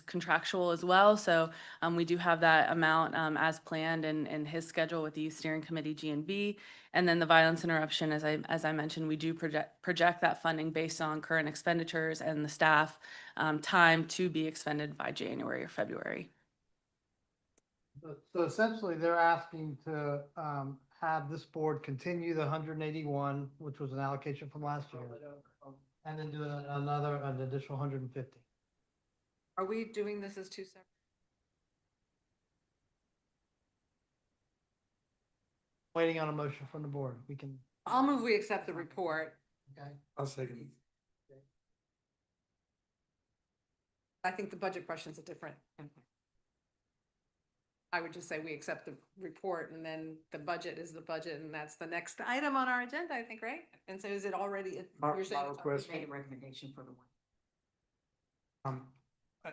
contractual as well. So we do have that amount as planned in his schedule with the Youth Steering Committee GNV. And then the violence interruption, as I mentioned, we do project that funding based on current expenditures and the staff time to be expended by January or February. So essentially, they're asking to have this board continue the 181, which was an allocation from last year, and then do an additional 150. Are we doing this as two separate? Waiting on a motion from the board. We can. I'll move we accept the report. Okay. I'll second. I think the budget question's a different. I would just say we accept the report and then the budget is the budget and that's the next item on our agenda, I think, right? And so is it already? My you're saying it's request- already- recommendation for the one.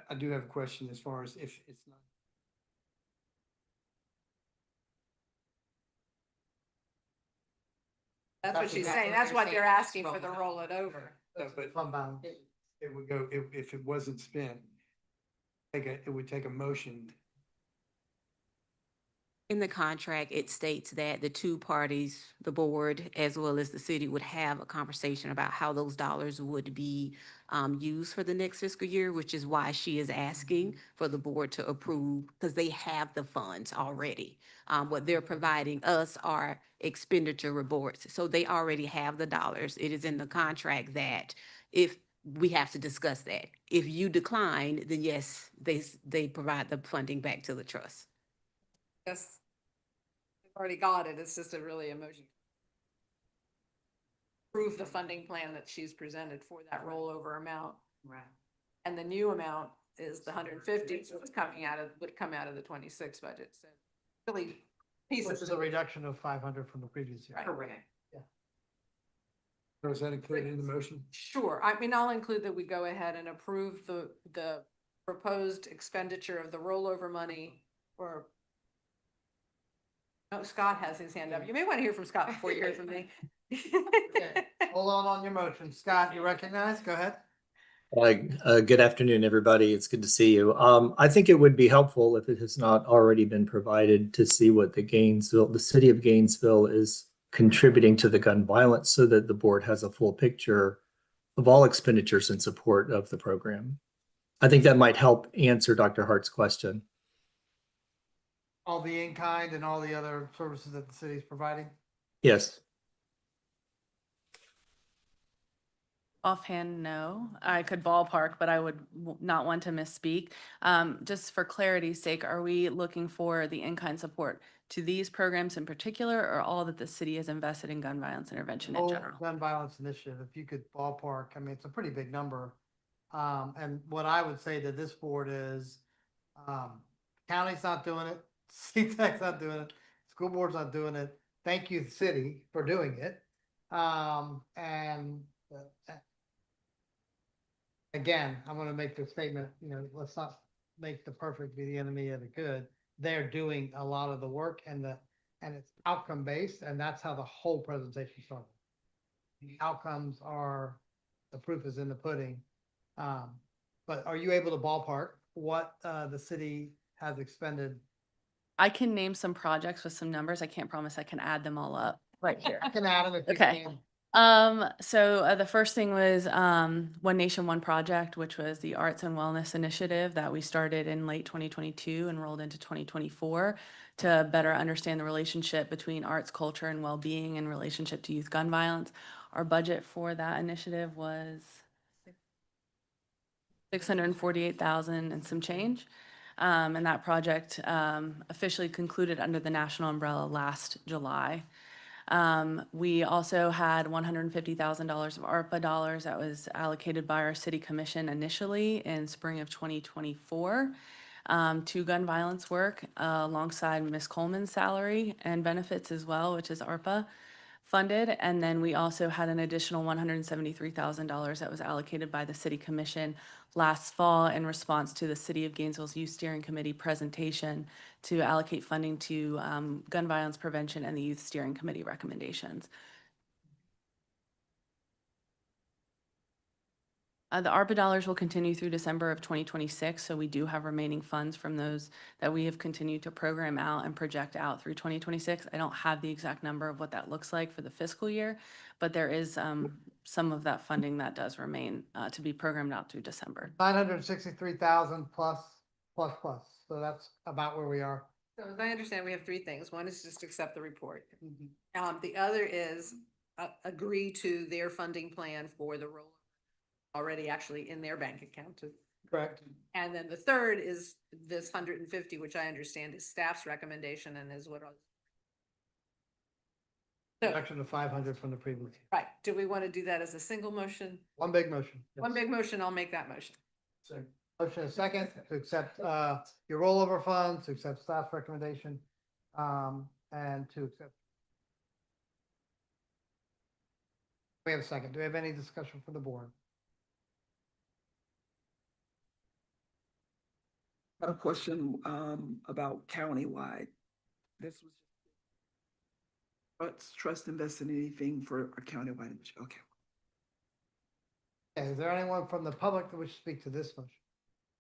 I do have a question as far as if it's not. That's what she's saying. That's what they're asking for the roll it over. But Fund balance. it would go, if it wasn't spent, it would take a motion. In the contract, it states that the two parties, the board as well as the city, would have a conversation about how those dollars would be used for the next fiscal year, which is why she is asking for the board to approve, because they have the funds already. What they're providing us are expenditure reports, so they already have the dollars. It is in the contract that if we have to discuss that. If you decline, then yes, they provide the funding back to the trust. Yes. We've already got it. It's just a really emotion. Approve the funding plan that she's presented for that rollover amount. Right. And the new amount is the 150, so it's would come out of the 26 budget. So really This is a reduction of 500 from the previous year. Right. Correct. So is that included in the motion? Sure. I mean, I'll include that we go ahead and approve the proposed expenditure of the rollover money or. Oh, Scott has his hand up. You may want to hear from Scott before you hear from me. Okay, hold on your motion. Scott, you recognize? Go ahead. Good afternoon, everybody. It's good to see you. I think it would be helpful if it has not already been provided to see what the city of Gainesville is contributing to the gun violence so that the board has a full picture of all expenditures in support of the program. I think that might help answer Dr. Hart's question. All the in-kind and all the other services that the city is providing? Yes. Offhand, no. I could ballpark, but I would not want to misspeak. Just for clarity's sake, are we looking for the in-kind support to these programs in particular, or all that the city has invested in gun violence intervention in Whole general? gun violence initiative, if you could ballpark, I mean, it's a pretty big number. And what I would say to this board is, county's not doing it, CTEC's not doing it, school board's not doing it. Thank you, city, for doing it. Again, I'm gonna make the statement, let's not make the perfect be the enemy of the good. They're doing a lot of the work and it's outcome based, and that's how the whole presentation started. The outcomes are, the proof is in the pudding. But are you able to ballpark what the city has expended? I can name some projects with some numbers. I can't promise I can add them all up right here. I can add them if you Okay. can. So the first thing was One Nation, One Project, which was the Arts and Wellness Initiative that we started in late 2022 and rolled into 2024 to better understand the relationship between arts, culture, and well-being in relationship to youth gun violence. Our budget for that initiative was $648,000 and some change. And that project officially concluded under the national umbrella last July. We also had $150,000 of ARPA dollars that was allocated by our city commission initially in spring of 2024 to gun violence work alongside Ms. Coleman's salary and benefits as well, which is ARPA funded. And then we also had an additional $173,000 that was allocated by the city commission last fall in response to the City of Gainesville's Youth Steering Committee presentation to allocate funding to gun violence prevention and the Youth Steering Committee recommendations. The ARPA dollars will continue through December of 2026, so we do have remaining funds from those that we have continued to program out and project out through 2026. I don't have the exact number of what that looks like for the fiscal year, but there is some of that funding that does remain to be programmed out through December. 963,000 plus. So that's about where we are. So as I understand, we have three things. One is just accept the report. The other is agree to their funding plan for the role already actually in their bank account. Correct. And then the third is this 150, which I understand is staff's recommendation and is what. Reduction to 500 from the previous. Right. Do we want to do that as a single motion? One big motion. One big motion. I'll make that motion. Second. Motion is second to accept your rollover funds, to accept staff's recommendation, and to accept. We have a second. Do we have any discussion from the board? Got a question about countywide. This was trust invest in anything for a countywide initiative. Okay. Okay, is there anyone from the public that wishes to speak to this motion?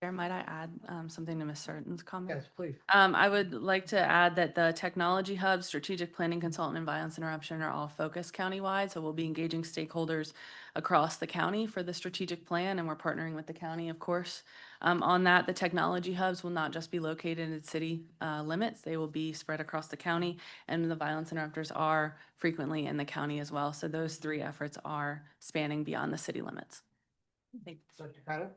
Chair, might I add something to Ms. Certan's comment? Yes, please. I would like to add that the technology hub, strategic planning consultant, and violence interruption are all focused countywide. So we'll be engaging stakeholders across the county for the strategic plan, and we're partnering with the county, of course. On that, the technology hubs will not just be located in city limits. They will be spread across the county, and the violence interrupters are frequently in the county as well. So those three efforts are spanning beyond the city limits. Thank you. Dr. Carter?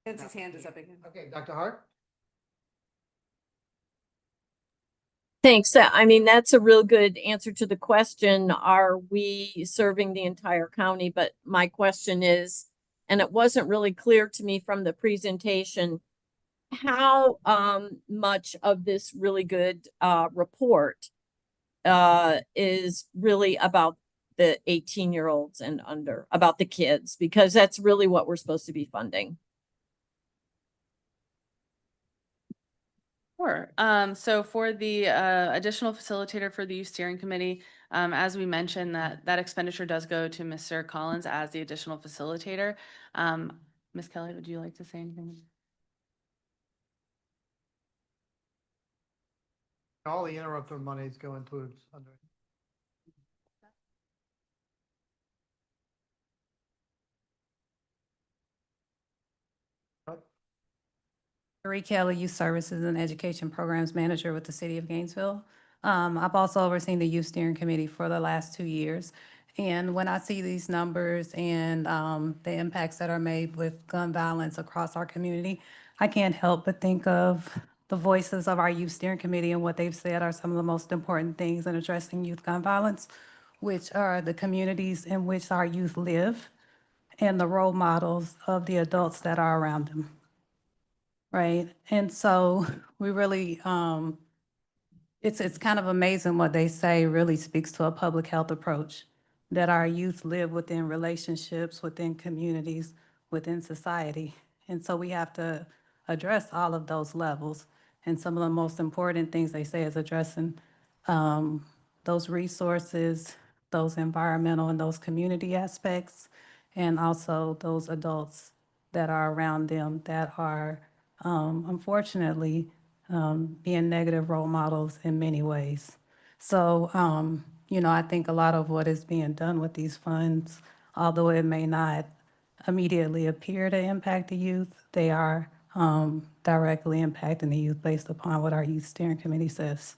His hand is up again. Okay, Dr. Hart? Thanks. I mean, that's a real good answer to the question. Are we serving the entire county? But my question is, and it wasn't really clear to me from the presentation, how much of this really good report is really about the 18-year-olds and under, about the kids, because that's really what we're supposed to be funding. Sure. So for the additional facilitator for the Youth Steering Committee, as we mentioned, that expenditure does go to Mr. Collins as the additional facilitator. Ms. Kelly, would you like to say anything? All the interrupter monies go into under. Marie Kelly, Youth Services and Education Programs Manager with the City of Gainesville. I've also overseen the Youth Steering Committee for the last 2 years. And when I see these numbers and the impacts that are made with gun violence across our community, I can't help but think of the voices of our Youth Steering Committee, and what they've said are some of the most important things in addressing youth gun violence, which are the communities in which our youth live and the role models of the adults that are around them. Right. And so we really, it's kind of amazing what they say really speaks to a public health approach, that our youth live within relationships, within communities, within society. And so we have to address all of those levels. And some of the most important things they say is addressing those resources, those environmental and those community aspects, and also those adults that are around them that are unfortunately, being negative role models in many ways. So, you know, I think a lot of what is being done with these funds, although it may not immediately appear to impact the youth, they are directly impacting the youth based upon what our Youth Steering Committee says.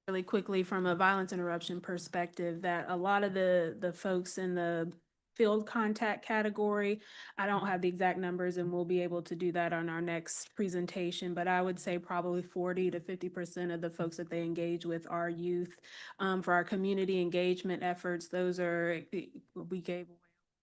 really quickly from a violence interruption perspective that a lot of the folks in the field contact category, I don't have the exact numbers and we'll be able to do that on our next presentation, but I would say probably 40 to 50% of the folks that they engage with are youth. For our community engagement efforts, those are, we gave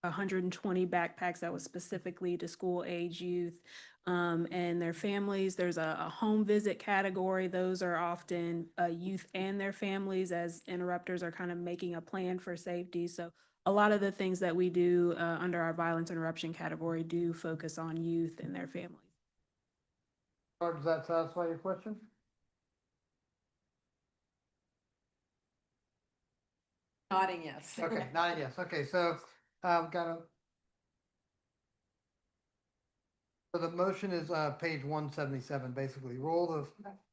120 backpacks that was specifically to school age youth and their families. There's a home visit category. Those are often youth and their families as interrupters are kind of making a plan for safety. So a lot of the things that we do under our violence interruption category do focus on youth and their families. Does that satisfy your question? Nodding yes. Okay, nodding yes. Okay, so got a. So the motion is page 177, basically. Roll the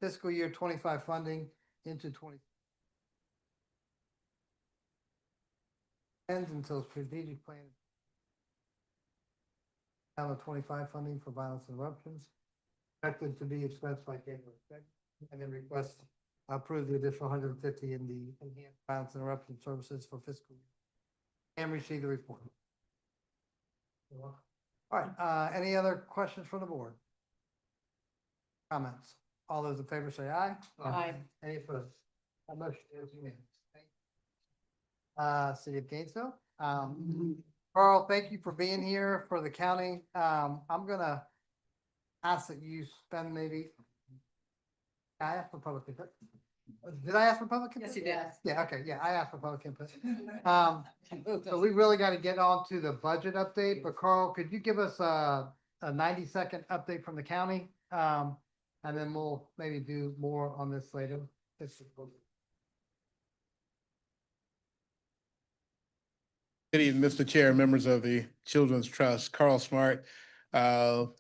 fiscal year 25 funding into 20. Ends until strategic plan. Down to 25 funding for violence interruptions. Expected to be expensed by January 2nd. And then request approve the additional 150 in the enhanced violence interruption services for fiscal year. And receive the report. All right, any other questions from the board? Comments? All those in favor say aye. Aye. Any opposed? That motion is unanimous. City of Gainesville. Carl, thank you for being here for the county. I'm gonna ask that you spend maybe. I asked for public input. Did I ask for public input? Yes, you did. Yeah, okay, yeah, I asked for public input. So we really got to get on to the budget update, but Carl, could you give us a 90-second update from the county? And then we'll maybe do more on this later. Good evening, Mr. Chair, members of the Children's Trust. Carl Smart,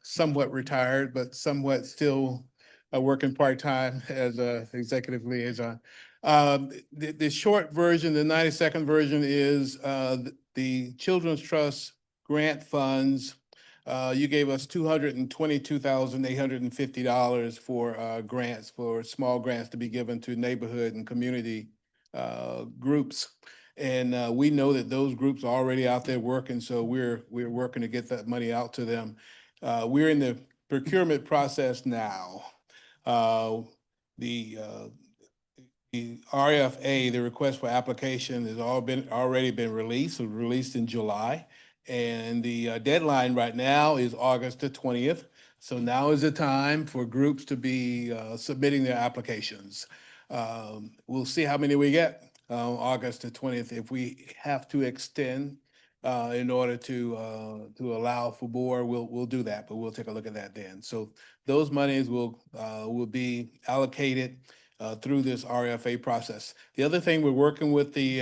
somewhat retired, but somewhat still working part-time as a executive liaison. The short version, the 90-second version is the Children's Trust grant funds. You gave us $222,850 for grants, for small grants to be given to neighborhood and community groups. And we know that those groups are already out there working, so we're working to get that money out to them. We're in the procurement process now. The RFA, the request for application, has already been released. It was released in July, and the deadline right now is August the 20th. So now is the time for groups to be submitting their applications. We'll see how many we get. August the 20th, if we have to extend in order to allow for more, we'll do that, but we'll take a look at that then. So those monies will be allocated through this RFA process. The other thing, we're working with the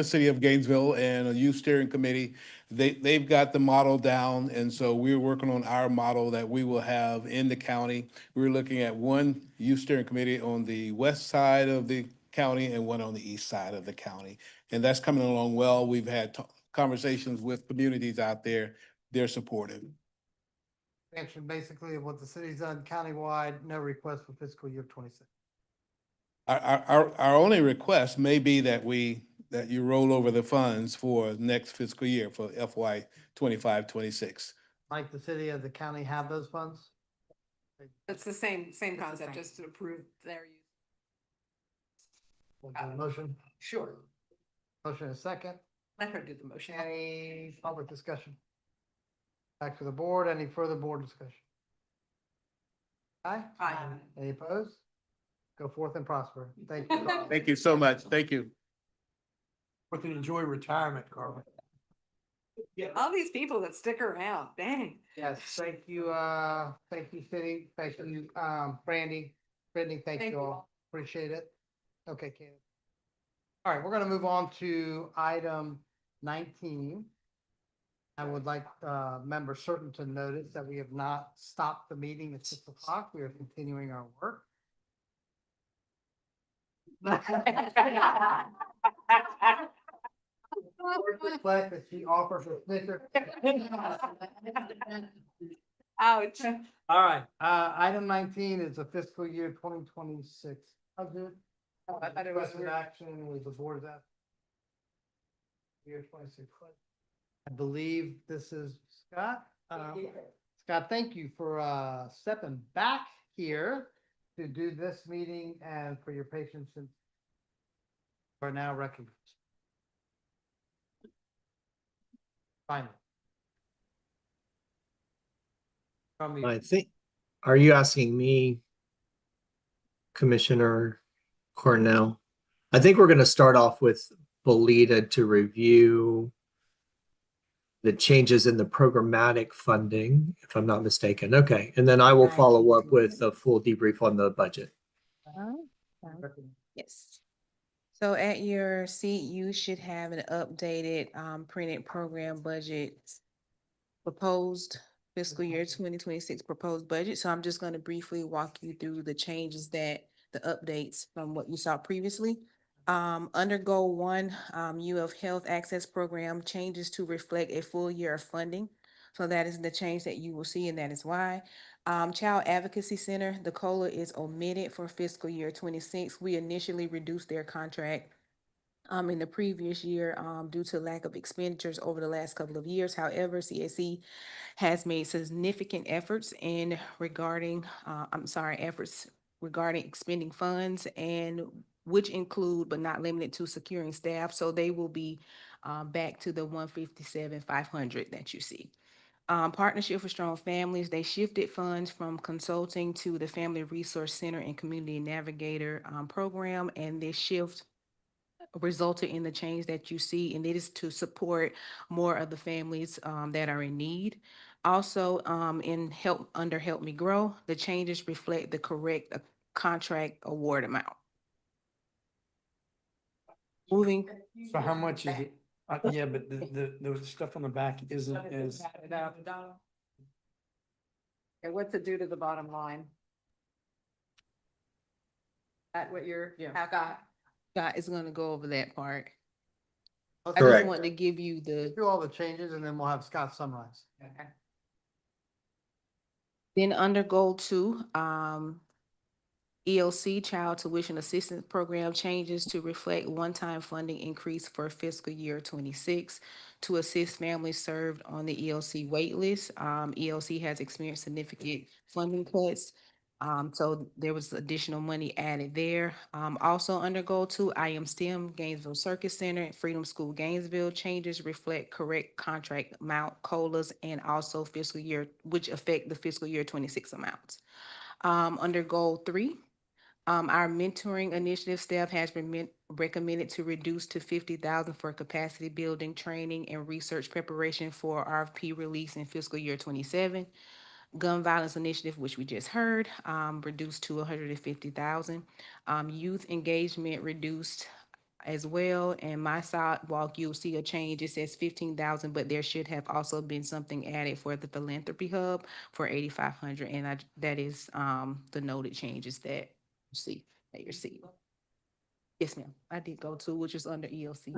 city of Gainesville and a youth steering committee. They've got the model down, and so we're working on our model that we will have in the county. We're looking at one youth steering committee on the west side of the county and one on the east side of the county. And that's coming along well. We've had conversations with communities out there. They're supportive. Expansion basically of what the city's done countywide, no request for fiscal year 26. Our only request may be that you roll over the funds for next fiscal year for FY 25-26. Like the city of the county have those funds? It's the same concept, just to approve their use. Motion? Sure. Motion is second. Let her do the motion. Any public discussion? Back to the board. Any further board discussion? Aye? Aye. Any opposed? Go forth and prosper. Thank you. Thank you so much. Thank you. We can enjoy retirement, Carl. All these people that stick around, dang. Yes, thank you, city. Thank you, Brandy, Brittany, thank you all. Appreciate it. Okay, Candace. All right, we're gonna move on to item 19. I would like members certain to notice that we have not stopped the meeting at 6 o'clock. We are continuing our work. Reflect that she offers a Snicker. Ouch. All right, item 19 is a fiscal year 2026 I'll do it. I don't know. Requested action with the board of that. Year 26. I believe this is Scott. Scott, thank you for stepping back here to do this meeting and for your patience and are now recognized. Finally. From you. I think, are you asking me, Commissioner Cornell? I think we're going to start off with Belita to review the changes in the programmatic funding, if I'm not mistaken. Okay, and then I will follow up with a full debrief on the budget. Yes. So at your seat, you should have an updated printed program budget proposed fiscal year 2026 proposed budget. So I'm just going to briefly walk you through the changes that the updates from what you saw previously. Under goal 1, U of Health Access Program changes to reflect a full year of funding. So that is the change that you will see, and that is why. Child Advocacy Center, the COLA is omitted for fiscal year 26. We initially reduced their contract in the previous year due to lack of expenditures over the last couple of years. However, CAC has made significant efforts in regarding, efforts regarding expending funds, and which include but not limited to securing staff. So they will be back to the 157,500 that you see. Partnership for Strong Families, they shifted funds from consulting to the Family Resource Center and Community Navigator program, and this shift resulted in the change that you see, and it is to support more of the families that are in need. Also, in Help Me Grow, the changes reflect the correct contract award amount. Moving. So how much is it? Yeah, but the stuff on the back isn't as. Okay, what's it do to the bottom line? At what you're, Scott is going to go over that part. I Correct. just wanted to give you the. Do all the changes and then we'll have Scott summarize. okay. Then under goal 2, ELC Child Tuition Assistance Program changes to reflect one-time funding increase for fiscal year 26 to assist families served on the ELC wait list. ELC has experienced significant funding cuts. So there was additional money added there. Also under goal 2, I Am STEM Gainesville Circus Center, Freedom School Gainesville changes reflect correct contract amount, COLAs, and also fiscal year, which affect the fiscal year 26 amounts. Under goal 3, our mentoring initiative staff has been recommended to reduce to 50,000 for capacity building, training, and research preparation for RFP release in fiscal year 27. Gun violence initiative, which we just heard, reduced to 150,000. Youth engagement reduced as well. And my sidewalk, you'll see a change. It says 15,000, but there should have also been something added for the philanthropy hub for 8,500. And that is the noted changes that you see at your seat. Yes, ma'am. I did go to, which is under ELC.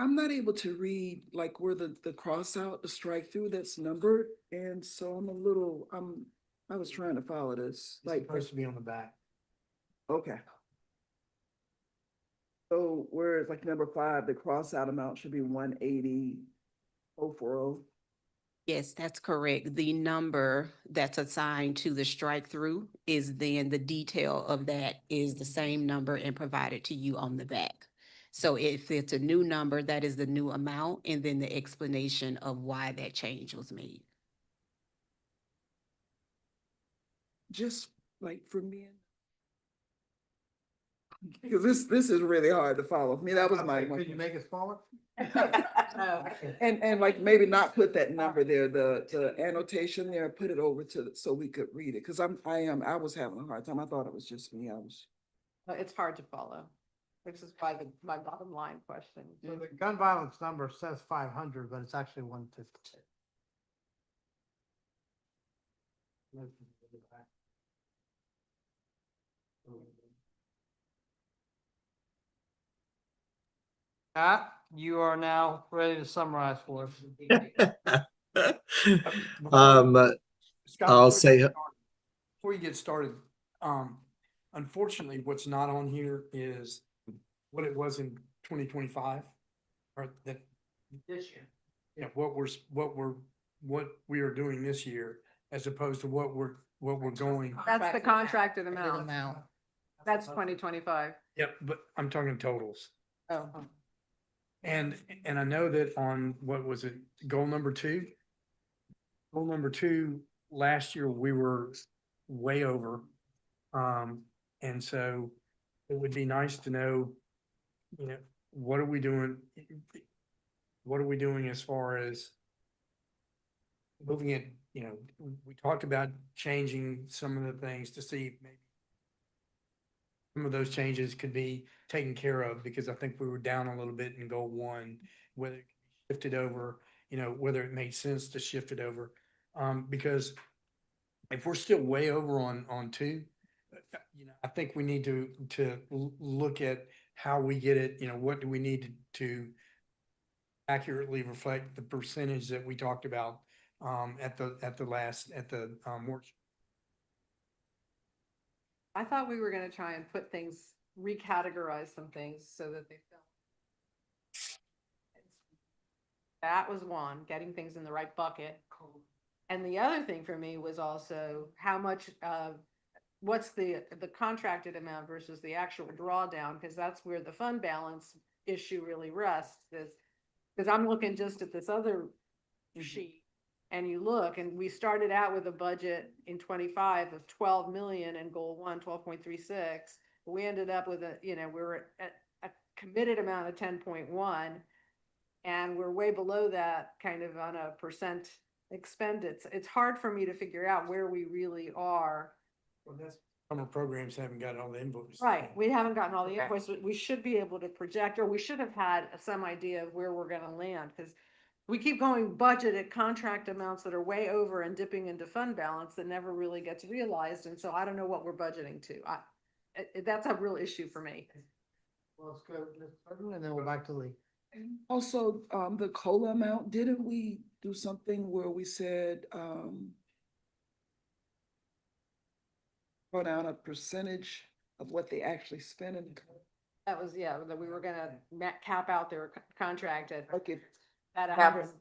I'm not able to read like where the cross out, the strike through that's numbered. And so I'm a little, I was trying to follow this. It's Like, supposed to be on the back. okay. So whereas like number 5, the cross out amount should be 180,040. Yes, that's correct. The number that's assigned to the strike through is then the detail of that is the same number and provided to you on the back. So if it's a new number, that is the new amount, and then the explanation of why that change was made. Just like for me. Because this is really hard to follow. I mean, that was my. Could you make it smaller? And like maybe not put that number there, the annotation there, put it over to, so we could read it. Cause I was having a hard time. I thought it was just me. It's hard to follow. This is why my bottom line question. So the gun violence number says 500, but it's actually 150. Pat, you are now ready to summarize for us. I'll say, before you get started, unfortunately, what's not on here is what it was in 2025, or that This year. yeah, what we are doing this year, as opposed to what we're going. That's the contracted amount. That's 2025. Yep, but I'm talking totals. Oh. And I know that on, what was it, goal number 2? Goal number 2, last year we were way over. And so it would be nice to know, what are we doing? What are we doing as far as moving it, we talked about changing some of the things to see if maybe some of those changes could be taken care of, because I think we were down a little bit in goal 1, whether it could be shifted over, whether it made sense to shift it over. Because if we're still way over on 2, I think we need to look at how we get it, what do we need to accurately reflect the percentage that we talked about at the workshop. I thought we were gonna try and put things, recategorize some things so that they felt. That was one, getting things in the right bucket. And the other thing for me was also how much what's the contracted amount versus the actual drawdown, because that's where the fund balance issue really rests, because I'm looking just at this other sheet, and you look, and we started out with a budget in 25 of 12 million and goal 1, 12.36. We ended up with we were at a committed amount of 10.1, and we're way below that kind of on a percent expended. It's hard for me to figure out where we really are. Well, that's summer programs haven't got all the invoices. Right, we haven't gotten all the invoices. We should be able to project, or we should have had some idea of where we're gonna land, because we keep going budget at contract amounts that are way over and dipping into fund balance that never really gets realized, and so I don't know what we're budgeting to. That's a real issue for me. Well, let's go, and then we'll back to Lee. Also, the COLA amount, didn't we do something where we said, put down a percentage of what they actually spend in the COLA? That was, that we were gonna cap out their contract at Okay. at That 100. was,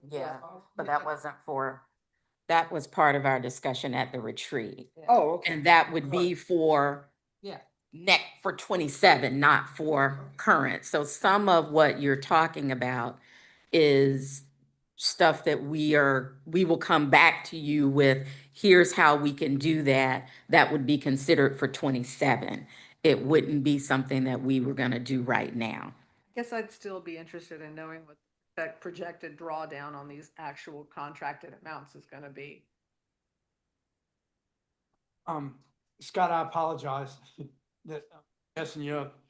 but that wasn't that was part of our discussion at the retreat. Oh, okay. And that would be for Yeah. for 27, not for current. So some of what you're talking about is stuff that we will come back to you with, here's how we can do that. That would be considered for 27. It wouldn't be something that we were gonna do right now. I guess I'd still be interested in knowing what that projected drawdown on these actual contracted amounts is gonna be. Scott, I apologize that I'm messing you up.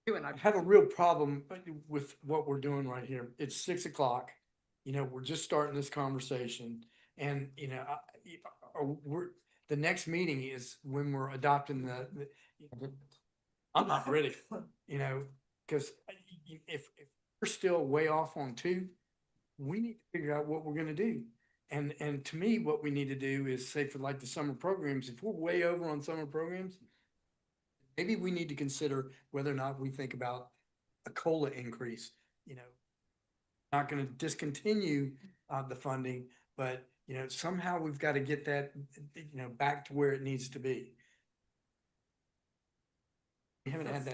You and I I have a real problem with what we're doing right here. It's 6 o'clock. We're just starting this conversation, and the next meeting is when we're adopting I'm not ready, because if we're still way off on 2, we need to figure out what we're gonna do. And to me, what we need to do is say, for like the summer programs, if we're way over on summer programs, maybe we need to consider whether or not we think about a COLA increase. Not going to discontinue the funding, but somehow we've got to get that back to where it needs to be. We haven't had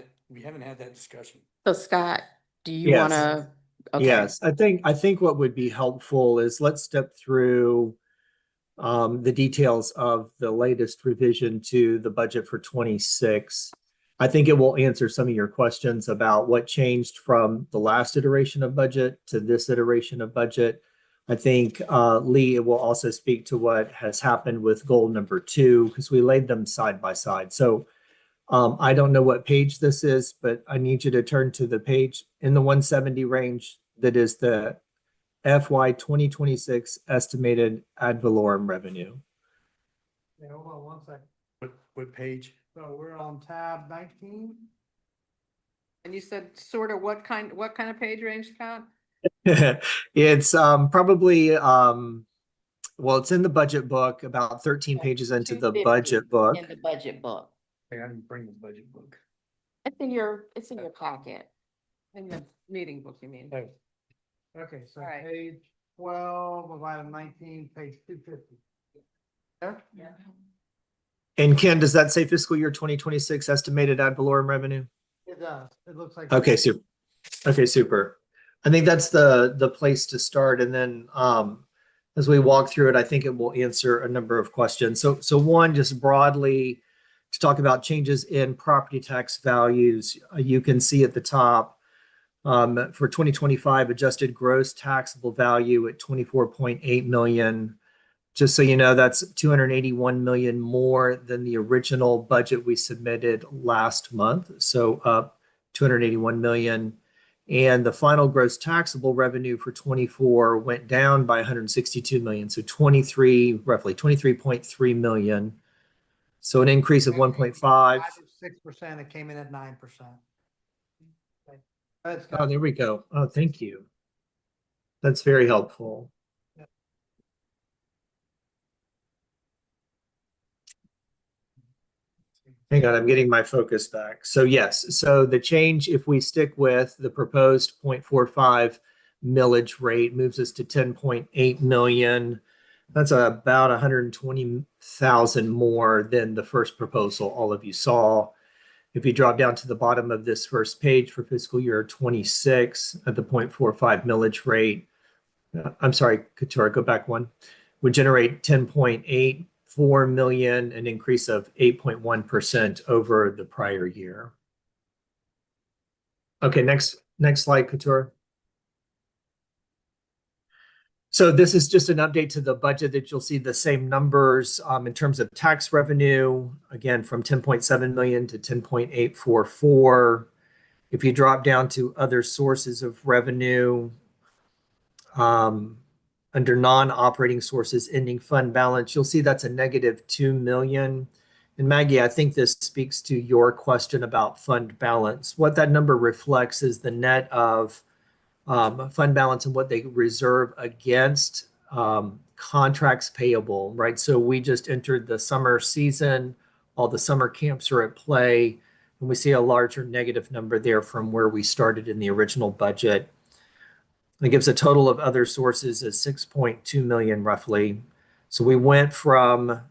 that discussion. So Scott, do you Yes. wanna? Okay. Yes, I think what would be helpful is let's step through the details of the latest revision to the budget for 26. I think it will answer some of your questions about what changed from the last iteration of budget to this iteration of budget. I think Lee will also speak to what has happened with goal number 2, because we laid them side by side. So I don't know what page this is, but I need you to turn to the page in the 170 range that is the FY 2026 estimated ad valorem revenue. Yeah, hold on one second. What page? So we're on tab 19. And you said sort of what kind of page range, Scott? It's probably Well, it's in the budget book, about 13 pages into the 250 budget book. in the budget book. Hey, I didn't bring the budget book. It's in your packet. In the meeting book, you mean? Oh. Okay, so All right. page 12 of item 19, page 250. Yeah? And Ken, does that say fiscal year 2026 estimated ad valorem revenue? It does. It looks like. Okay, super. Okay, super. I think that's the place to start. And then as we walk through it, I think it will answer a number of questions. So one, just broadly to talk about changes in property tax values, you can see at the top for 2025 adjusted gross taxable value at 24.8 million. Just so you know, that's 281 million more than the original budget we submitted last month. So up 281 million. And the final gross taxable revenue for 24 went down by 162 million. So roughly 23.3 million. So an increase of 1.5. 6%, it came in at 9%. Okay. That's Oh, there we go. Oh, thank you. That's very helpful. Hang on, I'm getting my focus back. So yes, so the change, if we stick with the proposed 0.45 millage rate, moves us to 10.8 million. That's about 120,000 more than the first proposal all of you saw. If you drop down to the bottom of this first page for fiscal year 26 at the 0.45 millage rate, I'm sorry, Couture, go back one, would generate 10.84 million, an increase of 8.1% over the prior year. Okay, next slide, Couture. So this is just an update to the budget that you'll see the same numbers in terms of tax revenue, again, from 10.7 million to 10.844. If you drop down to other sources of revenue, under non-operating sources, ending fund balance, you'll see that's a negative 2 million. And Maggie, I think this speaks to your question about fund balance. What that number reflects is the net of fund balance and what they reserve against contracts payable, right? So we just entered the summer season, all the summer camps are at play, and we see a larger negative number there from where we started in the original budget. It gives a total of other sources as 6.2 million roughly. So we went from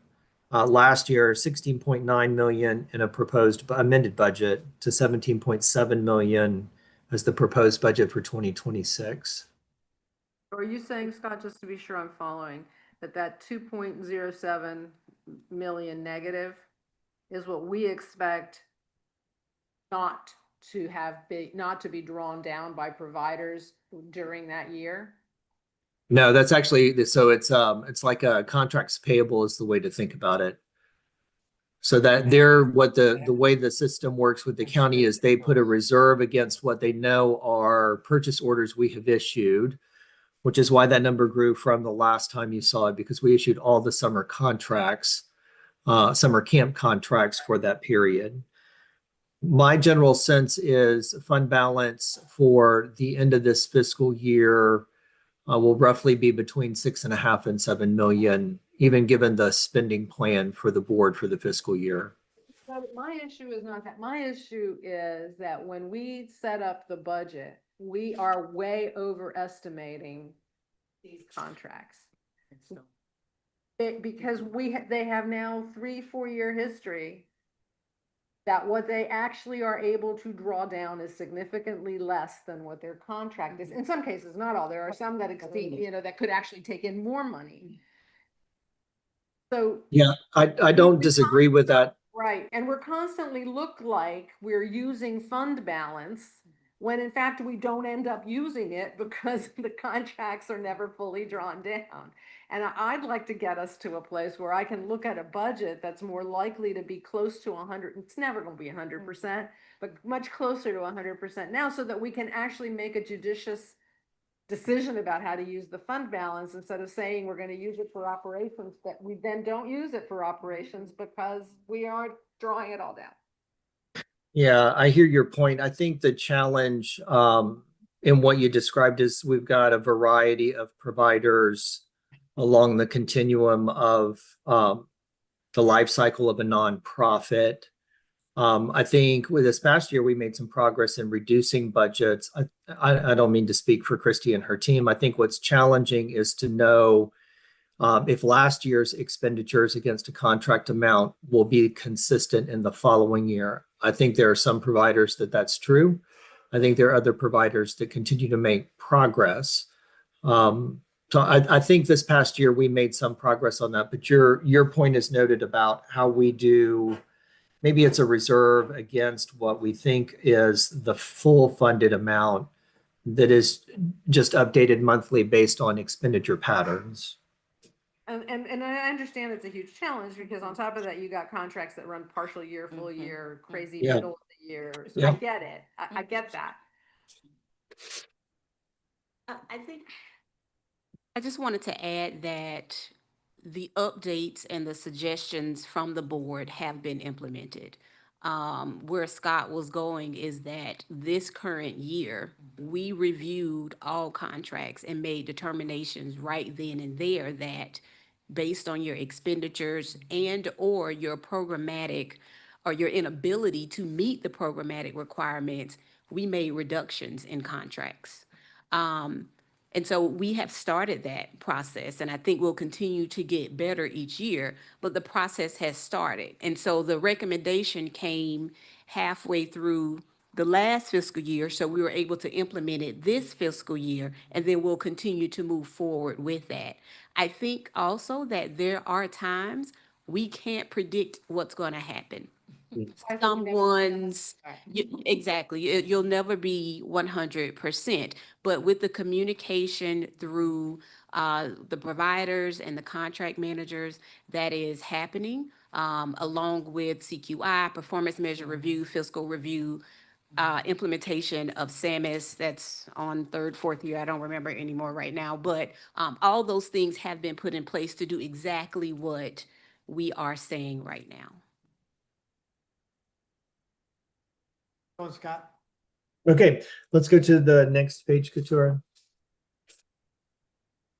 last year 16.9 million in a proposed amended budget to 17.7 million as the proposed budget for 2026. Are you saying, Scott, just to be sure I'm following, that 2.07 million negative is what we expect not to be drawn down by providers during that year? No, that's actually, so it's like a contracts payable is the way to think about it. So that the way the system works with the county is they put a reserve against what they know are purchase orders we have issued, which is why that number grew from the last time you saw it, because we issued all the summer contracts, summer camp contracts for that period. My general sense is fund balance for the end of this fiscal year will roughly be between 6.5 and 7 million, even given the spending plan for the board for the fiscal year. So my issue is not that. My issue is that when we set up the budget, we are way overestimating these contracts. Because they have now 3-4 year history that what they actually are able to draw down is significantly less than what their contract is. In some cases, not all. There are some that exceed, that could actually take in more money. So yeah, I don't disagree with that. Right. And we're constantly look like we're using fund balance when in fact we don't end up using it because the contracts are never fully drawn down. And I'd like to get us to a place where I can look at a budget that's more likely to be close to 100. It's never going to be 100%, but much closer to 100% now, so that we can actually make a judicious decision about how to use the fund balance instead of saying we're going to use it for operations, that we then don't use it for operations because we aren't drawing it all down. Yeah, I hear your point. I think the challenge in what you described is we've got a variety of providers along the continuum of the life cycle of a nonprofit. I think with this past year, we made some progress in reducing budgets. I don't mean to speak for Christy and her team. I think what's challenging is to know if last year's expenditures against a contract amount will be consistent in the following year. I think there are some providers that that's true. I think there are other providers that continue to make progress. So I think this past year we made some progress on that, but your point is noted about how we do, maybe it's a reserve against what we think is the full funded amount that is just updated monthly based on expenditure patterns. And I understand it's a huge challenge because on top of that, you got contracts that run partial year, full year, crazy Yeah. middle of the year. So Yeah. I get it. I get that. I think I just wanted to add that the updates and the suggestions from the board have been implemented. Where Scott was going is that this current year, we reviewed all contracts and made determinations right then and there that based on your expenditures and or your programmatic or your inability to meet the programmatic requirements, we made reductions in contracts. And so we have started that process, and I think we'll continue to get better each year, but the process has started. And so the recommendation came halfway through the last fiscal year, so we were able to implement it this fiscal year, and then we'll continue to move forward with that. I think also that there are times we can't predict what's going to happen. Someone's, exactly, you'll never be 100%, but with the communication through the providers and the contract managers, that is happening, along with CQI, performance measure review, fiscal review, implementation of SAMIS, that's on third, fourth year, I don't remember anymore right now, but all those things have been put in place to do exactly what we are saying right now. Scott. Okay, let's go to the next page, Katura.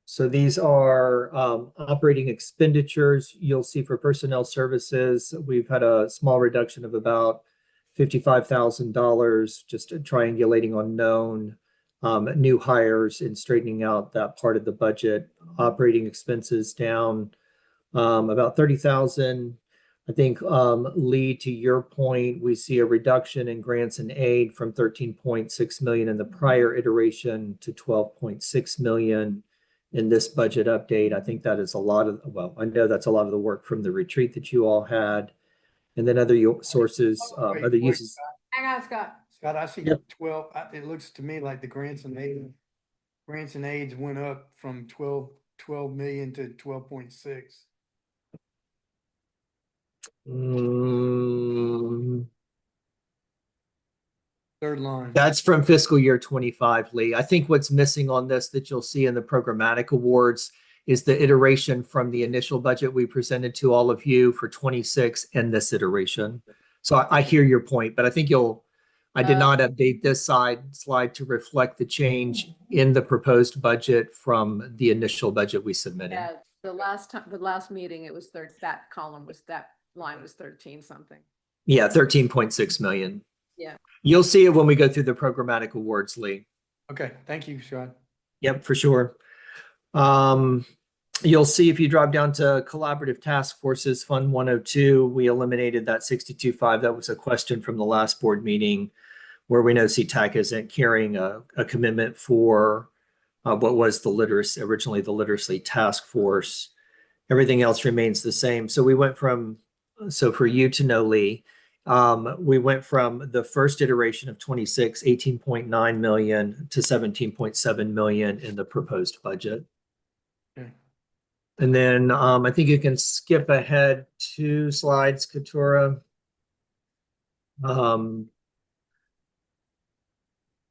So these are operating expenditures. You'll see for personnel services, we've had a small reduction of about $55,000, just triangulating on known new hires and straightening out that part of the budget. Operating expenses down about 30,000. I think, Lee, to your point, we see a reduction in grants and aid from 13.6 million in the prior iteration to 12.6 million in this budget update. I think that is a lot of, well, I know that's a lot of the work from the retreat that you all had. And then other sources, other uses. Hang on, Scott. Scott, I see Yep. 12, it looks to me like the grants and aids went up from 12 million to 12.6. Third line. That's from fiscal year 25, Lee. I think what's missing on this that you'll see in the programmatic awards is the iteration from the initial budget we presented to all of you for 26 and this iteration. So I hear your point, but I think I did not update this slide to reflect the change in the proposed budget from the initial budget we submitted. Yeah, the last meeting, it was that line was 13 something. Yeah, 13.6 million. Yeah. You'll see it when we go through the programmatic awards, Lee. Okay, thank you, Scott. Yep, for sure. You'll see if you drop down to collaborative task forces, Fund 102, we eliminated that 62.5. That was a question from the last board meeting where we know CTAC isn't carrying a commitment for what was originally the literacy task force. Everything else remains the same. So we went from, so for you to know, Lee, we went from the first iteration of 26, 18.9 million to 17.7 million in the proposed budget. Okay. And then I think you can skip ahead 2 slides, Katura.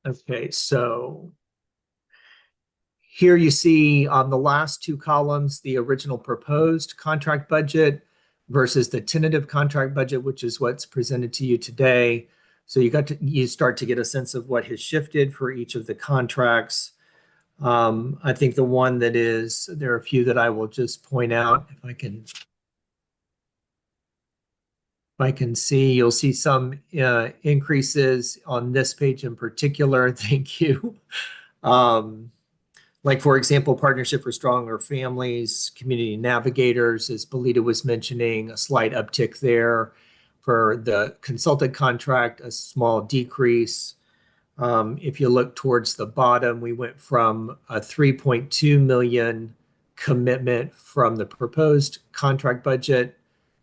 Okay, so here you see on the last 2 columns, the original proposed contract budget versus the tentative contract budget, which is what's presented to you today. So you start to get a sense of what has shifted for each of the contracts. I think the one that is, there are a few that I will just point out if I can see, you'll see some increases on this page in particular. Thank you. Like, for example, Partnership for Stronger Families, Community Navigators, as Belita was mentioning, a slight uptick there. For the consultant contract, a small decrease. If you look towards the bottom, we went from a 3.2 million commitment from the proposed contract budget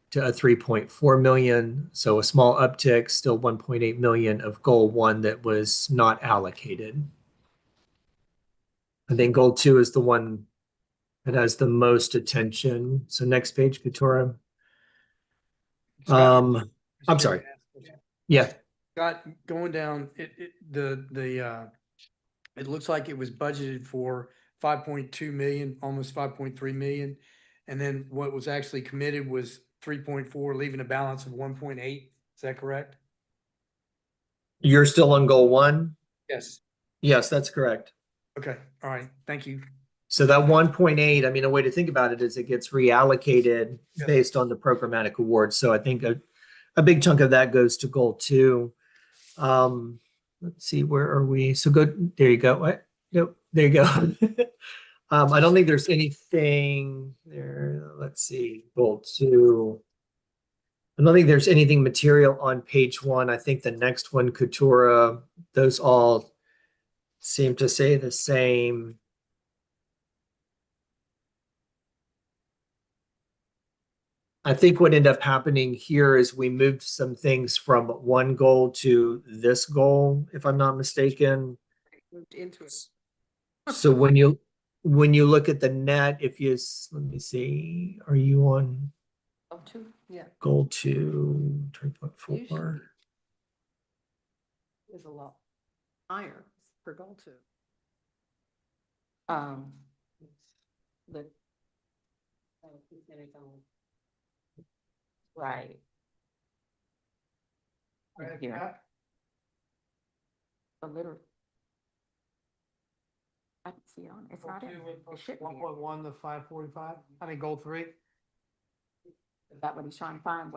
to a 3.4 million. So a small uptick, still 1.8 million of goal one that was not allocated. I think goal two is the one that has the most attention. So next page, Katura. I'm sorry. Yeah. Scott, going down, it looks like it was budgeted for 5.2 million, almost 5.3 million. And then what was actually committed was 3.4, leaving a balance of 1.8. Is that correct? You're still on goal one? Yes. Yes, that's correct. Okay, all right, thank you. So that 1.8, I mean, a way to think about it is it gets reallocated based on the programmatic awards. So I think a big chunk of that goes to goal two. Let's see, where are we? So go, there you go. What? Nope, there you go. I don't think there's anything there. Let's see, goal two. I don't think there's anything material on page one. I think the next one, Coutura, those all seem to say the same. I think what ended up happening here is we moved some things from one goal to this goal, if I'm not mistaken. Moved into it. So when you look at the net, if you, let me see, are you on Oh, two, yeah, goal two, 3.4? is a lot higher for goal two. The right. Here. A little. I can see on, it's not in. It should be. 1.1 to 545. I mean, goal three. Is that what he's trying to find?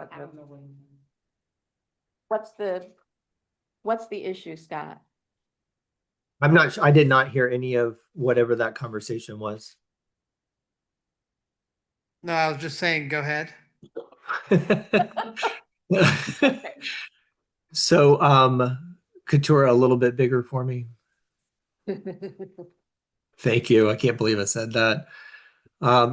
What's the issue, Scott? I'm not, I did not hear any of whatever that conversation was. No, I was just saying, go ahead. So, Couture a little bit bigger for me. Thank you. I can't believe I said that.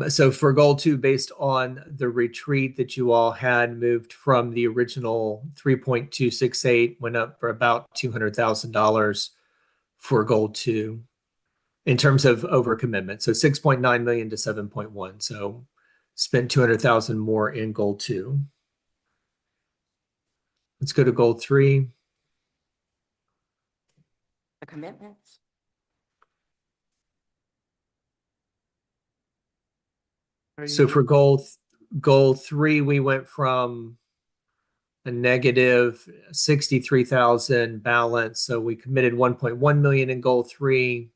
So for goal two, based on the retreat that you all had moved from the original 3.268, went up for about $200,000 for goal two in terms of overcommitment. So 6.9 million to 7.1. So spent 200,000 more in goal two. Let's go to goal three. The commitments. So for goal three, we went from a negative 63,000 balance. So we committed 1.1 million in goal three.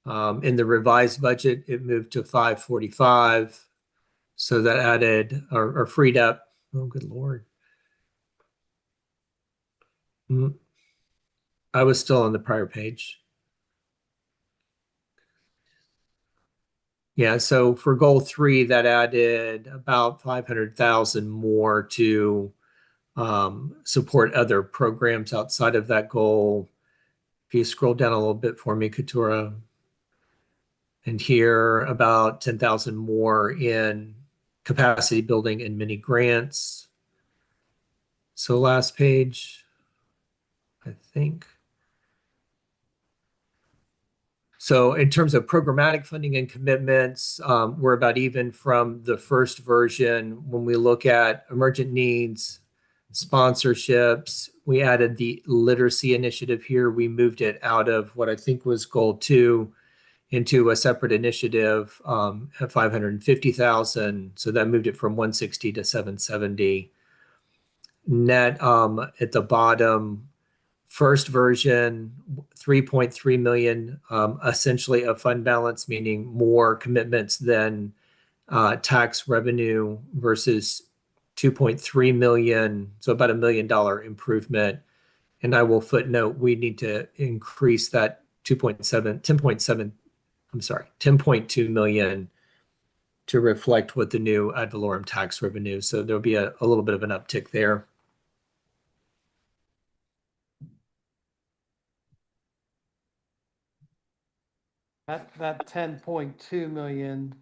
In the revised budget, it moved to 545. So that added or freed up. Oh, good Lord. I was still on the prior page. Yeah, so for goal three, that added about 500,000 more to support other programs outside of that goal. If you scroll down a little bit for me, Katura, and here about 10,000 more in capacity building and mini grants. So last page, I think. So in terms of programmatic funding and commitments, we're about even from the first version. When we look at emergent needs, sponsorships, we added the literacy initiative here. We moved it out of what I think was goal two into a separate initiative at 550,000. So that moved it from 160 to 770. Net at the bottom first version, 3.3 million, essentially a fund balance, meaning more commitments than tax revenue versus 2.3 million, so about $1 million improvement. And I will footnote, we need to increase that 10.2 million to reflect what the new ad valorem tax revenue. So there'll be a little bit of an uptick there. That 10.2 million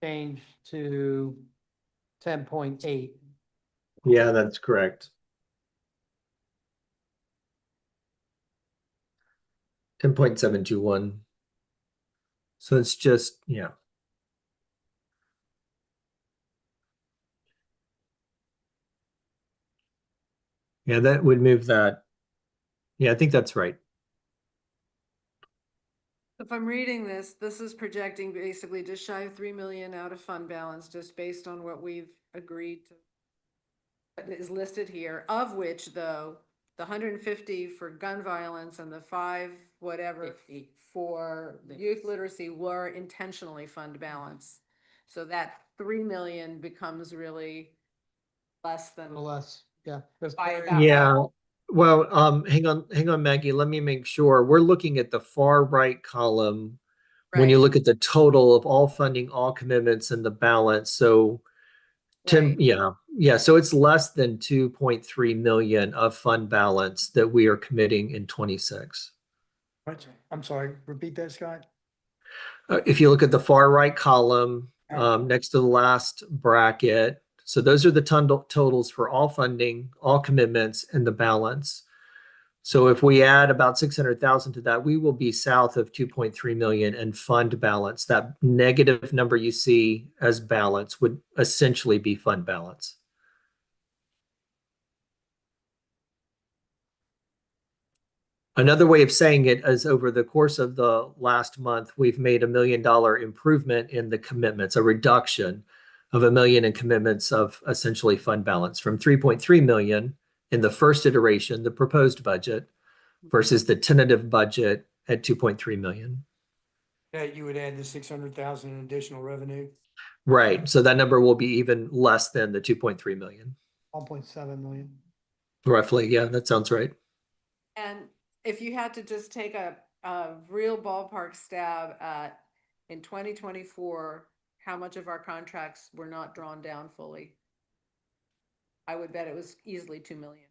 changed to 10.8. Yeah, that's correct. 10.721. So it's just, yeah. Yeah, that would move that. Yeah, I think that's right. If I'm reading this, this is projecting basically just shy of 3 million out of fund balance, just based on what we've agreed to. That is listed here, of which though, the 150 for gun violence and the 5 whatever for youth literacy were intentionally fund balance. So that 3 million becomes really less than. Less, yeah. By about. Yeah. Well, hang on, Maggie. Let me make sure. We're looking at the far right column when you Right. look at the total of all funding, all commitments, and the balance. So, Right. yeah. So it's less than 2.3 million of fund balance that we are committing in 26. What? I'm sorry, repeat that, Scott. If you look at the far right column, next to the last bracket, so those are the totals for all funding, all commitments, and the balance. So if we add about 600,000 to that, we will be south of 2.3 million in fund balance. That negative number you see as balance would essentially be fund balance. Another way of saying it is over the course of the last month, we've made $1 million improvement in the commitments, a reduction of $1 million in commitments of essentially fund balance from 3.3 million in the first iteration, the proposed budget, versus the tentative budget at 2.3 million. That you would add the 600,000 in additional revenue. Right. So that number will be even less than the 2.3 million. 1.7 million. Roughly. Yeah, that sounds right. And if you had to just take a real ballpark stab at, in 2024, how much of our contracts were not drawn down fully? I would bet it was easily 2 million.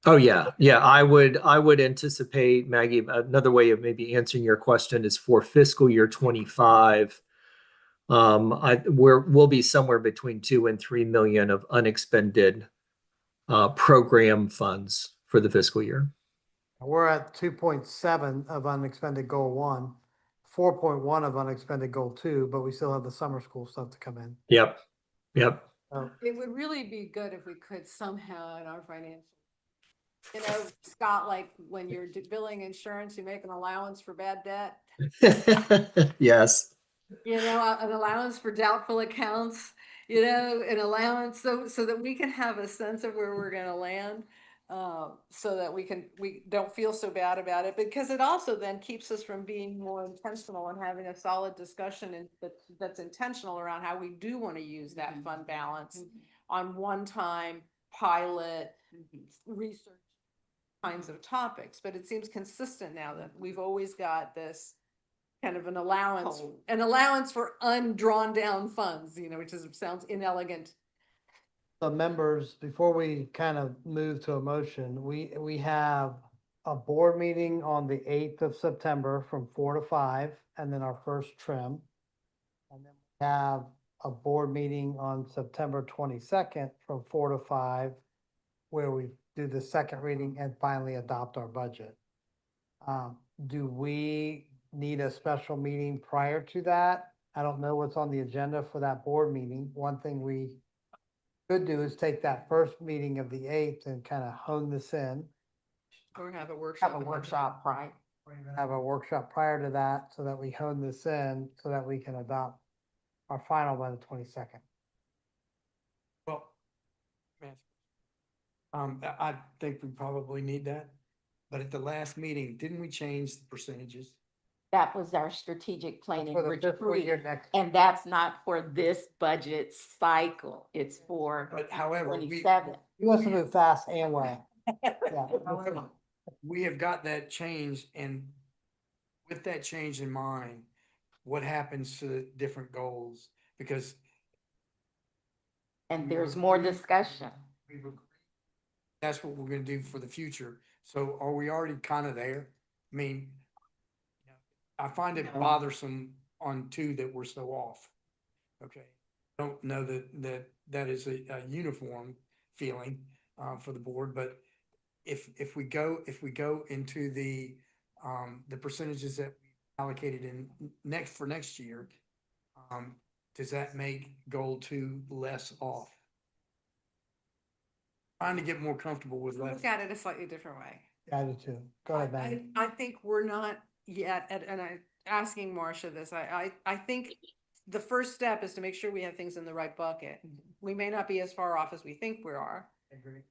Oh yeah. Yeah. I would anticipate, Maggie, another way of maybe answering your question is for fiscal year 25. We'll be somewhere between 2 and 3 million of unexpended program funds for the fiscal year. We're at 2.7 of unexpended goal 1, 4.1 of unexpended goal 2, but we still have the summer school stuff to come in. Yep. It would really be good if we could somehow in our financial, Scott, like when you're billing insurance, you make an allowance for bad debt. Yes. An allowance for doubtful accounts, an allowance so that we can have a sense of where we're gonna land. So that we don't feel so bad about it, because it also then keeps us from being more intentional and having a solid discussion and that's intentional around how we do want to use that fund balance on one-time pilot research kinds of topics. But it seems consistent now that we've always got this kind of an allowance for undrawn down funds, which sounds inelegant. The members, before we kind of move to a motion, we have a board meeting on the 8th of September from 4 to 5, and then our first trim. And then we have a board meeting on September 22nd from 4 to 5, where we do the second reading and finally adopt our budget. Do we need a special meeting prior to that? I don't know what's on the agenda for that board meeting. One thing we could do is take that first meeting of the 8th and kind of hone this in. Or have a workshop. Right? Have a workshop prior to that so that we hone this in so that we can adopt our final by the 22nd. Well, man, I think we probably need that. But at the last meeting, didn't we change the percentages? That was our strategic planning for the fiscal year retreat, next. and that's not for this budget cycle. It's for But however, 27. You want to move fast and well. Yeah. however, we have got that changed, and with that change in mind, what happens to the different goals? Because And there's more discussion. we've agreed that's what we're gonna do for the future. So are we already kind of there? I mean, I find it bothersome on two that we're so off. Okay, don't know that is a uniform feeling for the board, but if we go into the percentages that we allocated in next year, does that make goal 2 less off? Trying to get more comfortable with less. Look at it a slightly different way. I do too. Go ahead, Ben. I think we're not yet, and I, asking Marcia this, I think the first step is to make sure we have things in the right bucket. We may not be as far off as we think we are.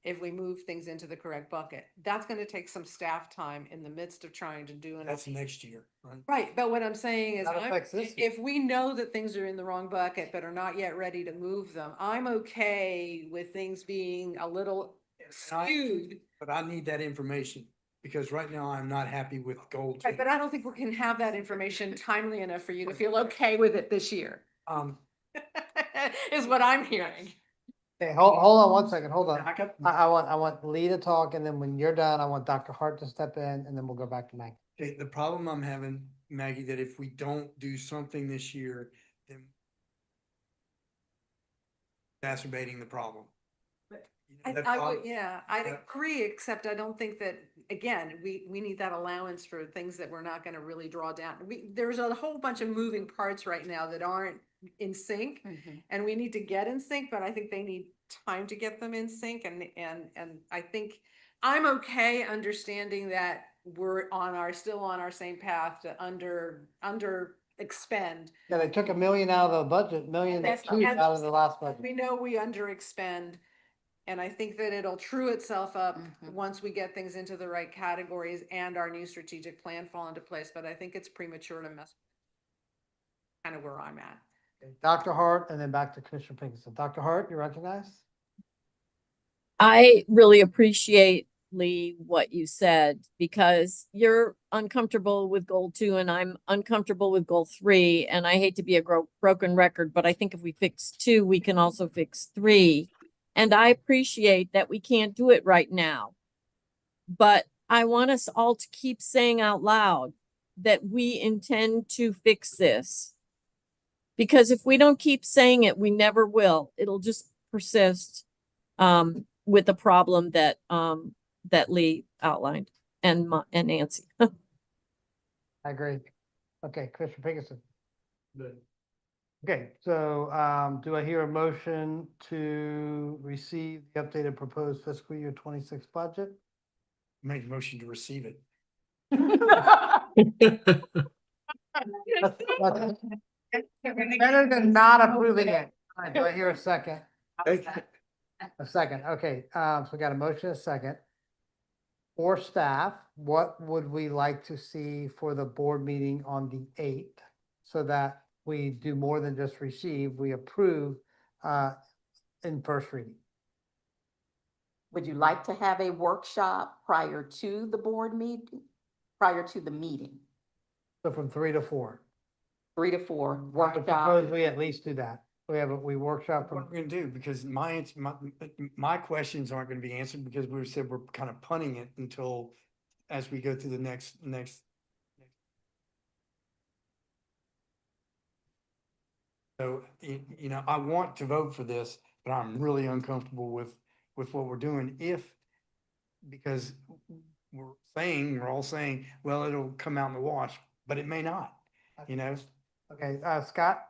If we move things into the correct bucket, that's gonna take some staff time in the midst of trying to do. That's next year, right? Right, but what I'm saying is, That affects this if we know that things are in the wrong bucket, but are not yet ready to move them, I'm okay with things being a little skewed. But I need that information, because right now I'm not happy with goal 2. Right, but I don't think we can have that information timely enough for you to feel okay with it this year, is what I'm hearing. Okay, hold on one second, hold on. I got- I want Lee to talk, and then when you're done, I want Dr. Hart to step in, and then we'll go back to Maggie. Okay, the problem I'm having, Maggie, that if we don't do something this year, then exacerbating the problem. You know, that's all- I'd Yeah. agree, except I don't think that, again, we need that allowance for things that we're not gonna really draw down. There's a whole bunch of moving parts right now that aren't in sync, and we need to get in sync, but I think they need time to get them in sync, and I think I'm okay understanding that we're still on our same path to under expend. Yeah, they took $1 million out of the budget, million That's- two and out of the last budget. We know we under expend, and I think that it'll true itself up Mhm. once we get things into the right categories and our new strategic plan fall into place, but I think it's premature to mess. Kind of where I'm at. Dr. Hart, and then back to Commissioner Pinkerton. Dr. Hart, you recognize? I really appreciate, Lee, what you said, because you're uncomfortable with goal 2 and I'm uncomfortable with goal 3. And I hate to be a broken record, but I think if we fix 2, we can also fix 3. And I appreciate that we can't do it right now. But I want us all to keep saying out loud that we intend to fix this. Because if we don't keep saying it, we never will. It'll just persist with the problem that that Lee outlined and Nancy. I agree. Okay, Commissioner Pinkerton. Good. Okay, so do I hear a motion to receive the updated proposed fiscal year 26 budget? Make a motion to receive it. That's better than not approving it. All right, do I hear a second? A second, okay, so we got a motion, a second. For staff, what would we like to see for the board meeting on the 8th? So that we do more than just receive, we approve in first reading. Would you like to have a workshop prior to the board meeting? Prior to the meeting? So from 3 to 4. 3 to 4 I would workshop. propose we at least do that. We workshop What from, we're gonna do, because my questions aren't gonna be answered, because we said we're kind of punting it until, as we go through the next. So, you know, I want to vote for this, but I'm really uncomfortable with what we're doing because we're all saying, well, it'll come out in the wash, but it may not, you know? okay, Scott?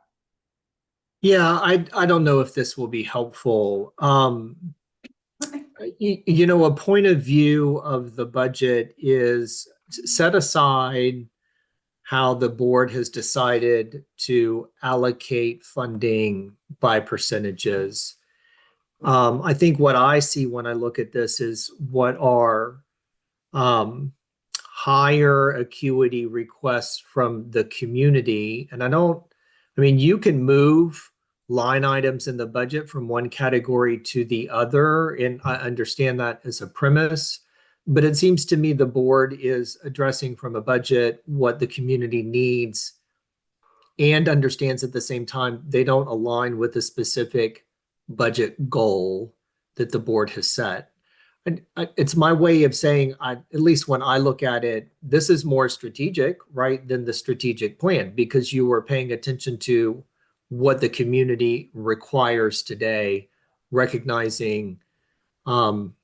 Yeah, I don't know if this will be helpful. You know, a point of view of the budget is set aside how the board has decided to allocate funding by percentages. I think what I see when I look at this is what are higher acuity requests from the community. And I mean, you can move line items in the budget from one category to the other, and I understand that as a premise. But it seems to me the board is addressing from a budget what the community needs and understands at the same time they don't align with a specific budget goal that the board has set. And it's my way of saying, at least when I look at it, this is more strategic, right, than the strategic plan because you were paying attention to what the community requires today, recognizing an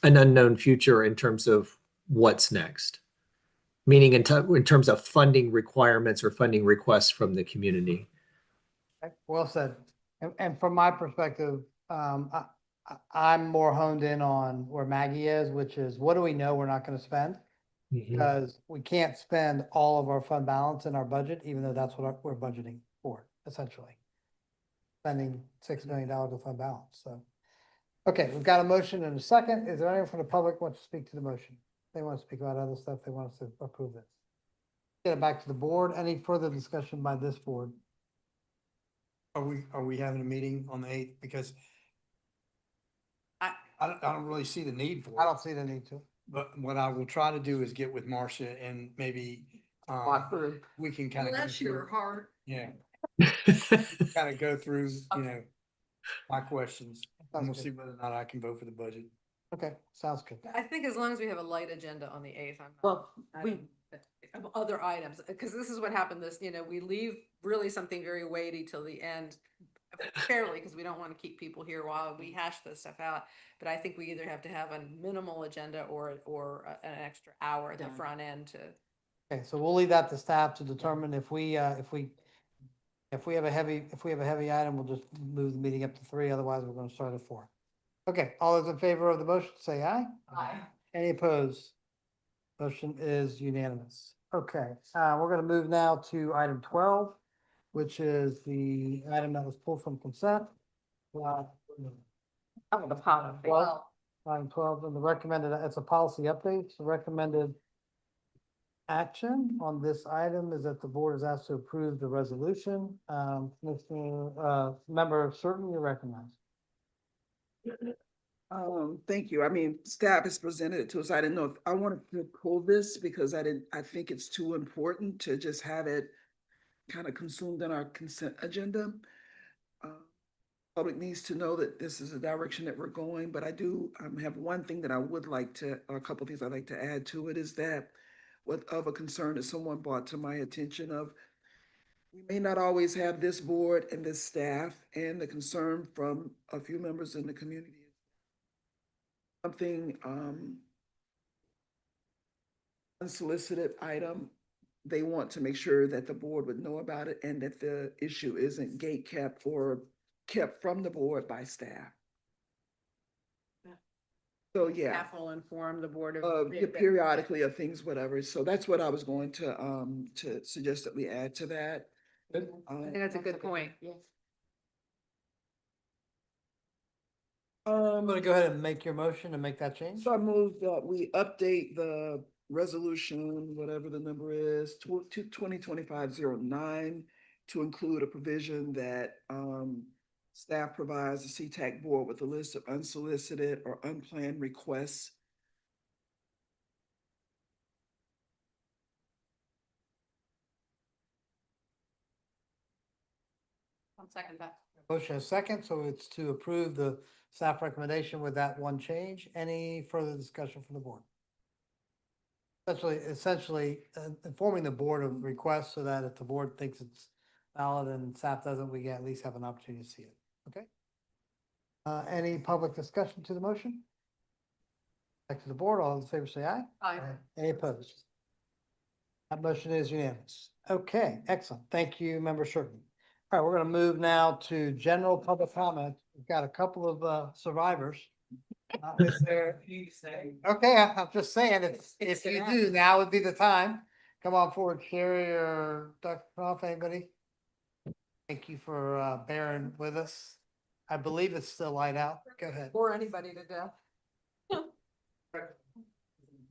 unknown future in terms of what's next, meaning in terms of funding requirements or funding requests from the community. Okay, well said. And from my perspective, I'm more honed in on where Maggie is, which is what do we know we're not going to spend? Because we can't spend all of our fund balance in our budget, even though that's what we're budgeting for, essentially. Spending $6 million of fund balance, so. Okay, we've got a motion and a second. Is there anyone from the public who wants to speak to the motion? They want to speak about other stuff, they want us to approve this. Get it back to the board. Any further discussion by this board? Are we having a meeting on the 8th? Because I don't really see the need for it. I don't see the need to. But what I will try to do is get with Marcia and maybe we can kind of. Unless you were hard. Yeah. Kind of go through, my questions. And we'll see whether or not I can vote for the budget. Okay, sounds good. I think as long as we have a light agenda on the 8th, Well, of other items, because this is what happened we leave really something very weighty till the end. Fairly, because we don't want to keep people here while we hash this stuff out. But I think we either have to have a minimal agenda or an extra hour at the front end to. Okay, so we'll leave that to staff to determine if we have a heavy item, we'll just move the meeting up to 3. Otherwise, we're going to start at 4. Okay, all those in favor of the motion, say aye. Aye. Any opposed? Motion is unanimous. Okay, we're going to move now to item 12, which is the item that was pulled from consent. the policy. Item 12, and the recommended, it's a policy update, the recommended action on this item is that the board is asked to approve the resolution. Member Certain, you're recognized. Thank you. I mean, staff has presented it to us. I didn't know if I wanted to pull this because I think it's too important to just have it kind of consumed in our consent agenda. Public needs to know that this is the direction that we're going, but I do have one thing that I would like to, or a couple of things I'd like to add to it is that of a concern that someone brought to my attention of we may not always have this board and this staff, and the concern from a few members in the community. Something unsolicited item, they want to make sure that the board would know about it and that the issue isn't gate kept or kept from the board by staff. So yeah. Staff will inform the board of. Periodically of things, whatever. So that's what I was going to suggest that we add to that. I think that's a good point. Yes. I'm going to go ahead and make your motion and make that change. So I move that we update the resolution, whatever the number is, to 2025-09 to include a provision that staff provides the CTAC board with a list of unsolicited or unplanned requests. I'll second that. Motion is second, so it's to approve the staff recommendation with that one change. Any further discussion from the board? Essentially informing the board of requests so that if the board thinks it's valid and staff doesn't, we at least have an opportunity to see it. Okay. Any public discussion to the motion? Back to the board. All in favor, say aye. Aye. Any opposed? That motion is unanimous. Okay, excellent. Thank you, Member Shirton. All right, we're going to move now to general public comment. We've got a couple of survivors. Is there? Okay, I'm just saying, if you do, now would be the time. Come on forward, Sherry or Dr. Croft, anybody? Thank you for bearing with us. I believe it's still light out. Go ahead. Bore anybody to death.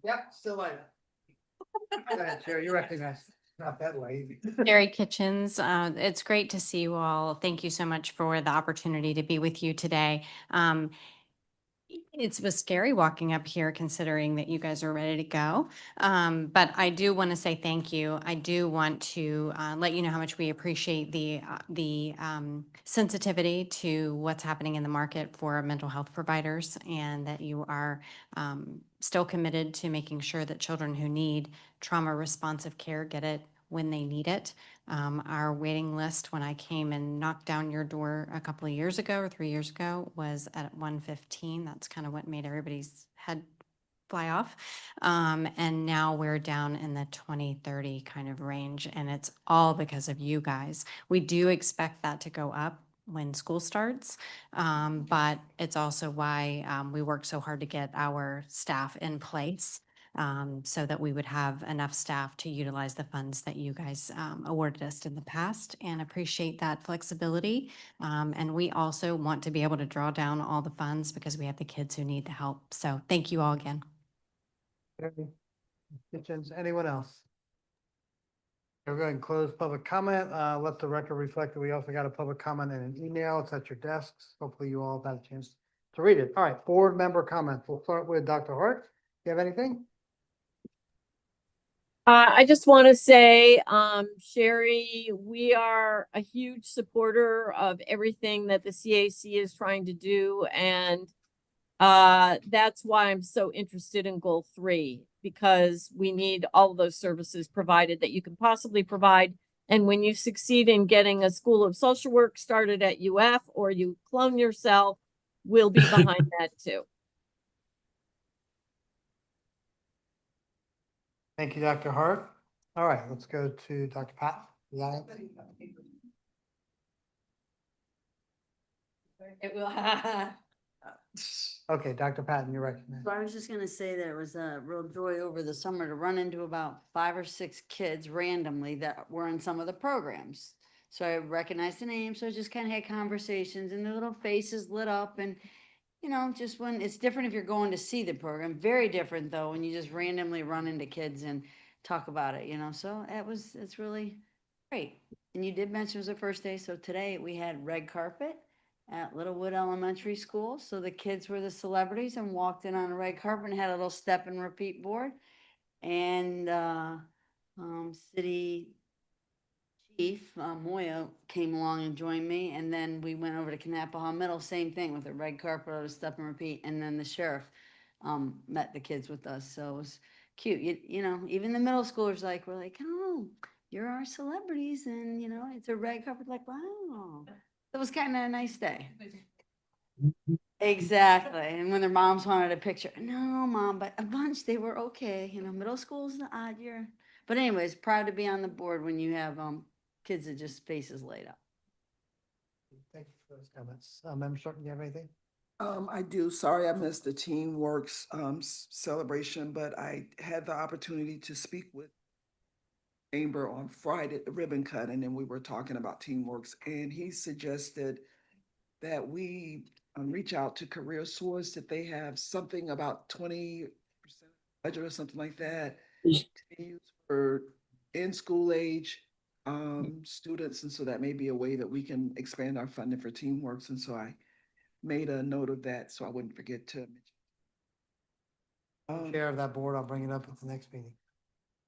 Yep, still light out. Go ahead, Sherry, you recognize, not that way. Jerry Kitchens, it's great to see you all. Thank you so much for the opportunity to be with you today. It was scary walking up here considering that you guys are ready to go. But I do want to say thank you. I do want to let you know how much we appreciate the sensitivity to what's happening in the market for mental health providers, and that you are still committed to making sure that children who need trauma responsive care get it when they need it. Our waiting list, when I came and knocked down your door a couple of years ago or 3 years ago, was at 115. That's kind of what made everybody's head fly off. And now we're down in the 20-30 kind of range, and it's all because of you guys. We do expect that to go up when school starts, but it's also why we work so hard to get our staff in place, so that we would have enough staff to utilize the funds that you guys awarded us in the past, and appreciate that flexibility. And we also want to be able to draw down all the funds because we have the kids who need the help. So thank you all again. Kitchens, anyone else? We're going to close public comment. Let the record reflect that we also got a public comment in an email. It's at your desks. Hopefully you all have had a chance to read it. All right, board member comments. We'll start with Dr. Hart. Do you have anything? I just want to say, Sherry, we are a huge supporter of everything that the CAC is trying to do. And that's why I'm so interested in goal 3, because we need all of those services provided that you can possibly provide. And when you succeed in getting a school of social work started at UF, or you clone yourself, we'll be behind that too. Thank you, Dr. Hart. All right, let's go to Dr. Pat. You got it? It will. Okay, Dr. Patton, you're recognized. So I was just gonna say that it was a real joy over the summer to run into about 5 or 6 kids randomly that were in some of the programs. So I recognized the names, so I just kind of had conversations, and their little faces lit up, and just when it's different if you're going to see the program, very different though when you just randomly run into kids and talk about it, so it's really great. And you did mention it was the first day, so today we had red carpet at Littlewood Elementary School. So the kids were the celebrities and walked in on a red carpet and had a little step and repeat board. And city chief Moya came along and joined me, and then we went over to Kanapahau Middle, same thing with a red carpet, a step and repeat, and then the sheriff met the kids with us. So it was cute. Even the middle schoolers we're like, oh, you're our celebrities, and it's a red carpet. Like, wow. It was kind of a nice day. Exactly. And when their moms wanted a picture, no, mom, but a bunch, they were okay. Middle school's the odd year. But anyways, proud to be on the board when you have kids that just faces laid up. Thank you for those comments. Member Shorten, do you have anything? I do. Sorry, I missed the Teamworks celebration, but I had the opportunity to speak with Chamber on Friday at the ribbon cut, and then we were talking about Teamworks, and he suggested that we reach out to Career Source, that they have something about 20% budget or something like that to use for in-school age students, and so that may be a way that we can expand our funding for Teamworks, and so I made a note of that so I wouldn't forget to mention. Chair of that board, I'll bring it up at the next meeting.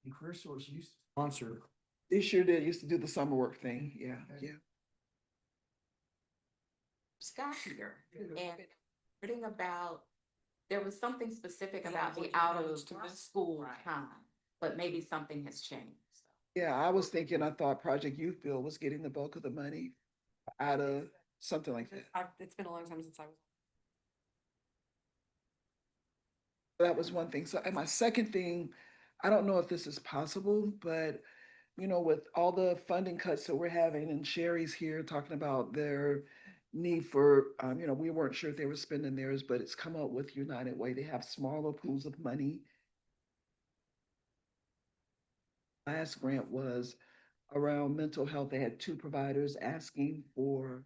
And Career Source used to sponsor. They sure did, used to do the summer work thing, yeah, yeah. Scott here, and reading about, there was something specific about the out of school time, but maybe something has changed. Yeah, I thought Project Youth Bill was getting the bulk of the money out of something like that. It's been a long time since I was. That was one thing. So, and my second thing, I don't know if this is possible, but with all the funding cuts that we're having, and Sherry's here talking about their need for, we weren't sure if they were spending theirs, but it's come up with United Way. They have smaller pools of money. Last grant was around mental health. They had 2 providers asking for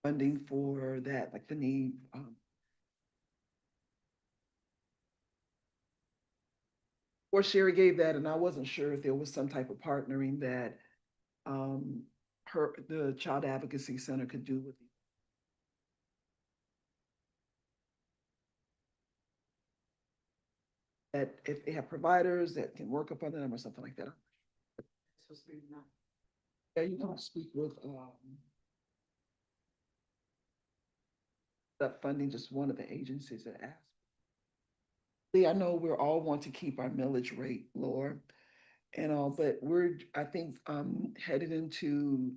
funding for that, like the need, or Sherry gave that, and I wasn't sure if there was some type of partnering that the Child Advocacy Center could do with that, if they have providers that can work upon them or something like that. Yeah, you can speak with that funding, just one of the agencies that asked. I know we're all want to keep our millage rate lower and all, but we're, I think, headed into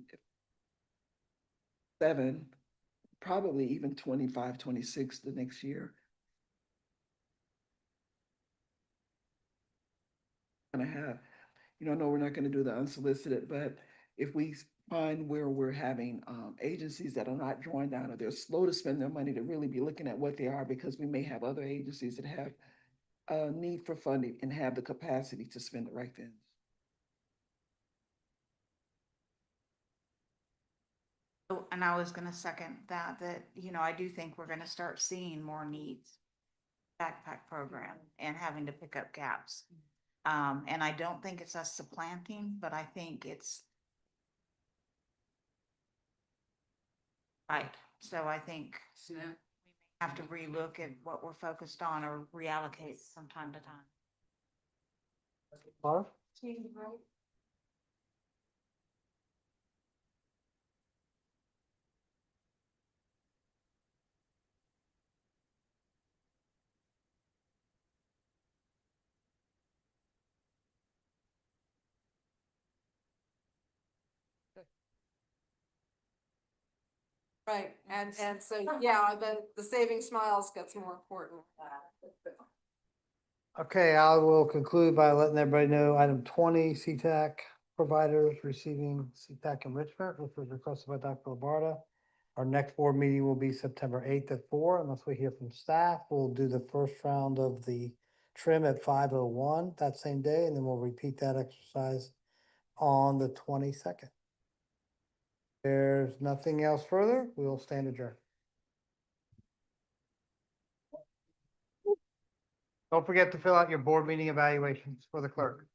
7, probably even 25, 26 the next year. And I have, no, we're not gonna do the unsolicited, but if we find where we're having agencies that are not drawing down, or they're slow to spend their money, to really be looking at what they are, because we may have other agencies that have a need for funding and have the capacity to spend it right then. And I was gonna second that, I do think we're gonna start seeing more needs. Backpack program and having to pick up gaps. And I don't think it's us supplanting, but I think it's right. So I think we may have to relook at what we're focused on or reallocate from time to time. Barb? Right, and so, yeah, the Saving Smiles gets more important. Okay, I will conclude by letting everybody know item 20, CTAC providers receiving CTAC enrichment, which was requested by Dr. Labarda. Our next board meeting will be September 8th at 4, unless we hear from staff. We'll do the first round of the trim at 5:01 that same day, and then we'll repeat that exercise on the 22nd. There's nothing else further. We'll stand adjourned. Don't forget to fill out your board meeting evaluations for the clerk.